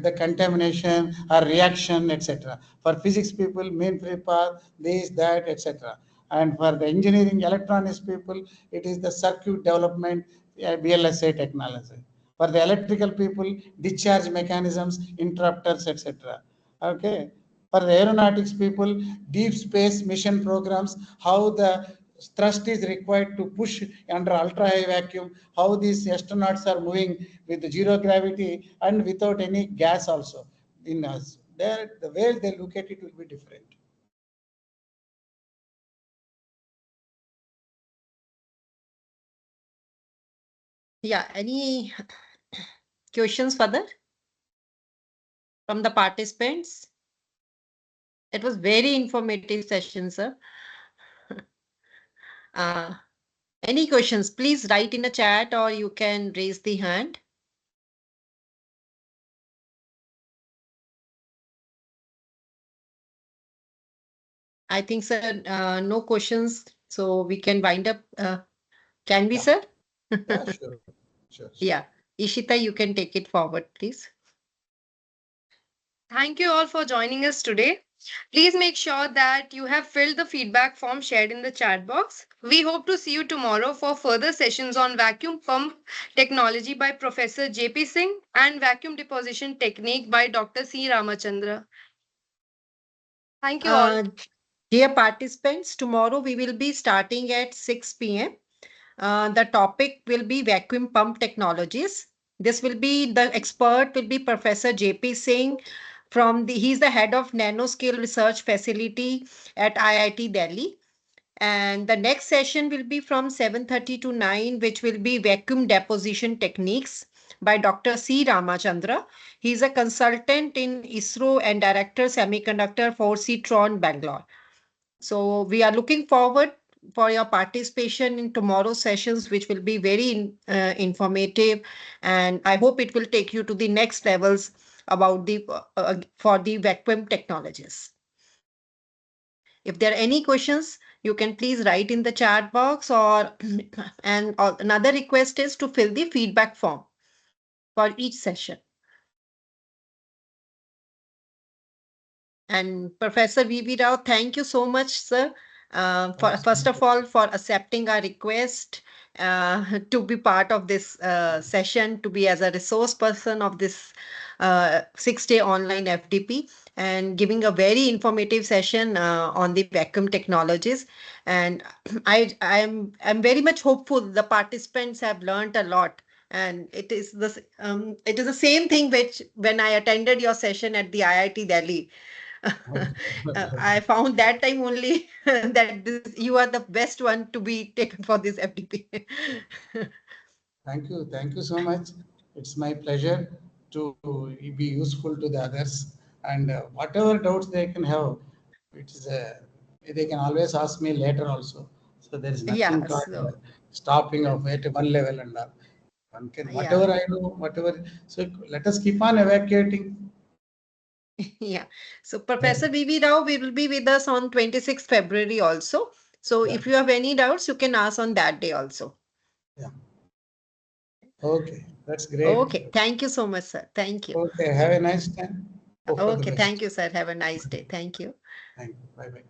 the contamination or reaction, etc. For physics people, mean free path, this, that, etc. And for the engineering electronics people, it is the circuit development, VLSI technology. For the electrical people, discharge mechanisms, interrupters, etc. Okay. For the aeronautics people, deep space mission programs, how the thrust is required to push under ultra high vacuum, how these astronauts are moving with zero gravity and without any gas also in the way they look at it will be different. Yeah, any questions further from the participants? It was very informative session, sir. Any questions, please write in the chat or you can raise the hand. I think, sir, no questions, so we can wind up. Can we, sir? Yeah, sure. Yeah. Ishita, you can take it forward, please. Thank you all for joining us today. Please make sure that you have filled the feedback form shared in the chat box. We hope to see you tomorrow for further sessions on vacuum pump technology by Professor JP Singh and vacuum deposition technique by Dr. C. Ramachandra. Thank you all. Dear participants, tomorrow we will be starting at 6 p.m. The topic will be vacuum pump technologies. This will be, the expert will be Professor JP Singh he's the head of nanoscale research facility at IIT Delhi. And the next session will be from 7:30 to 9, which will be vacuum deposition techniques by Dr. C. Ramachandra. He's a consultant in ISRO and director Semiconductor for Citron, Bangalore. So we are looking forward for your participation in tomorrow's sessions, which will be very informative, and I hope it will take you to the next levels about for the vacuum technologies. If there are any questions, you can please write in the chat box, and another request is to fill the feedback form for each session. And Professor V.V. Rao, thank you so much, sir. First of all, for accepting our request to be part of this session, to be as a resource person of this 6-day online FDP, and giving a very informative session on the vacuum technologies. And I'm very much hopeful the participants have learned a lot. And it is the same thing which when I attended your session at the IIT Delhi. I found that time only that you are the best one to be taken for this FDP. Thank you so much. It's my pleasure to be useful to the others, and whatever doubts they can have, they can always ask me later also. So there is nothing called stopping of at one level and all. One can whatever I do, whatever. So let us keep on evacuating. Yeah. So Professor V.V. Rao will be with us on 26th February also. So if you have any doubts, you can ask on that day also. Yeah. Okay, that's great. Okay, thank you so much, sir. Thank you. Okay, have a nice time. Okay, thank you, sir. Have a nice day. Thank you. Thank you. Bye-bye.